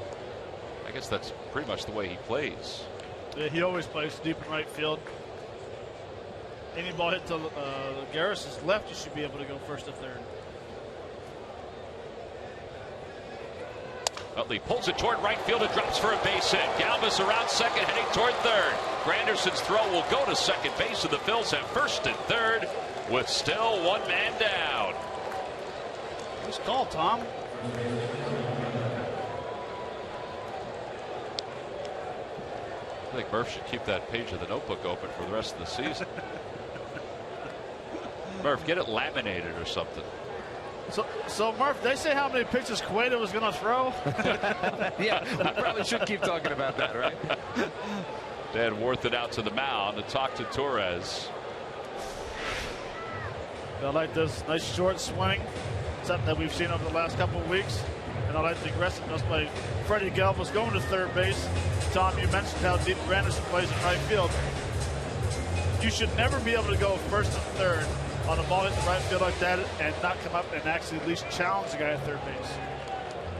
I guess that's pretty much the way he plays. Yeah, he always plays deep in right field. Any ball hit to Garris's left, you should be able to go first or third. Utley pulls it toward right field and drops for a base hit. Galvis around second, heading toward third. Granderson's throw will go to second base, and the Phils have first and third with still 1 man down. Nice call, Tom. I think Murph should keep that page of the notebook open for the rest of the season. Murph, get it laminated or something. So Murph, they say how many pitches Cueto was going to throw? Yeah, I probably should keep talking about that, right? Dan Worthen out to the mound to talk to Torres. I like this nice short swing, something that we've seen over the last couple of weeks. And I like the aggressiveness by Freddie Galvis going to third base. Tom, you mentioned how deep Granderson plays in right field. You should never be able to go first and third on a ball hit in right field like that and not come up and actually at least challenge the guy at third base.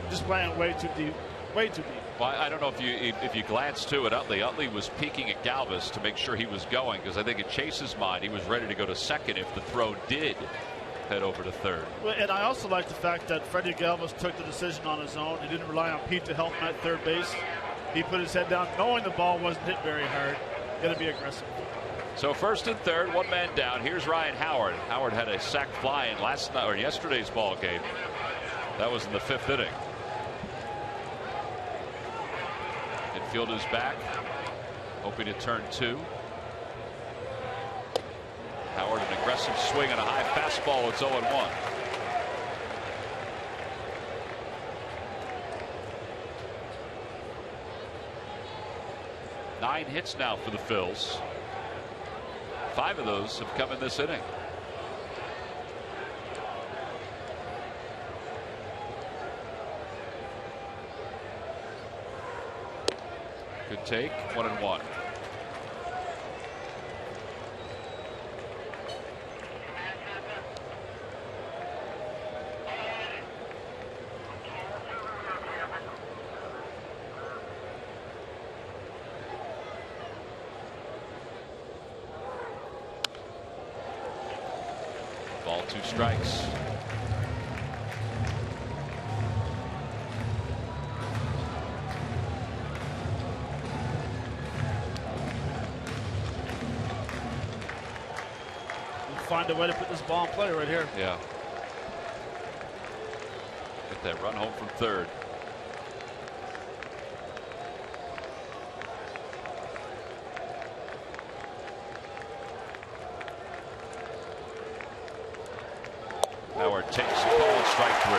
Just playing way too deep, way too deep. Well, I don't know if you glance to it, Utley was peeking at Galvis to make sure he was going, because I think in Chase's mind he was ready to go to second if the throw did head over to third. Well, and I also like the fact that Freddie Galvis took the decision on his own. He didn't rely on Pete to help him at third base. He put his head down knowing the ball wasn't hit very hard. Got to be aggressive. So first and third, 1 man down. Here's Ryan Howard. Howard had a sac fly in yesterday's ball game. That was in the 5th inning. Infield is back, hoping to turn 2. Howard, an aggressive swing and a high fastball. It's 0-1. Nine hits now for the Phils. 5 of those have come in this inning. Good take. 1-1. Ball, 2 strikes. Find a way to put this ball in play right here. Yeah. Get that run home from third. Howard takes a call, strike 3.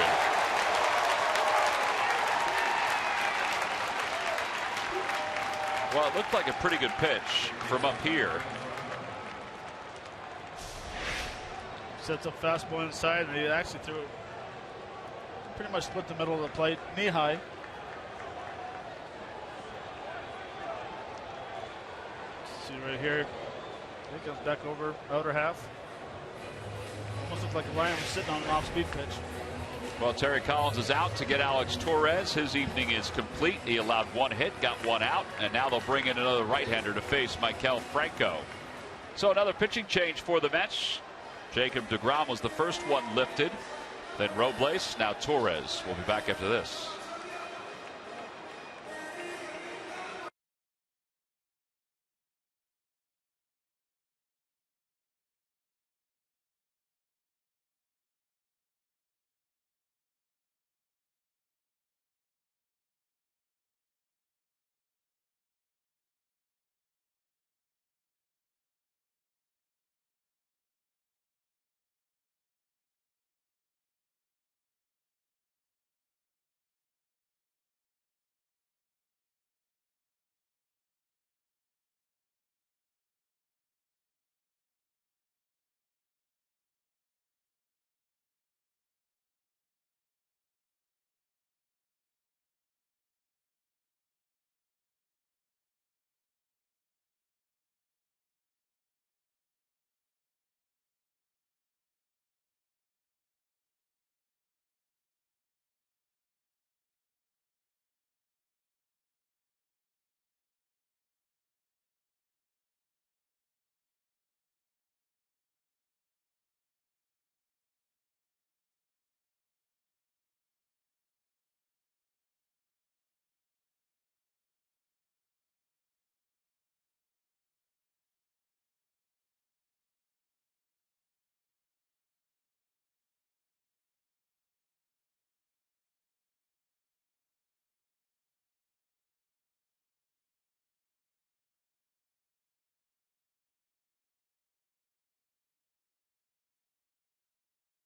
Well, it looked like a pretty good pitch from up here. Sets up fastball inside, and he actually threw it pretty much split the middle of the plate, knee high. See right here, he comes back over outer half. Almost looks like Ryan was sitting on an off-speed pitch. Well, Terry Collins is out to get Alex Torres. His evening is complete. He allowed 1 hit, got 1 out, and now they'll bring in another right-hander to face Maikel Franco. So another pitching change for the Mets. Jacob deGrom was the first one lifted. Then Robles, now Torres. We'll be back after this.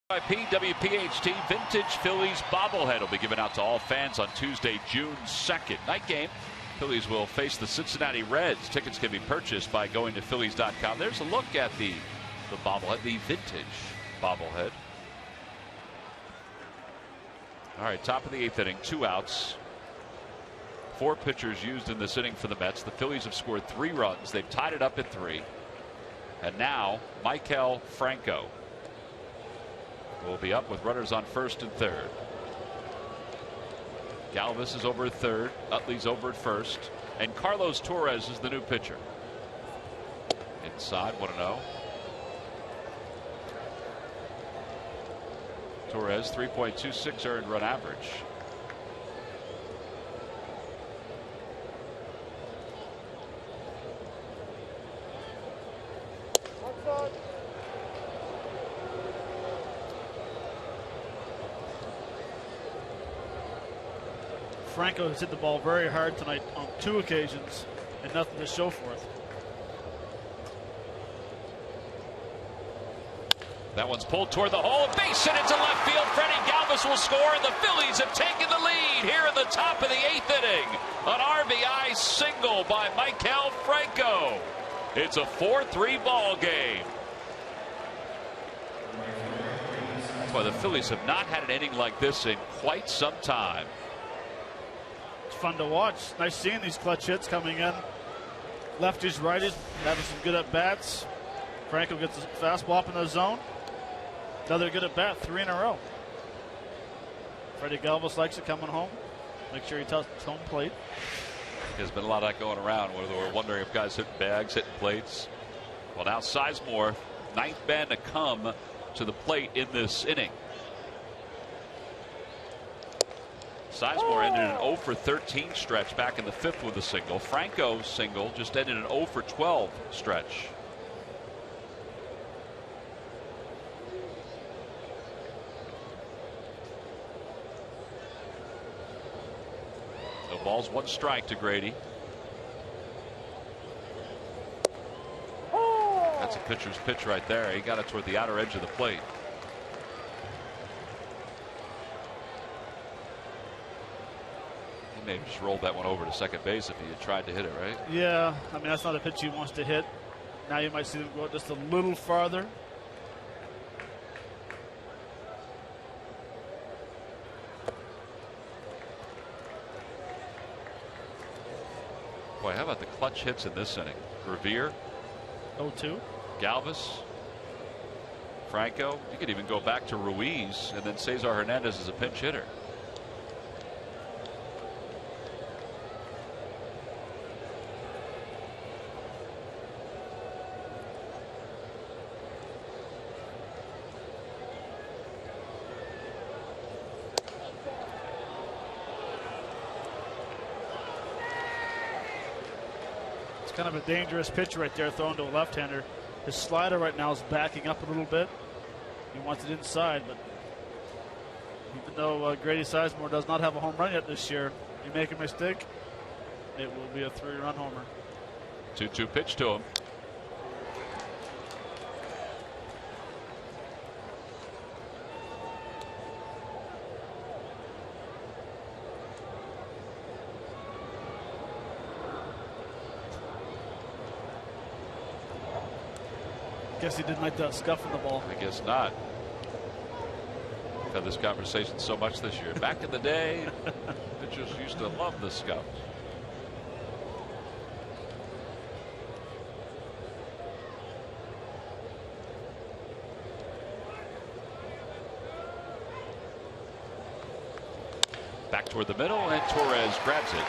WPHT Vintage Phillies bobblehead will be given out to all fans on Tuesday, June 2nd. Night game. Phillies will face the Cincinnati Reds. Tickets can be purchased by going to Phillies.com. There's a look at the bobblehead, the vintage bobblehead. All right, top of the 8th inning, 2 outs. 4 pitchers used in this inning for the Mets. The Phillies have scored 3 runs. They've tied it up at 3. And now, Maikel Franco will be up with runners on first and third. Galvis is over at third. Utley's over at first. And Carlos Torres is the new pitcher. Inside, 1-0. Torres, 3.26 earned run average. Franco has hit the ball very hard tonight on 2 occasions and nothing to show for it. That one's pulled toward the hole. Base hit into left field. Freddie Galvis will score, and the Phillies have taken the lead here in the top of the 8th inning. An RBI single by Maikel Franco. It's a 4-3 ball game. That's why the Phillies have not had an inning like this in quite some time. Fun to watch. Nice seeing these clutch hits coming in. Lefties, righties, having some good at bats. Franco gets a fastball up in the zone. Another good at bat, 3 in a row. Freddie Galvis likes it coming home. Make sure he touches home plate. There's been a lot of that going around where we're wondering if guys hitting bags, hitting plates. Well, now Sizemore, 9th man to come to the plate in this inning. Sizemore ended an 0 for 13 stretch back in the 5th with a single. Franco's single just ended an 0 for 12 stretch. No balls, 1 strike to Grady. That's a pitcher's pitch right there. He got it toward the outer edge of the plate. Maybe just rolled that one over to second base if he had tried to hit it, right? Yeah, I mean, that's not a pitch he wants to hit. Now you might see them go just a little farther. Boy, how about the clutch hits in this inning? Revere, 0-2. Galvis, Franco. You could even go back to Ruiz, and then Cesar Hernandez as a pinch hitter. kind of a dangerous pitch right there, thrown to a left-hander. His slider right now is backing up a little bit. He wants it inside, but even though Grady Sizemore does not have a home run yet this year, you make a mistake, it will be a 3-run homer. 2-2 pitch to him. Guess he didn't like that scuff in the ball. I guess not. We've had this conversation so much this year. Back in the day, pitchers used to love the scuff. Back toward the middle, and Torres grabs it.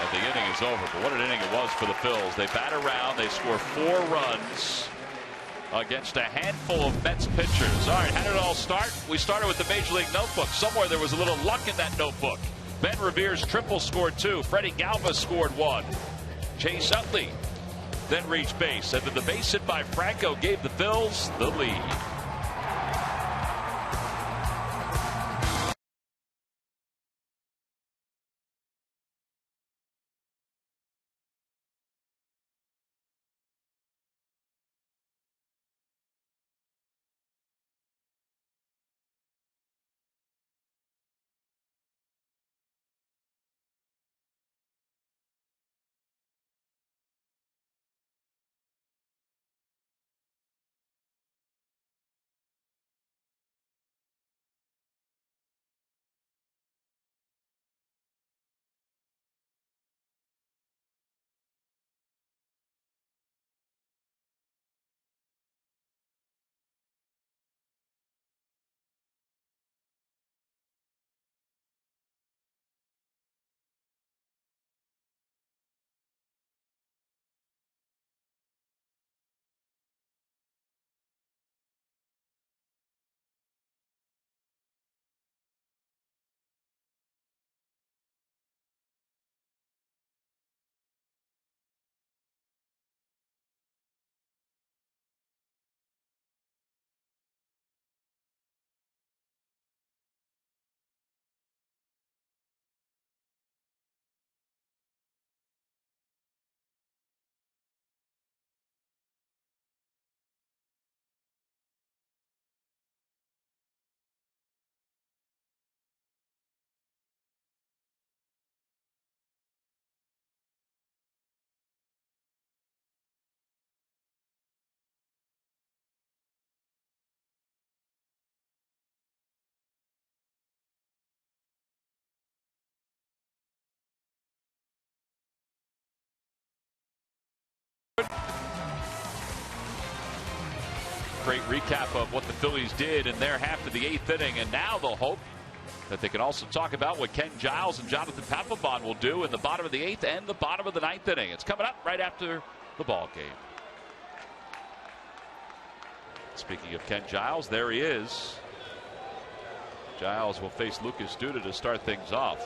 And the inning is over. But what an inning it was for the Phils. They bat around. They score 4 runs against a handful of Mets pitchers. All right, how did it all start? We started with the Major League Notebook. Somewhere there was a little luck in that notebook. Ben Revere's triple scored 2. Freddie Galva scored 1. Chase Utley then reached base. And then the base hit by Franco gave the Phils the lead. Great recap of what the Phillies did in their half of the 8th inning, and now they'll hope that they can also talk about what Ken Giles and Jonathan Papelbon will do in the bottom of the 8th and the bottom of the 9th inning. It's coming up right after the ball game. Speaking of Ken Giles, there he is. Giles will face Lucas Duda to start things off.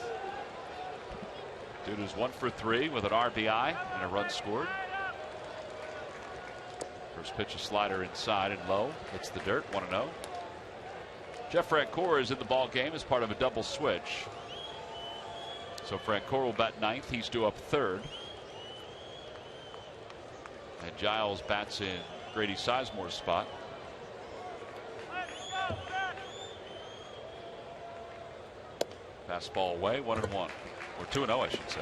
Duda's 1 for 3 with an RBI and a run scored. First pitch, a slider inside and low. Hits the dirt, 1-0. Jeff Francoeur is in the ball game as part of a double switch. So Francoeur will bat 9th. He's due up 3rd. And Giles bats in Grady Sizemore's spot. Fastball away, 1-1. Or 2-0, I should say.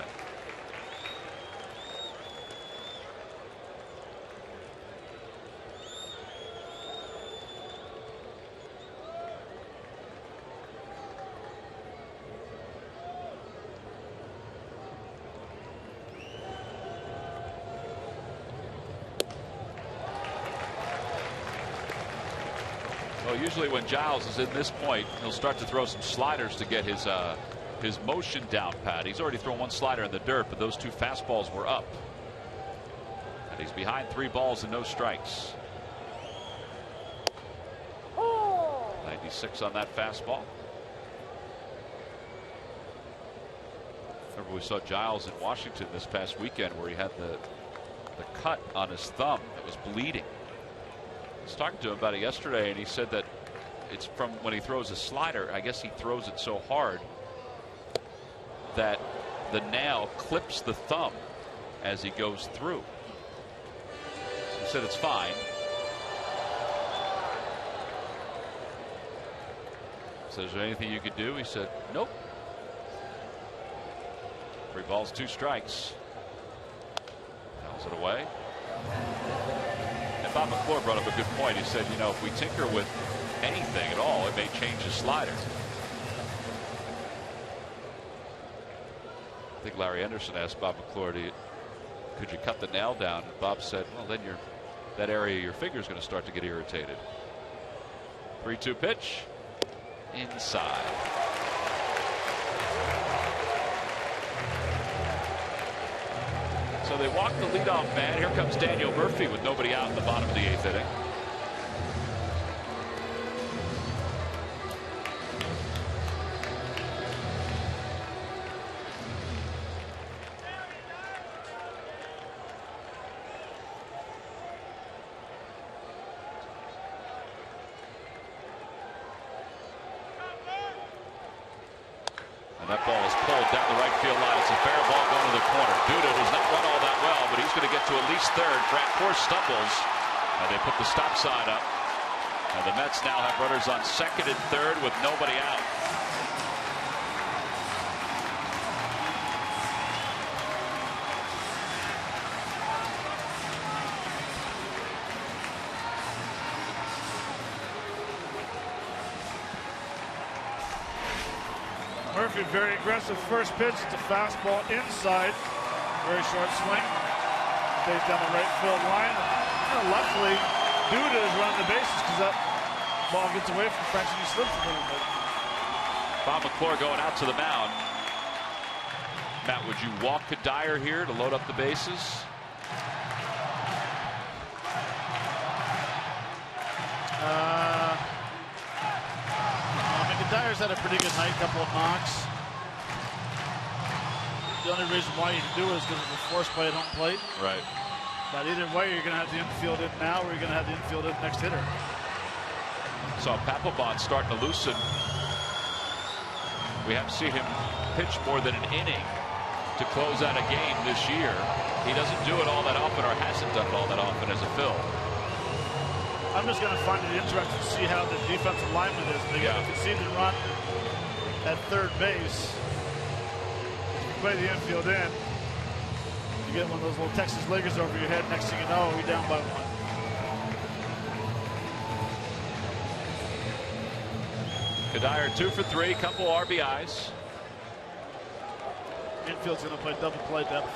Well, usually when Giles is in this point, he'll start to throw some sliders to get his motion down pat. He's already thrown 1 slider in the dirt, but those 2 fastballs were up. And he's behind 3 balls and no strikes. 96 on that fastball. Remember, we saw Giles in Washington this past weekend where he had the the cut on his thumb that was bleeding. I was talking to him about it yesterday, and he said that it's from when he throws a slider. I guess he throws it so hard that the nail clips the thumb as he goes through. He said it's fine. So is there anything you could do? He said, nope. 3 balls, 2 strikes. Fouls it away. And Bob McClure brought up a good point. He said, you know, if we tinker with anything at all, it may change the slider. I think Larry Anderson asked Bob McClure, could you cut the nail down? And Bob said, well, then that area of your finger is going to start to get irritated. 3-2 pitch. Inside. So they walk the leadoff man. Here comes Daniel Murphy with nobody out in the bottom of the 8th inning. And that ball is pulled down the right field line. It's a fair ball going to the corner. Duda does not run all that well, but he's going to get to at least third. Brad Force stumbles, and they put the stop sign up. And the Mets now have runners on second and third with nobody out. Murphy very aggressive first pitch. It's a fastball inside. Very short swing. Stays down the right field line. And luckily, Duda is running the bases because that ball gets away from French and he slips a little bit. Bob McClure going out to the mound. Matt, would you walk Dyer here to load up the bases? Dyer's had a pretty good night, couple of knocks. The only reason why you do it is because of the force play at home plate. Right. But either way, you're going to have the infield in now, or you're going to have the infield in next hitter. Saw Papelbon starting to loosen. We haven't seen him pitch more than an inning to close out a game this year. He doesn't do it all that often, or hasn't done it all that often as a Phil. I'm just going to find it interesting to see how the defensive lineman is. They got a conceded run at third base. Play the infield in. You get one of those little Texas Lakers over your head. Next thing you know, you're down by 1. Dyer 2 for 3, couple RBIs. Infield's going to play double play depth,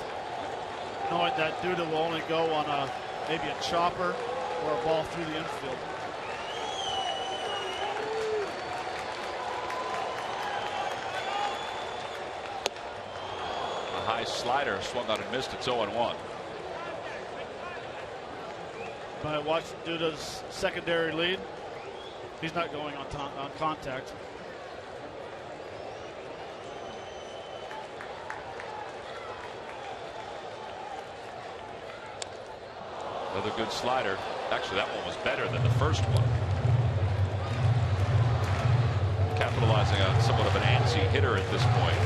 knowing that Duda will only go on maybe a chopper or a ball through the infield. A high slider swung on and missed. It's 0-1. When I watched Duda's secondary lead, he's not going on contact. Another good slider. Actually, that one was better than the first one. Capitalizing on somewhat of an antsy hitter at this point.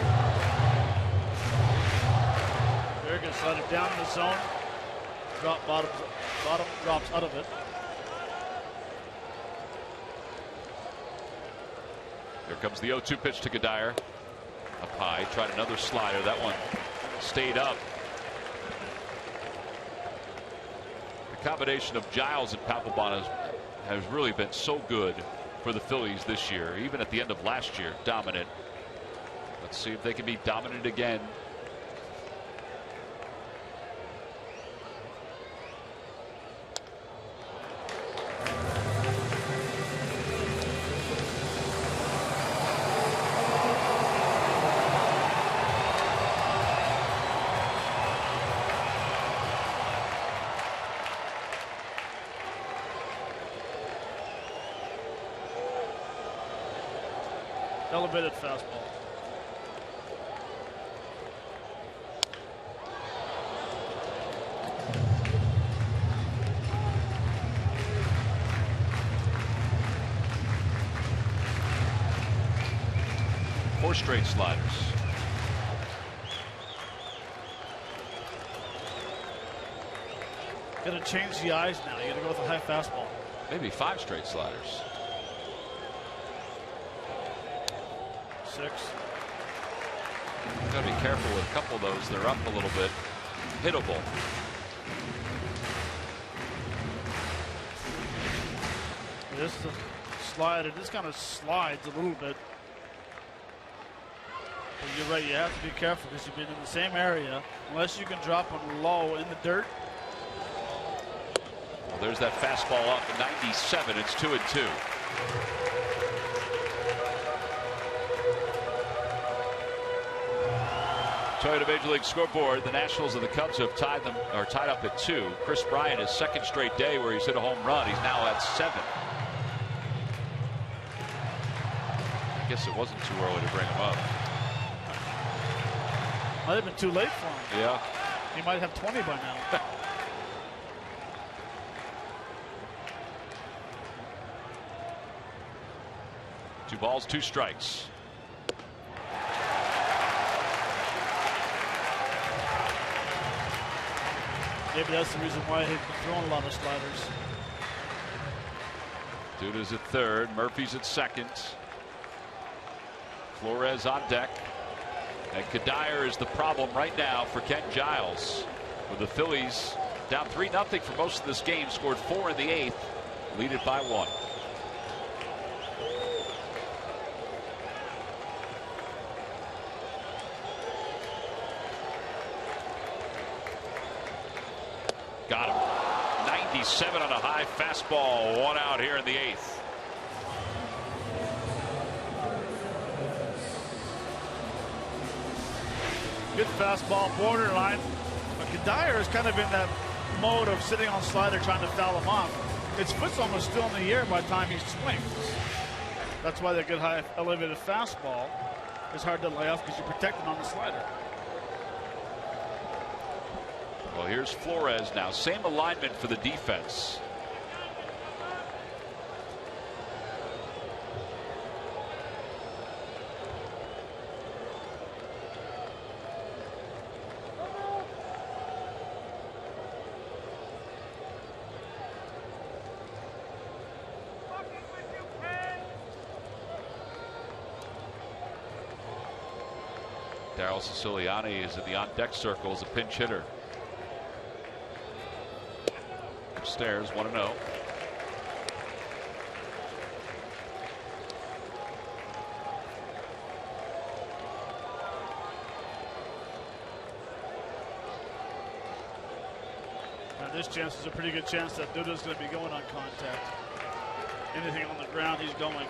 Very good slider down in the zone. Bottom drops out of it. Here comes the 0-2 pitch to Dyer. Up high, tried another slider. That one stayed up. The combination of Giles and Papelbon has really been so good for the Phillies this year. Even at the end of last year, dominant. Let's see if they can be dominant again. Elevated fastball. 4 straight sliders. Got to change the eyes now. You got to go with a high fastball. Maybe 5 straight sliders. 6. Got to be careful with a couple of those. They're up a little bit. Hittable. This is a slide. It just kind of slides a little bit. But you're right. You have to be careful because you've been in the same area. Unless you can drop them low in the dirt. Well, there's that fastball up at 97. It's 2-2. Toyota Major League scoreboard. The Nationals and the Cubs have tied up at 2. Chris Bryant, his 2nd straight day where he's hit a home run. He's now at 7. I guess it wasn't too early to bring him up. Might have been too late for him. Yeah. He might have 20 by now. 2 balls, 2 strikes. Maybe that's the reason why he's been throwing a lot of sliders. Duda's at 3rd. Murphy's at 2nd. Flores on deck. And Kadire is the problem right now for Ken Giles. With the Phillies down 3-0 for most of this game. Scored 4 in the 8th. Lead it by 1. Got him. 97 on a high fastball. 1 out here in the 8th. Good fastball, borderline. But Kadire is kind of in that mode of sitting on slider trying to foul him off. His foot's almost still in the air by the time he swings. That's why the good high elevated fastball is hard to lay off because you're protected on the slider. Well, here's Flores now. Same alignment for the defense. Darryl Siciliani is in the on-deck circle as a pinch hitter. Upstairs, 1-0. This chance is a pretty good chance that Duda's going to be going on contact. Anything on the ground, he's going.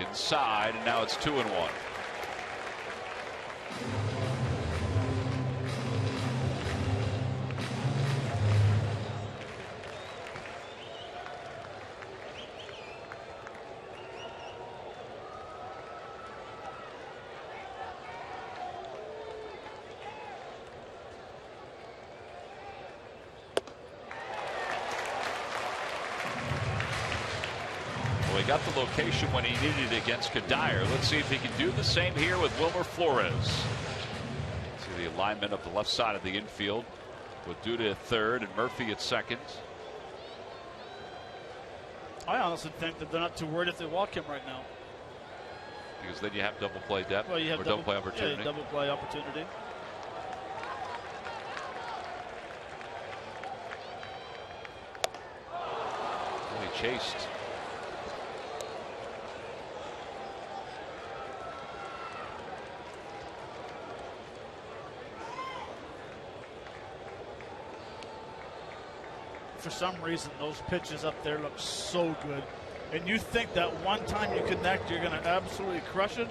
Inside, and now it's 2-1. He got the location when he needed it against Kadire. Let's see if he can do the same here with Wilmer Flores. See the alignment of the left side of the infield with Duda at 3rd and Murphy at 2nd. I honestly think that they're not too worried if they walk him right now. Because then you have double play depth, well, you have or double play opportunity. Yeah, double play opportunity. Well, he chased. For some reason, those pitches up there look so good. And you think that one time you connect, you're going to absolutely crush it.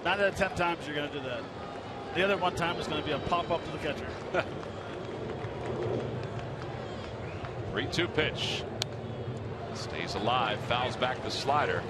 9 out of 10 times you're going to do that. The other one time is going to be a pop-up to the catcher. 3-2 pitch. Stays alive, fouls back the slider.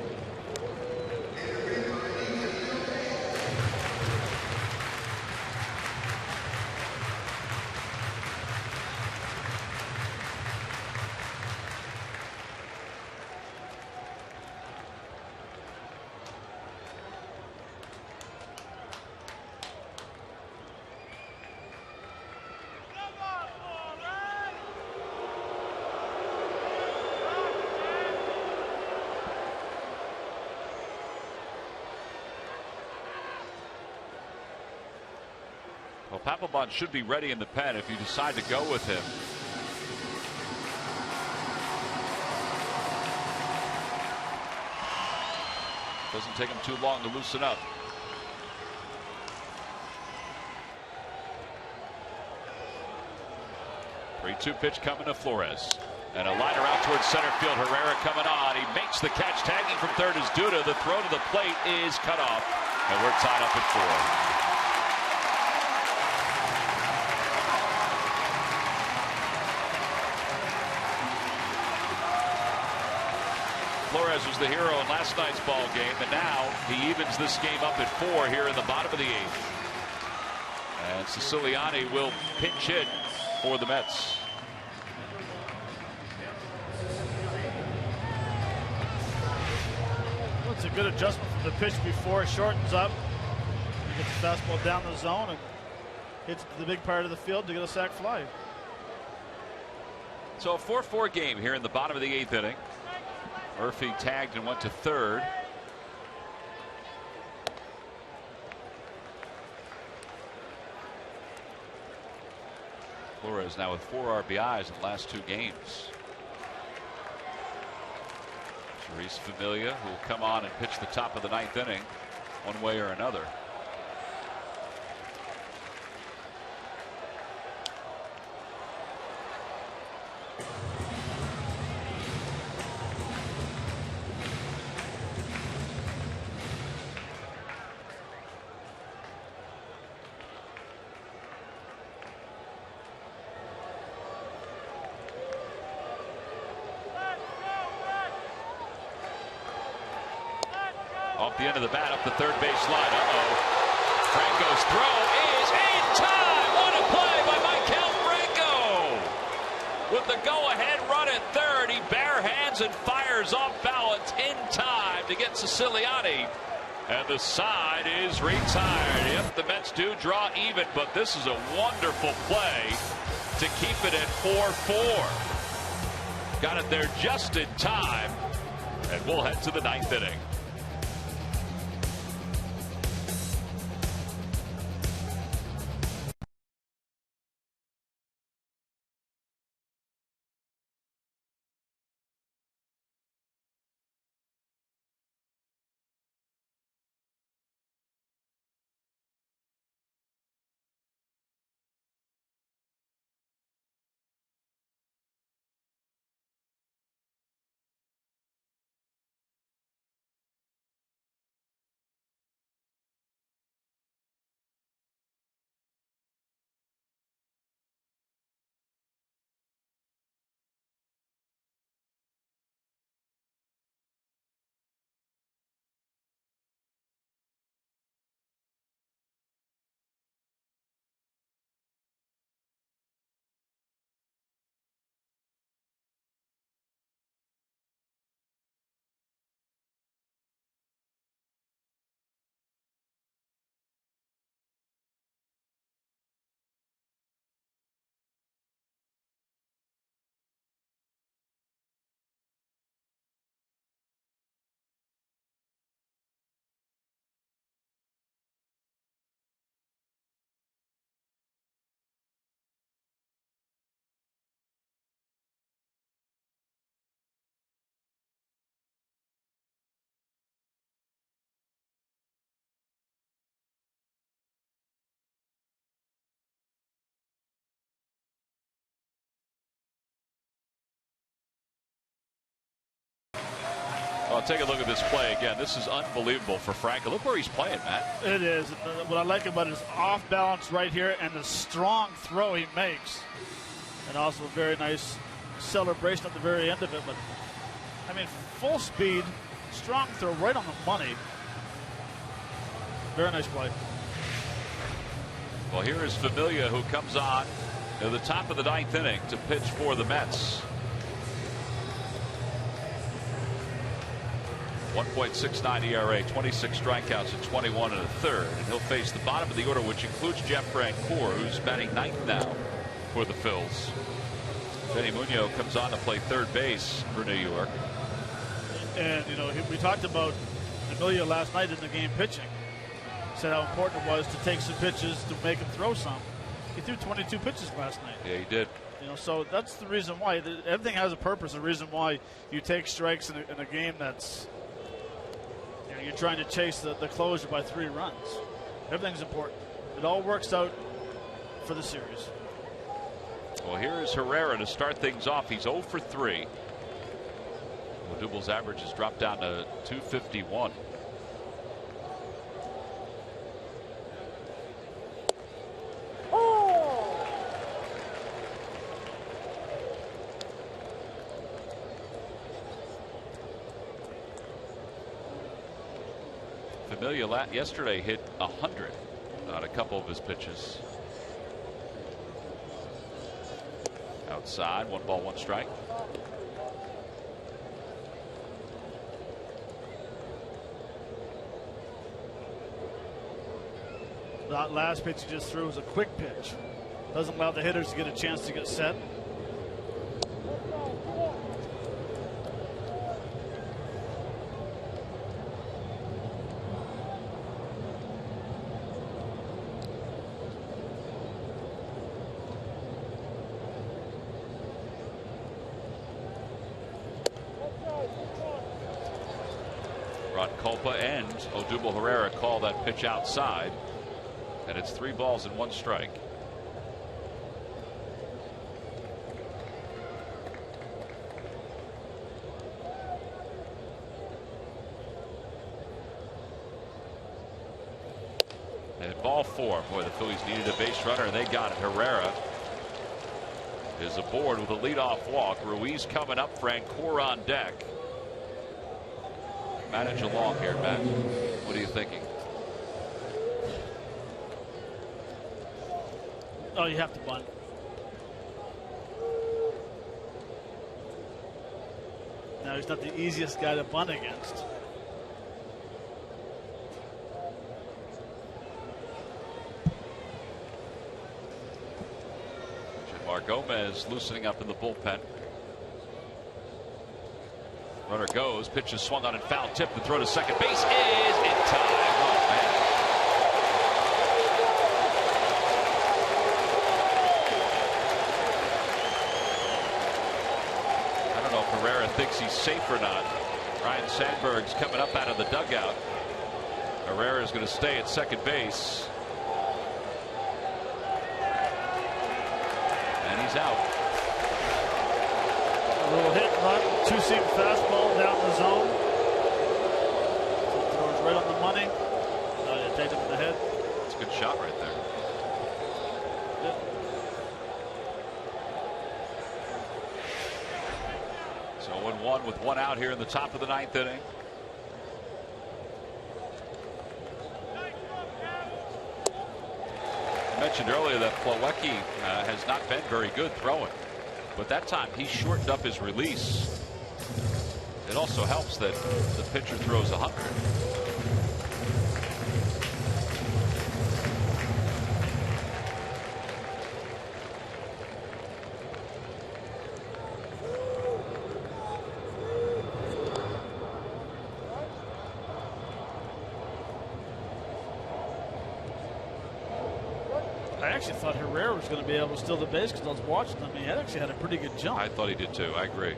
Well, Papelbon should be ready in the pen if you decide to go with him. Doesn't take him too long to loosen up. Three-two pitch coming to Flores. And a liner out towards center field. Herrera coming on. He makes the catch. Tagging from third is Duda. The throw to the plate is cut off. And we're tied up at 4. Flores was the hero in last night's ball game, and now he evens this game up at 4 here in the bottom of the 8th. And Siciliani will pinch hit for the Mets. Well, it's a good adjustment from the pitch before it shortens up. He gets the fastball down the zone and hits the big part of the field to get a sac fly. So a 4-4 game here in the bottom of the 8th inning. Murphy tagged and went to third. Flores now with 4 RBIs in the last 2 games. Maurice Familia, who will come on and pitch the top of the 9th inning one way or another. Off the end of the bat, up the third base line. Franco's throw is in time. What a play by Maikel Franco. With the go-ahead run at third, he bare hands and fires off balance in time to get Siciliani. And the side is retired. Yep, the Mets do draw even, but this is a wonderful play to keep it at 4-4. Got it there just in time, and we'll head to the 9th inning. Well, take a look at this play again. This is unbelievable for Franco. Look where he's playing, Matt. It is. What I like about it is off balance right here and the strong throw he makes. And also a very nice celebration at the very end of it. But, I mean, full speed, strong throw right on the money. Very nice play. Well, here is Familia, who comes on at the top of the 9th inning to pitch for the Mets. 1.69 ERA, 26 strikeouts, and 21 and a third. And he'll face the bottom of the order, which includes Jeff Francoeur, who's batting 9th now for the Phils. Benny Munoz comes on to play third base for New York. And, you know, we talked about Amelia last night in the game pitching. Said how important it was to take some pitches to make him throw some. He threw 22 pitches last night. Yeah, he did. You know, so that's the reason why. Everything has a purpose, the reason why you take strikes in a game that's, you know, you're trying to chase the closure by 3 runs. Everything's important. It all works out for the series. Well, here is Herrera to start things off. He's 0 for 3. Odubel's average has dropped down to 251. Familia yesterday hit 100 on a couple of his pitches. Outside, 1 ball, 1 strike. That last pitch he just threw was a quick pitch. Doesn't allow the hitters to get a chance to get set. Culpa and Odubel Herrera call that pitch outside, and it's 3 balls and 1 strike. And ball 4. Boy, the Phillies needed a base runner, and they got it. Herrera is aboard with a leadoff walk. Ruiz coming up, Francoeur on deck. Manage along here, Matt. What are you thinking? Oh, you have to bunt. Now, he's not the easiest guy to bunt against. Jamar Gomez loosening up in the bullpen. Runner goes, pitch is swung on and foul tip. The throw to second base is in time. Oh, man. I don't know if Herrera thinks he's safe or not. Ryan Sandberg's coming up out of the dugout. Herrera is going to stay at second base. And he's out. A little hit and run, 2-seam fastball down the zone. Throws right on the money. Take him in the head. It's a good shot right there. Yep. So 0-1 with 1 out here in the top of the 9th inning. I mentioned earlier that Plawecki has not been very good throwing. But that time he shortened up his release. It also helps that the pitcher throws 100. I actually thought Herrera was going to be able to steal the base because I was watching him. He actually had a pretty good jump. I thought he did too. I agree.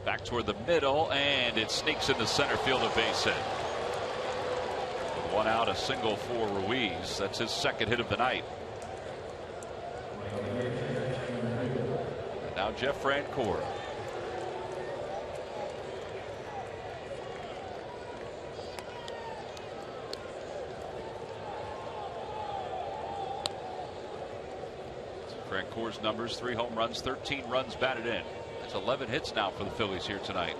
Back toward the middle, and it sneaks into center field, a base hit. With one out, a single for Ruiz. That's his second hit of the night. And now Jeff Francoeur. Francoeur's numbers: 3 home runs, 13 runs batted in. That's 11 hits now for the Phillies here tonight.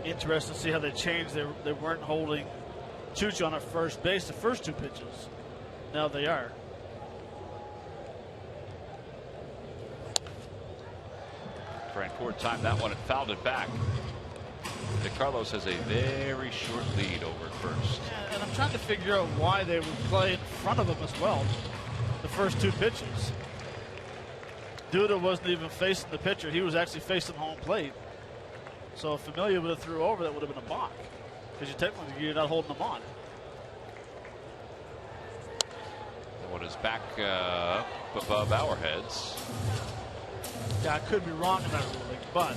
Interesting to see how they changed. They weren't holding Chuch on at first base the first 2 pitches. Now they are. Francoeur timed that one and fouled it back. Carlos has a very short lead over at first. Yeah, and I'm trying to figure out why they would play in front of him as well. The first 2 pitches. Duda wasn't even facing the pitcher. He was actually facing home plate. So if Familia would have threw over, that would have been a balk. Because you're not holding them on. That one is back up above our heads. Yeah, I could be wrong in that ruling, but...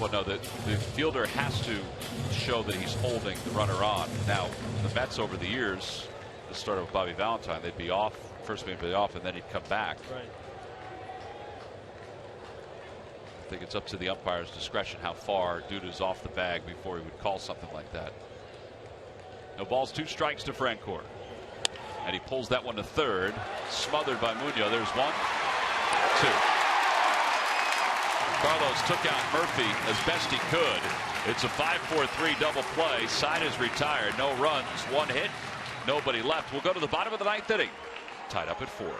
Well, no, the fielder has to show that he's holding the runner on. Now, the Mets over the years, the start of Bobby Valentine, they'd be off, first man would be off, and then he'd come back. Right. I think it's up to the umpire's discretion how far Duda's off the bag before he would call something like that. No balls, 2 strikes to Francoeur. And he pulls that one to third. Smothered by Munoz. There's 1, 2. Carlos took out Murphy as best he could. It's a 5-4-3 double play. Side is retired. No runs, 1 hit, nobody left. We'll go to the bottom of the 9th inning. Tied up at 4.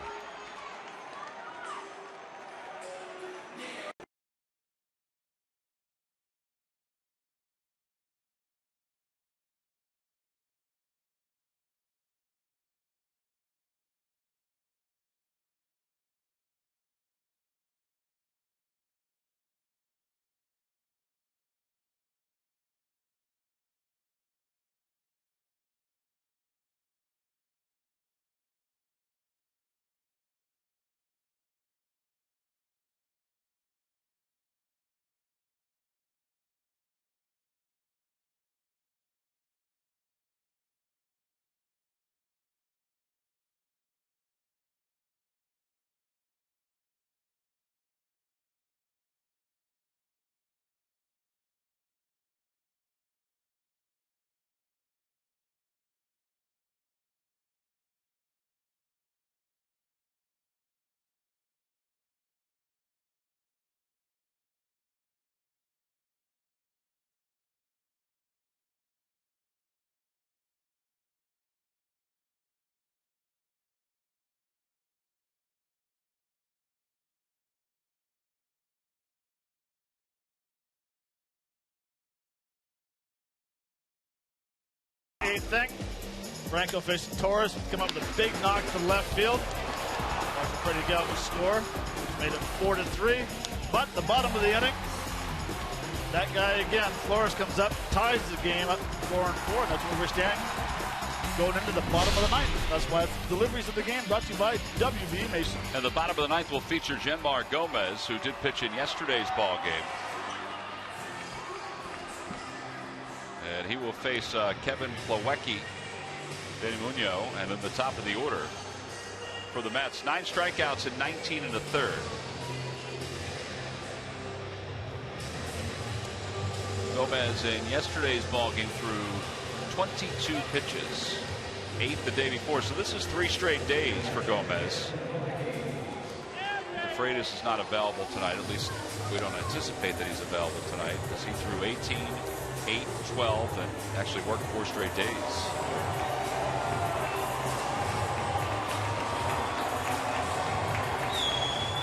Thing. Franco facing Torres. Come up with a big knock to left field. Marshall Freddie Galvin score. Made it 4-3. But the bottom of the inning, that guy again, Flores comes up, ties the game up 4-4. That's where we're standing. Going into the bottom of the 9th. That's why deliveries of the game brought to you by WB Mason. And the bottom of the 9th will feature Genmar Gomez, who did pitch in yesterday's ball game. And he will face Kevin Plawecki, Danny Munoz, and in the top of the order for the Mets. 9 strikeouts in 19 1/3. Gomez in yesterday's ball game threw 22 pitches. 8 the day before. So this is 3 straight days for Gomez. Freitas is not available tonight. At least we don't anticipate that he's available tonight because he threw 18, 8, 12, and actually worked 4 straight days.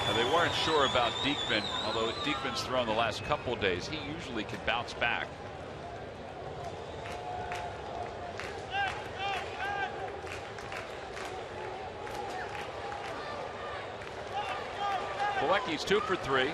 Now they weren't sure about Diekman, although Diekman's thrown the last couple of days. He usually can bounce back. He's 2 for 3.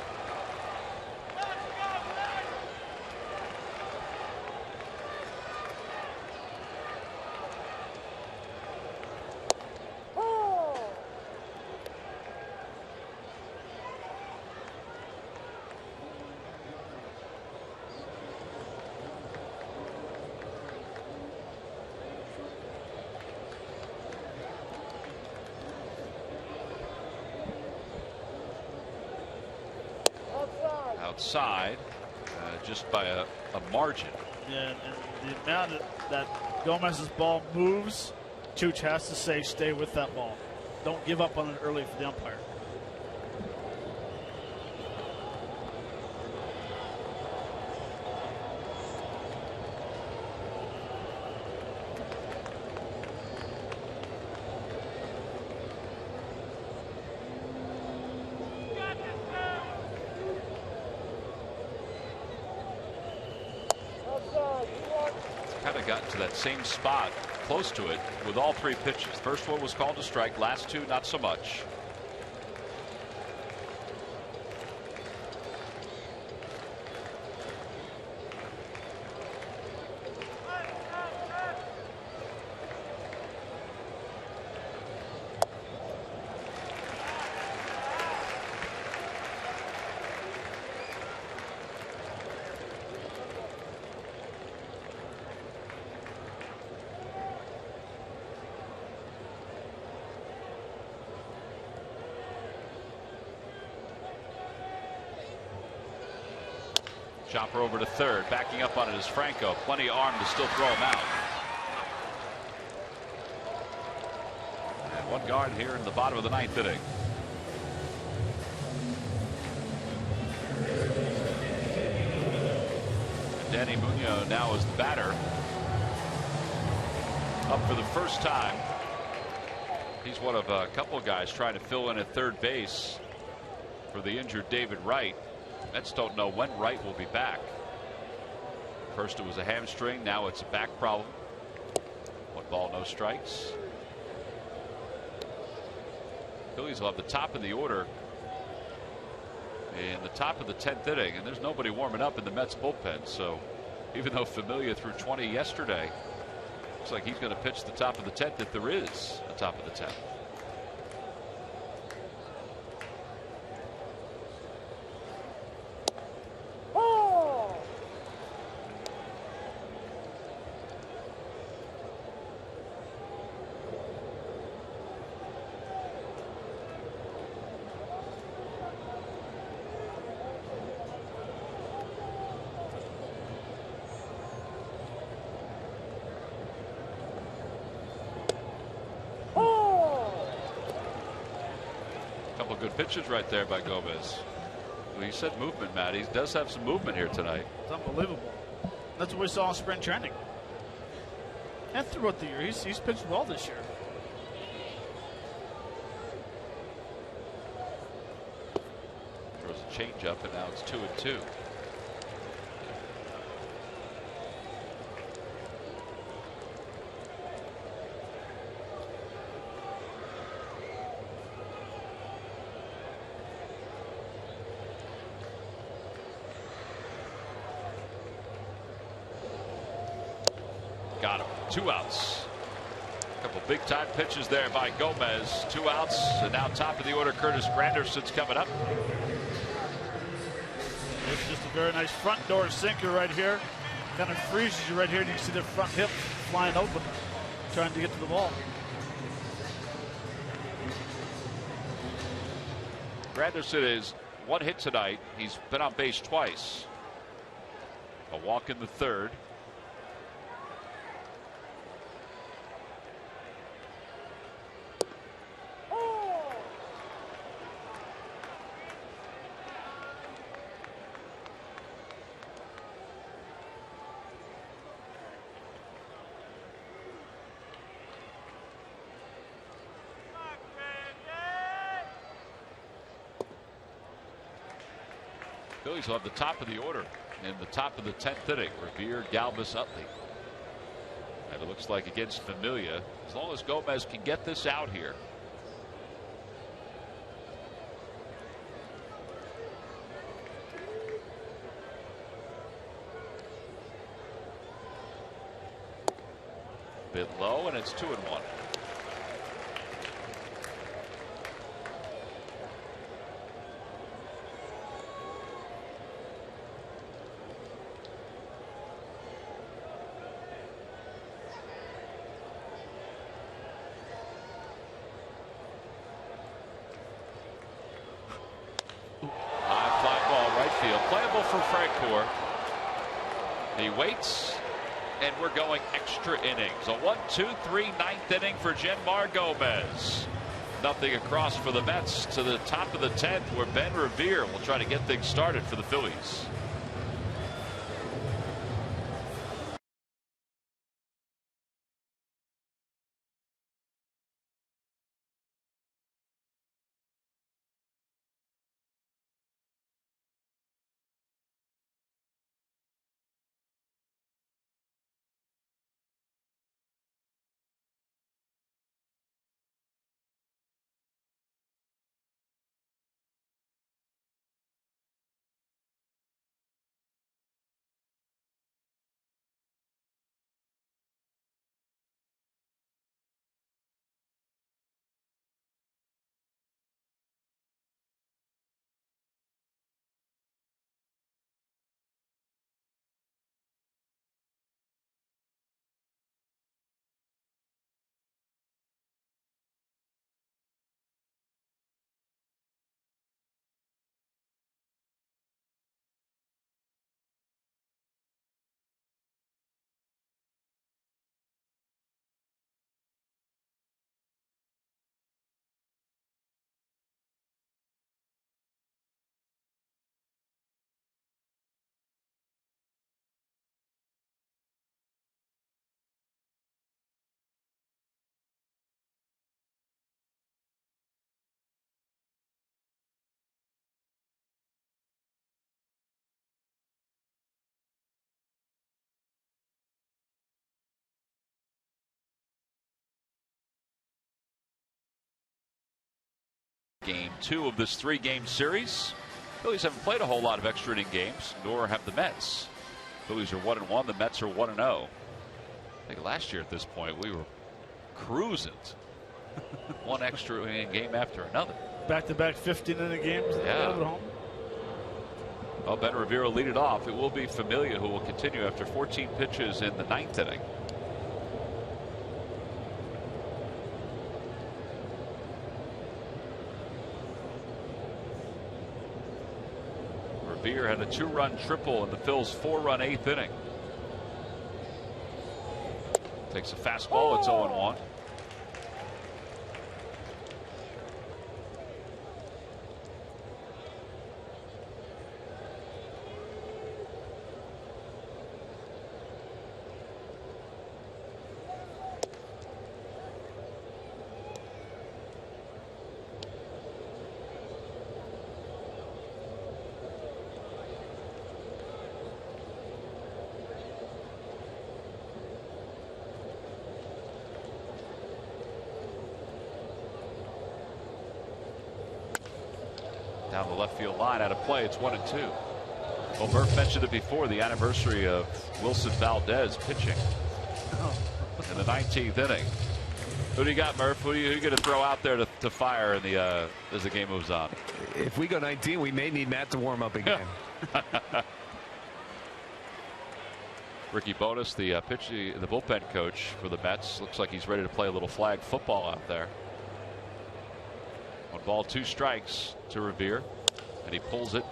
Outside, just by a margin. Yeah, and the amount that Gomez's ball moves, Chooch has to say stay with that ball. Don't give up on it early for the umpire. Got to that same spot, close to it, with all 3 pitches. First one was called a strike, last 2 not so much. Chopper over to third. Backing up on it is Franco. Plenty of arm to still throw him out. And 1 guard here in the bottom of the 9th inning. Danny Munoz now is the batter. Up for the first time. He's one of a couple of guys trying to fill in at third base for the injured David Wright. Mets don't know when Wright will be back. First it was a hamstring, now it's a back problem. 1 ball, no strikes. Phillies will have the top of the order in the top of the 10th inning, and there's nobody warming up in the Mets bullpen. So even though Familia threw 20 yesterday, looks like he's going to pitch the top of the 10th if there is a top of the 10th. Good pitches right there by Gomez. Well, you said movement, Matt. He does have some movement here tonight. It's unbelievable. That's what we saw in spring training. And throughout the year, he's pitched well this year. Throws a changeup, and now it's 2-2. Got him. 2 outs. A couple big time pitches there by Gomez. 2 outs, and now top of the order Curtis Granderson's coming up. It's just a very nice front door sinker right here. Kind of freezes you right here, and you can see the front hip flying open, trying to get to the ball. Granderson is 1 hit tonight. He's been on base twice. A walk in the 3rd. Phillies will have the top of the order in the top of the 10th inning. Revere, Galvis, Utley. And it looks like against Familia, as long as Gomez can get this out here. Bit low, and it's 2-1. High fly ball right field, playable for Francoeur. He waits. And we're going extra innings. A 1-2-3 ninth inning for Genmar Gomez. Nothing across for the Mets to the top of the 10th, where Ben Revere will try to get things started for the Phillies. Game 2 of this 3-game series. Phillies haven't played a whole lot of extra inning games, nor have the Mets. Phillies are 1-1. The Mets are 1-0. I think last year at this point we were cruising. One extra inning game after another. Back-to-back 15-inning games. Yeah. At home. Well, Ben Revere will lead it off. It will be Familia who will continue after 14 pitches in the 9th inning. Revere had a 2-run triple in the Phil's 4-run 8th inning. Takes a fastball. It's 0-1. Down the left field line, out of play. It's 1-2. Well, Murph mentioned it before, the anniversary of Wilson Valdez pitching in the 19th inning. Who do you got, Murph? Who are you going to throw out there to fire in the as the game moves on? If we go 19, we may need Matt to warm up again. Ricky Bonas, the bullpen coach for the Mets, looks like he's ready to play a little flag football out there. 1 ball, 2 strikes to Revere, and he pulls it.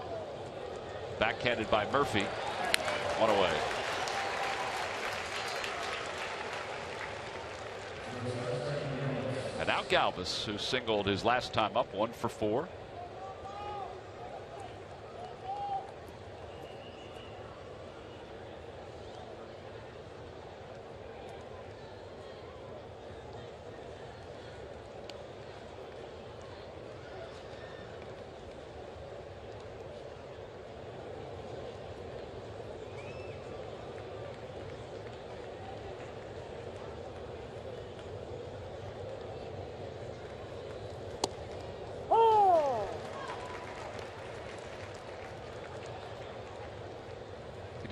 Backhanded by Murphy. 1 away. And now Galvis, who singled his last time up, 1 for 4.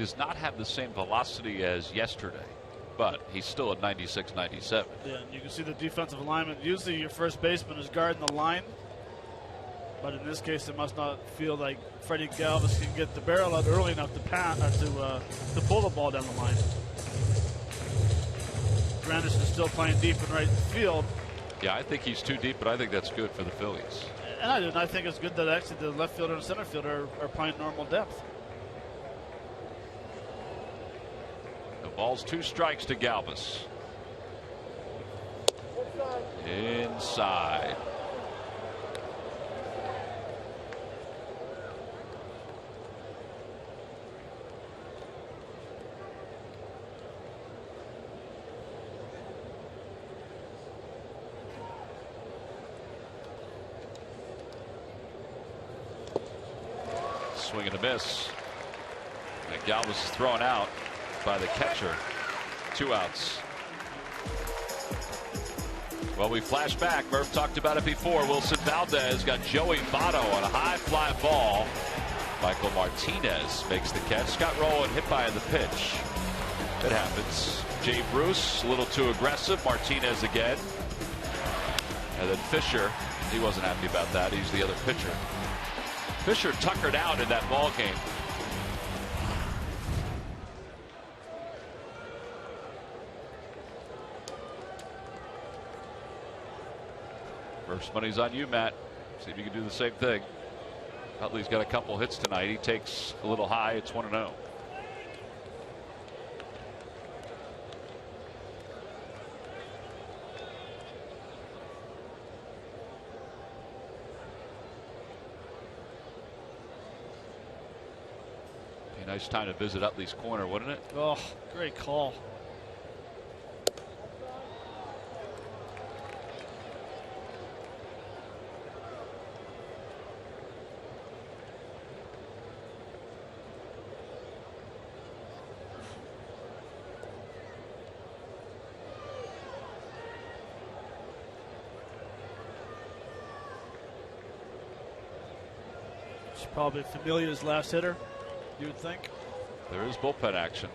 does not have the same velocity as yesterday, but he's still at 96, 97. Yeah, you can see the defensive alignment. Usually your first baseman is guarding the line, but in this case it must not feel like Freddie Galvis can get the barrel out early enough to pull the ball down the line. Granderson's still playing deep in right field. Yeah, I think he's too deep, but I think that's good for the Phillies. And I do. And I think it's good that actually the left fielder and center fielder are playing normal depth. The ball's 2 strikes to Galvis. Inside. Swing and a miss. And Galvis is thrown out by the catcher. 2 outs. Well, we flash back. Murph talked about it before. Wilson Valdez got Joey Votto on a high fly ball. Michael Martinez makes the catch. Scott Rowland hit by the pitch. It happens. Jay Bruce a little too aggressive. Martinez again. And then Fisher. He wasn't happy about that. He's the other pitcher. Fisher tuckered out in that ball game. First money's on you, Matt. See if you can do the same thing. Utley's got a couple hits tonight. He takes a little high. It's 1-0. Nice time to visit Utley's corner, wouldn't it? Oh, great call. It's probably Familia's last hitter, you would think. There is bullpen action.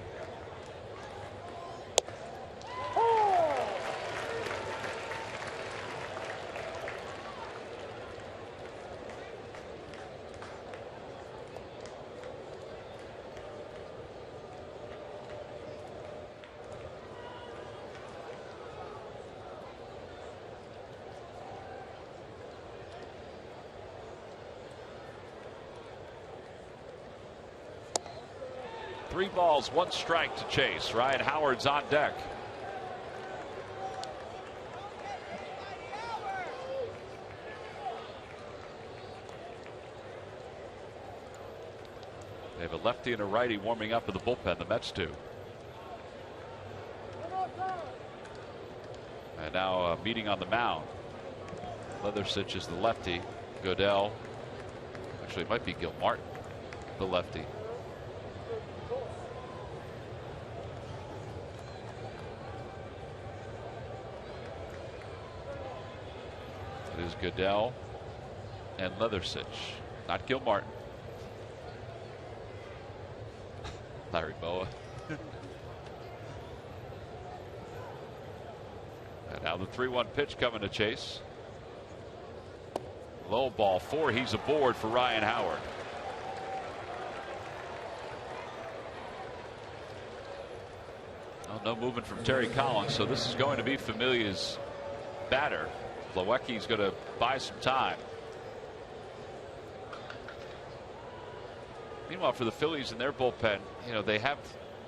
Three balls, 1 strike to Chase. Ryan Howard's on deck. They have a lefty and a righty warming up in the bullpen. The Mets do. And now a meeting on the mound. Leathersich is the lefty. Goodell. Actually, it might be Gil Martin, the lefty. It is Goodell and Leathersich, not Gil Martin. Larry Boa. And now the 3-1 pitch coming to Chase. Low ball 4. He's aboard for Ryan Howard. Well, no movement from Terry Collins, so this is going to be Familia's batter. Plawecki's going to buy some time. Meanwhile, for the Phillies in their bullpen, you know, they have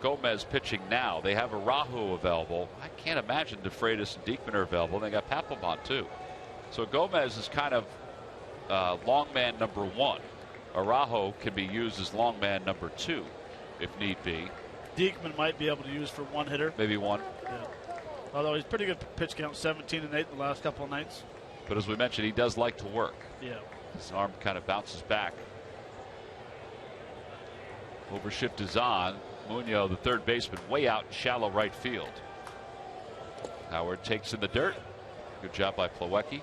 Gomez pitching now. They have Araujo available. I can't imagine DeFreitas and Diekman are available. They got Papelbon too. So Gomez is kind of long man number 1. Araujo can be used as long man number 2 if need be. Diekman might be able to use for 1 hitter. Maybe 1. Yeah. Although he's pretty good pitch count, 17 and 8 in the last couple of nights. But as we mentioned, he does like to work. Yeah. His arm kind of bounces back. Overshift is on. Munoz, the third baseman, way out in shallow right field. Howard takes in the dirt. Good job by Plawecki.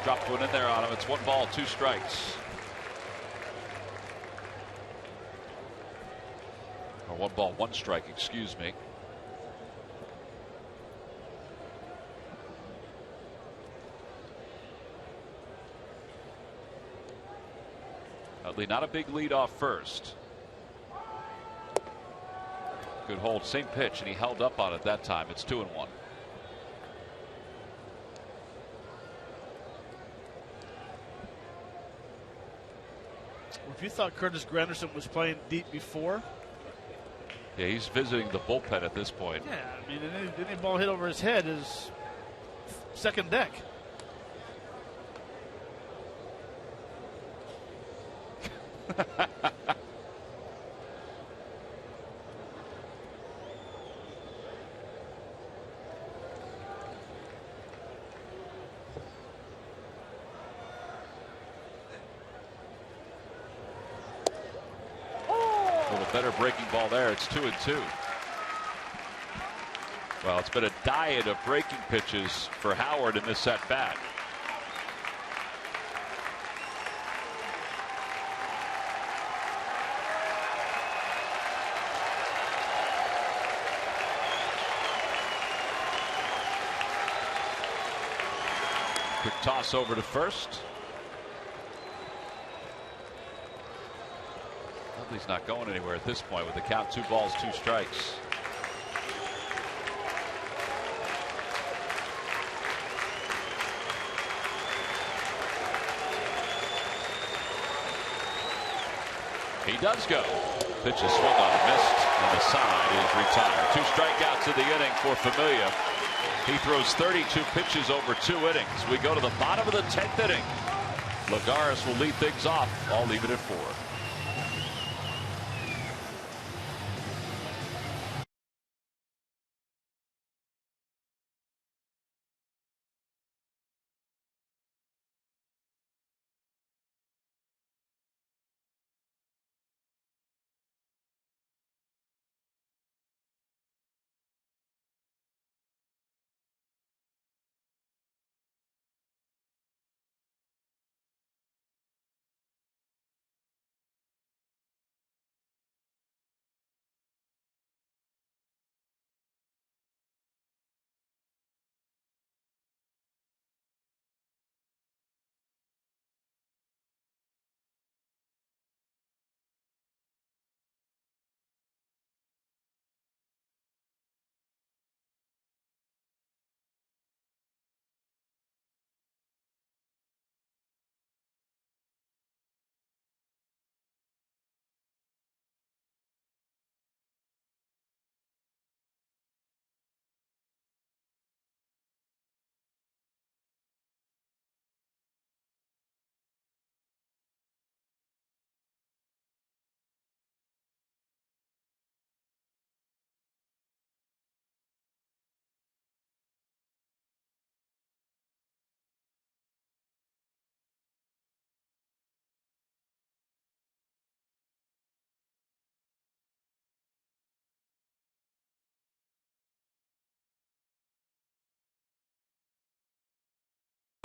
Dropped one in there on him. It's 1 ball, 2 strikes. Or 1 ball, 1 strike, excuse me. Utley not a big lead off first. Good hold, same pitch, and he held up on it that time. It's 2-1. If you thought Curtis Granderson was playing deep before. Yeah, he's visiting the bullpen at this point. Yeah, I mean, any ball hit over his head is second deck. Better breaking ball there. It's 2-2. Well, it's been a diet of breaking pitches for Howard in this at bat. Quick toss over to first. He's not going anywhere at this point with the count 2 balls, 2 strikes. He does go. Pitch is swung on and missed, and the side is retired. 2 strikeouts in the inning for Familia. He throws 32 pitches over 2 innings. We go to the bottom of the 10th inning. Lagares will lead things off. I'll leave it at 4.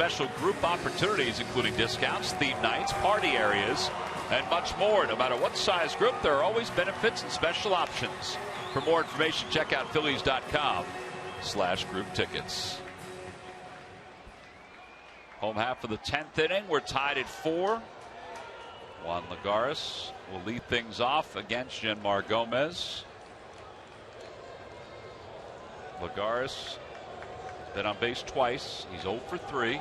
Special group opportunities, including discounts, theme nights, party areas, and much more. No matter what size group, there are always benefits and special options. For more information, check out Phillies.com/group tickets. Home half of the 10th inning. We're tied at 4. Juan Lagares will lead things off against Yanmar Gomez. Lagares been on base twice. He's 0 for 3.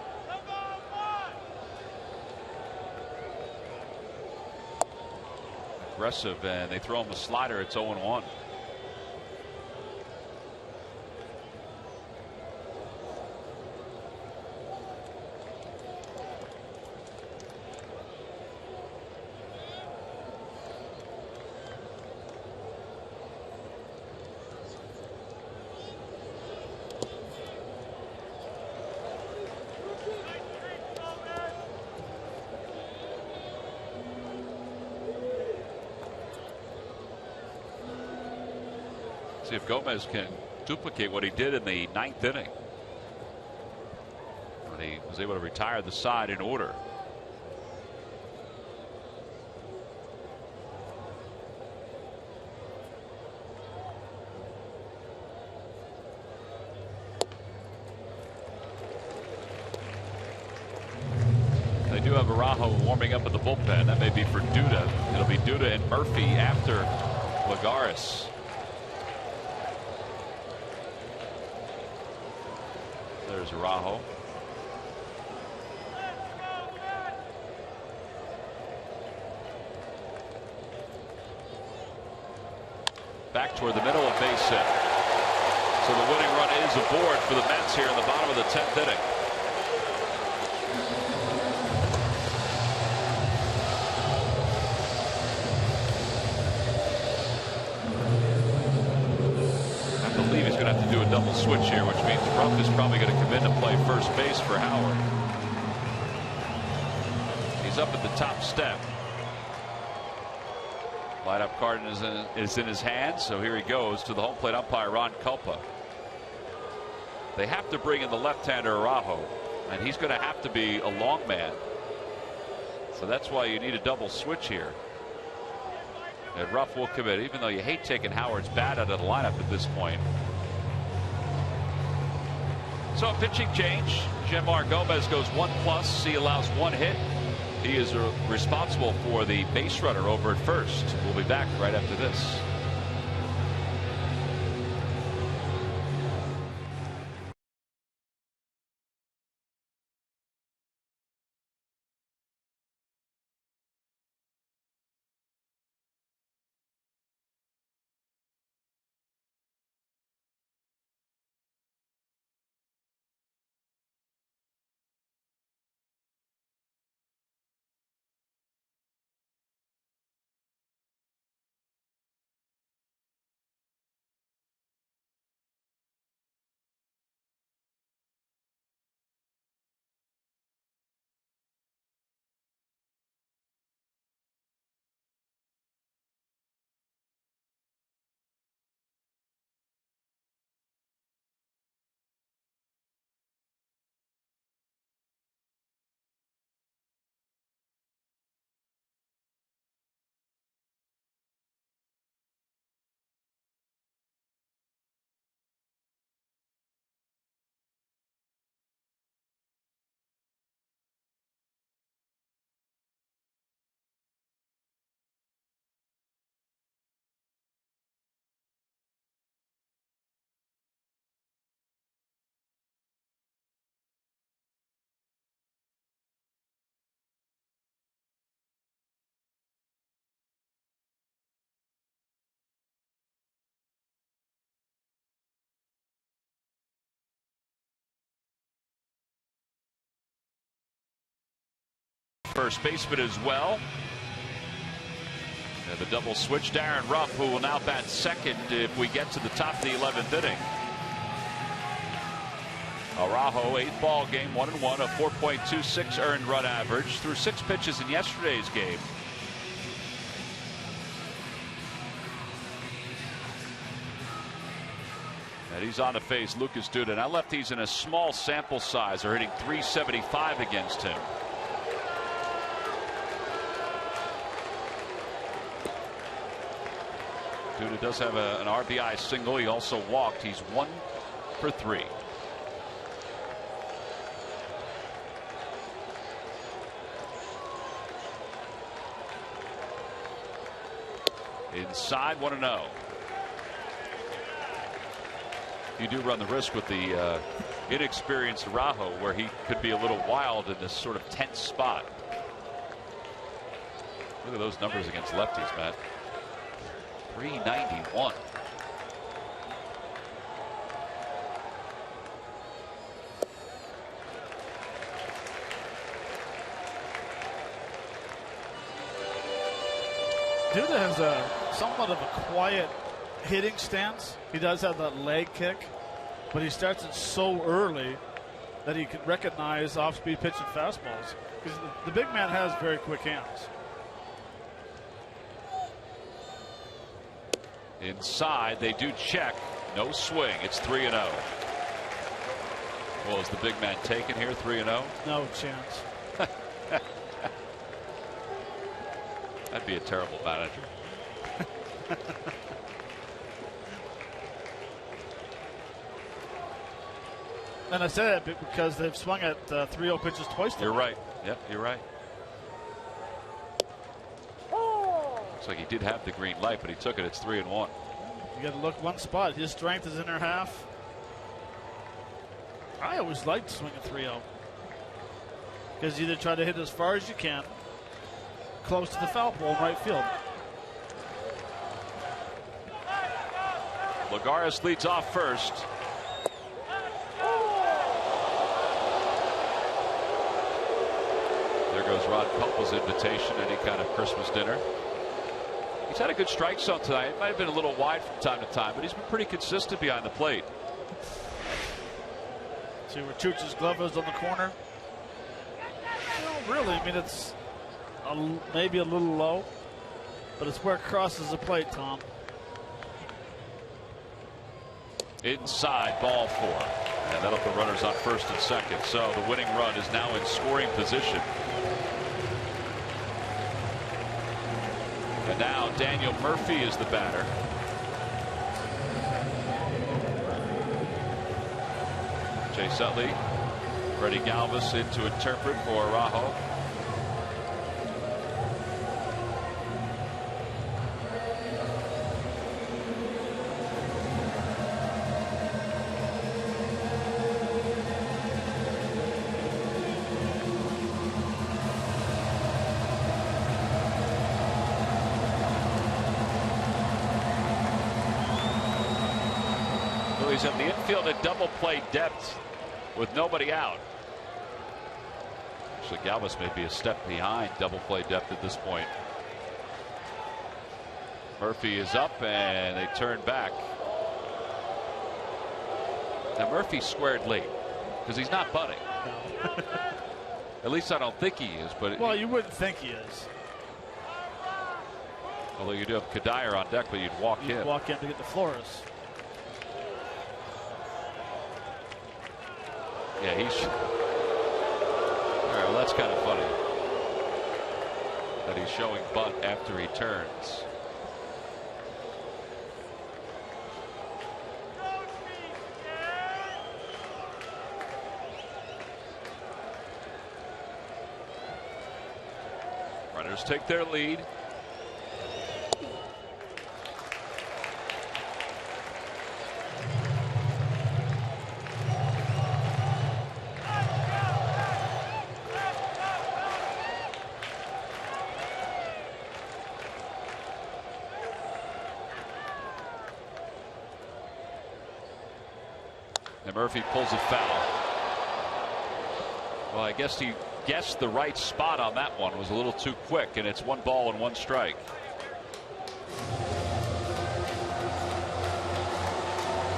Aggressive, and they throw him a slider. It's 0-1. See if Gomez can duplicate what he did in the 9th inning when and he was able to retire the side in order. They do have Araujo warming up in the bullpen. That may be for Duda. It'll be Duda and Murphy after Lagares. There's Araujo. Back toward the middle of base hit. So the winning run is aboard for the Mets here in the bottom of the 10th inning. Do a double switch here, which means Ruff is probably going to come in to play first base for Howard. He's up at the top step. Lineup card is in his hand, so here he goes to the home plate umpire, Ron Culpa. They have to bring in the left-hander Araujo, and he's going to have to be a long man. So that's why you need a double switch here. And Ruff will commit, even though you hate taking Howard's bat out of the lineup at this point. So a pitching change. Jeanmar Gomez goes 1+. He allows 1 hit. He is responsible for the base runner over at first. We'll be back right after this. First baseman as well. And the double switch, Darren Ruff, who will now bat second if we get to the top of the 11th inning. Araujo, 8th ball game, 1-1, a 4.26 earned run average through 6 pitches in yesterday's game. And he's on to face Lucas Duda. Now lefties in a small sample size are hitting .375 against him. Duda does have an RBI single. He also walked. He's 1 for 3. Inside, 1-0. You do run the risk with the inexperienced Araujo, where he could be a little wild in this sort of tense spot. Look at those numbers against lefties, Matt. 391. Duda has a somewhat of a quiet hitting stance. He does have that leg kick, but he starts it so early that he can recognize off-speed pitch and fastballs, because the big man has very quick hands. Inside, they do check. No swing. It's 3-0. Well, is the big man taken here, 3-0? No chance. That'd be a terrible manager. And I say that because they've swung at 3-0 pitches twice. You're right. Yep, you're right. Looks like he did have the green light, but he took it. It's 3-1. You got to look one spot. His strength is inner half. I always liked swinging 3-0 because you either try to hit as far as you can, close to the foul pole in right field. Lagares leads off first. There goes Rod Culpa's invitation, any kind of Christmas dinner. He's had a good strike zone tonight. It might have been a little wide from time to time, but he's been pretty consistent behind the plate. See where Chooch's glove is on the corner. Well, really, I mean, it's maybe a little low, but it's where it crosses the plate, Tom. Inside, ball 4. And that'll put runners on first and second. So the winning run is now in scoring position. And now Daniel Murphy is the batter. Chase Utley, Freddie Galvis in to interpret for Araujo. Phillies have the infield at double play depth with nobody out. Actually, Galvis may be a step behind double play depth at this point. Murphy is up and they turn back. Now Murphy squared late because he's not bunting. At least I don't think he is. But well, you wouldn't think he is. Although you do have Kadire on deck, but you'd walk in. Walk in to get the Flores. Yeah, he's. All right, well, that's kind of funny that he's showing bunt after he turns. Runners take their lead. And Murphy pulls it foul. Well, I guess he guessed the right spot on that one. Was a little too quick, and it's 1 ball and 1 strike.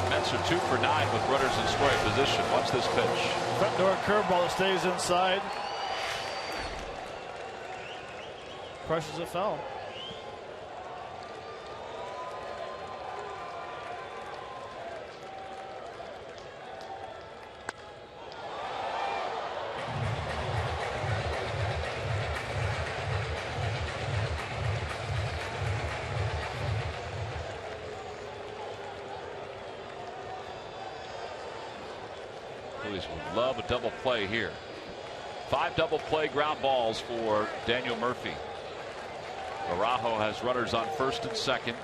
Mets are 2 for 9 with runners in scoring position. Watch this pitch. Front door curveball that stays inside. Crushes a foul. Phillies would love a double play here. 5 double play ground balls for Daniel Murphy. Araujo has runners on first and second.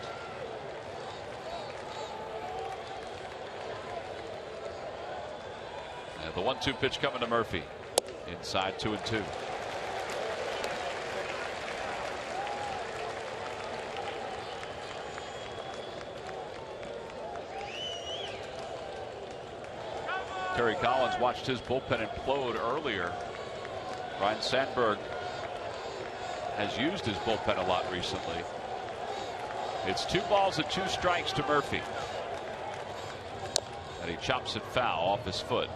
And the 1-2 pitch coming to Murphy. Inside 2-2. Terry Collins watched his bullpen implode earlier. Ryan Sandberg has used his bullpen a lot recently. It's 2 balls and 2 strikes to Murphy. And he chops it foul off his foot.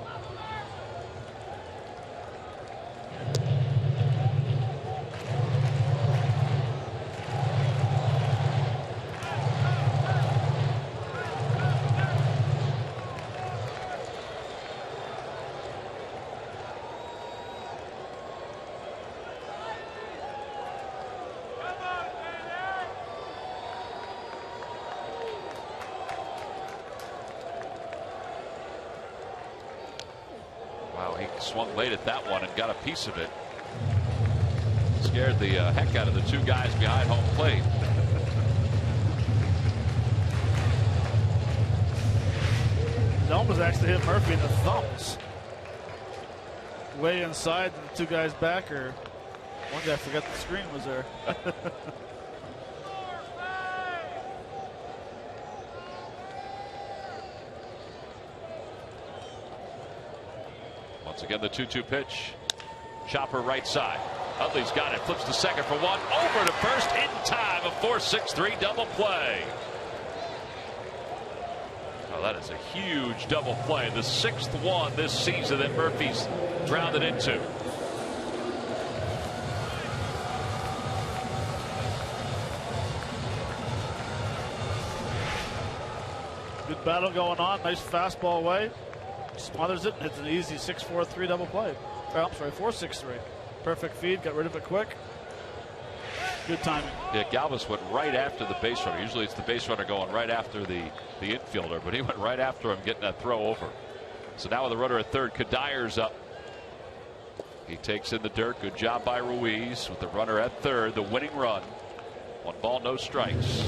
swung late at that one and got a piece of it. Scared the heck out of the two guys behind home plate. It almost actually hit Murphy in the thumbs. Way inside, the two guys back, or one guy forgot the screen was there. Once again, the 2-2 pitch. Chopper right side. Utley's got it. Flips to second for one. Over to first in time. A 4-6-3 double play. Oh, that is a huge double play. The 6th one this season that Murphy's drowned it into. Good battle going on. Nice fastball away. Smothers it. It's an easy 6-4-3 double play. I'm sorry, 4-6-3. Perfect feed. Got rid of it quick. Good timing. Yeah, Galvis went right after the base runner. Usually it's the base runner going right after the infielder, but he went right after him, getting that throw over. So now with the runner at third, Kadyr's up. He takes in the dirt. Good job by Ruiz with the runner at third. The winning run. 1 ball, no strikes.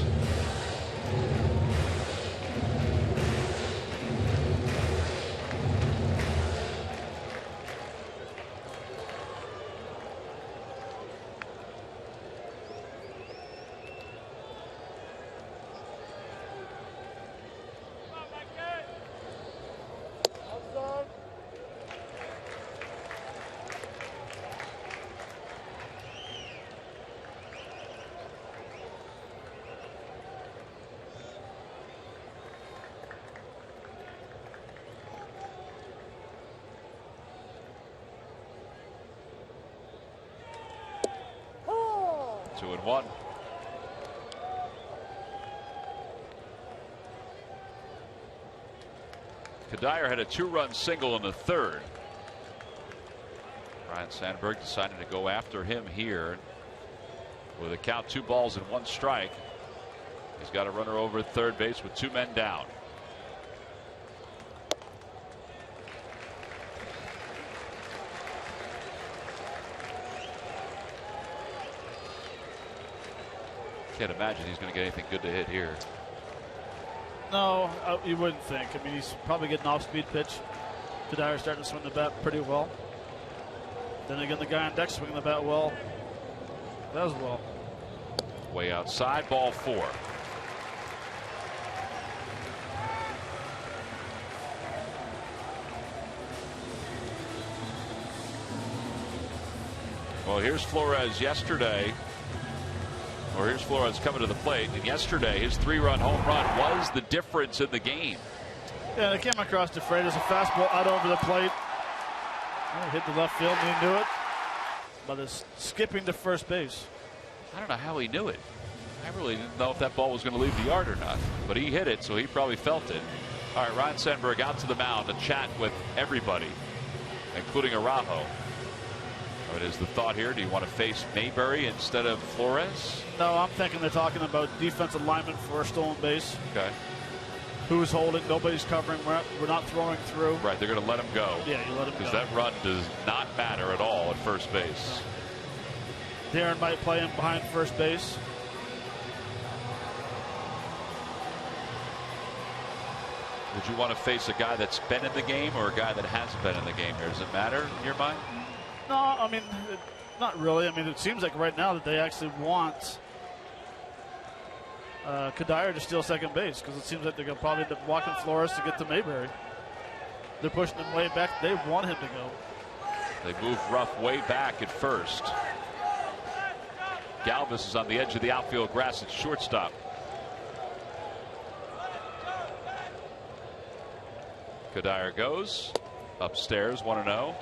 Two and one. Kadir had a 2-run single in the third. Ryan Sandberg decided to go after him here with a count 2 balls and 1 strike. He's got a runner over at third base with 2 men down. Can't imagine he's going to get anything good to hit here. No, you wouldn't think. I mean, he's probably getting off-speed pitch. Kadir starting to swing the bat pretty well. Then again, the guy on deck swinging the bat well. As well. Way outside, ball 4. Well, here's Flores yesterday. Or here's Flores coming to the plate, and yesterday his 3-run home run was the difference in the game. Yeah, they came across to Freitas. A fastball out over the plate. Oh, hit the left field, and he knew it. But it's skipping to first base. I don't know how he knew it. I really didn't know if that ball was going to leave the yard or not. But he hit it, so he probably felt it. All right, Ryan Sandberg out to the mound to chat with everybody, including Araujo. What is the thought here? Do you want to face Mayberry instead of Flores? No, I'm thinking they're talking about defensive lineman for a stolen base. Okay. Who's holding? Nobody's covering. We're not throwing through. Right, they're going to let him go. Yeah, you let him go. Because that run does not matter at all at first base. Darren might play him behind first base. Would you want to face a guy that's been in the game or a guy that hasn't been in the game here? Does it matter in your mind? No, I mean, not really. I mean, it seems like right now that they actually want Kadir to steal second base, because it seems like they're going to probably end up walking Flores to get to Mayberry. They're pushing him way back. They want him to go. They move Ruff way back at first. Galvis is on the edge of the outfield grass at shortstop. Kadir goes upstairs, 1-0.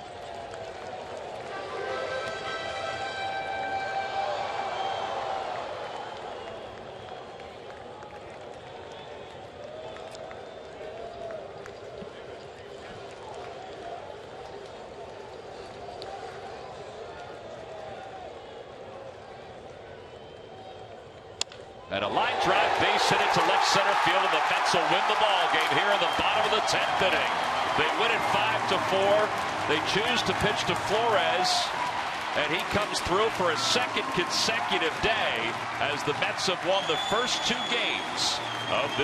And a line drive base hit it to left center field, and the Mets will win the ball game here in the bottom of the 10th inning. They win it 5-4. They choose to pitch to Flores, and he comes through for a second consecutive day as the Mets have won the first 2 games of the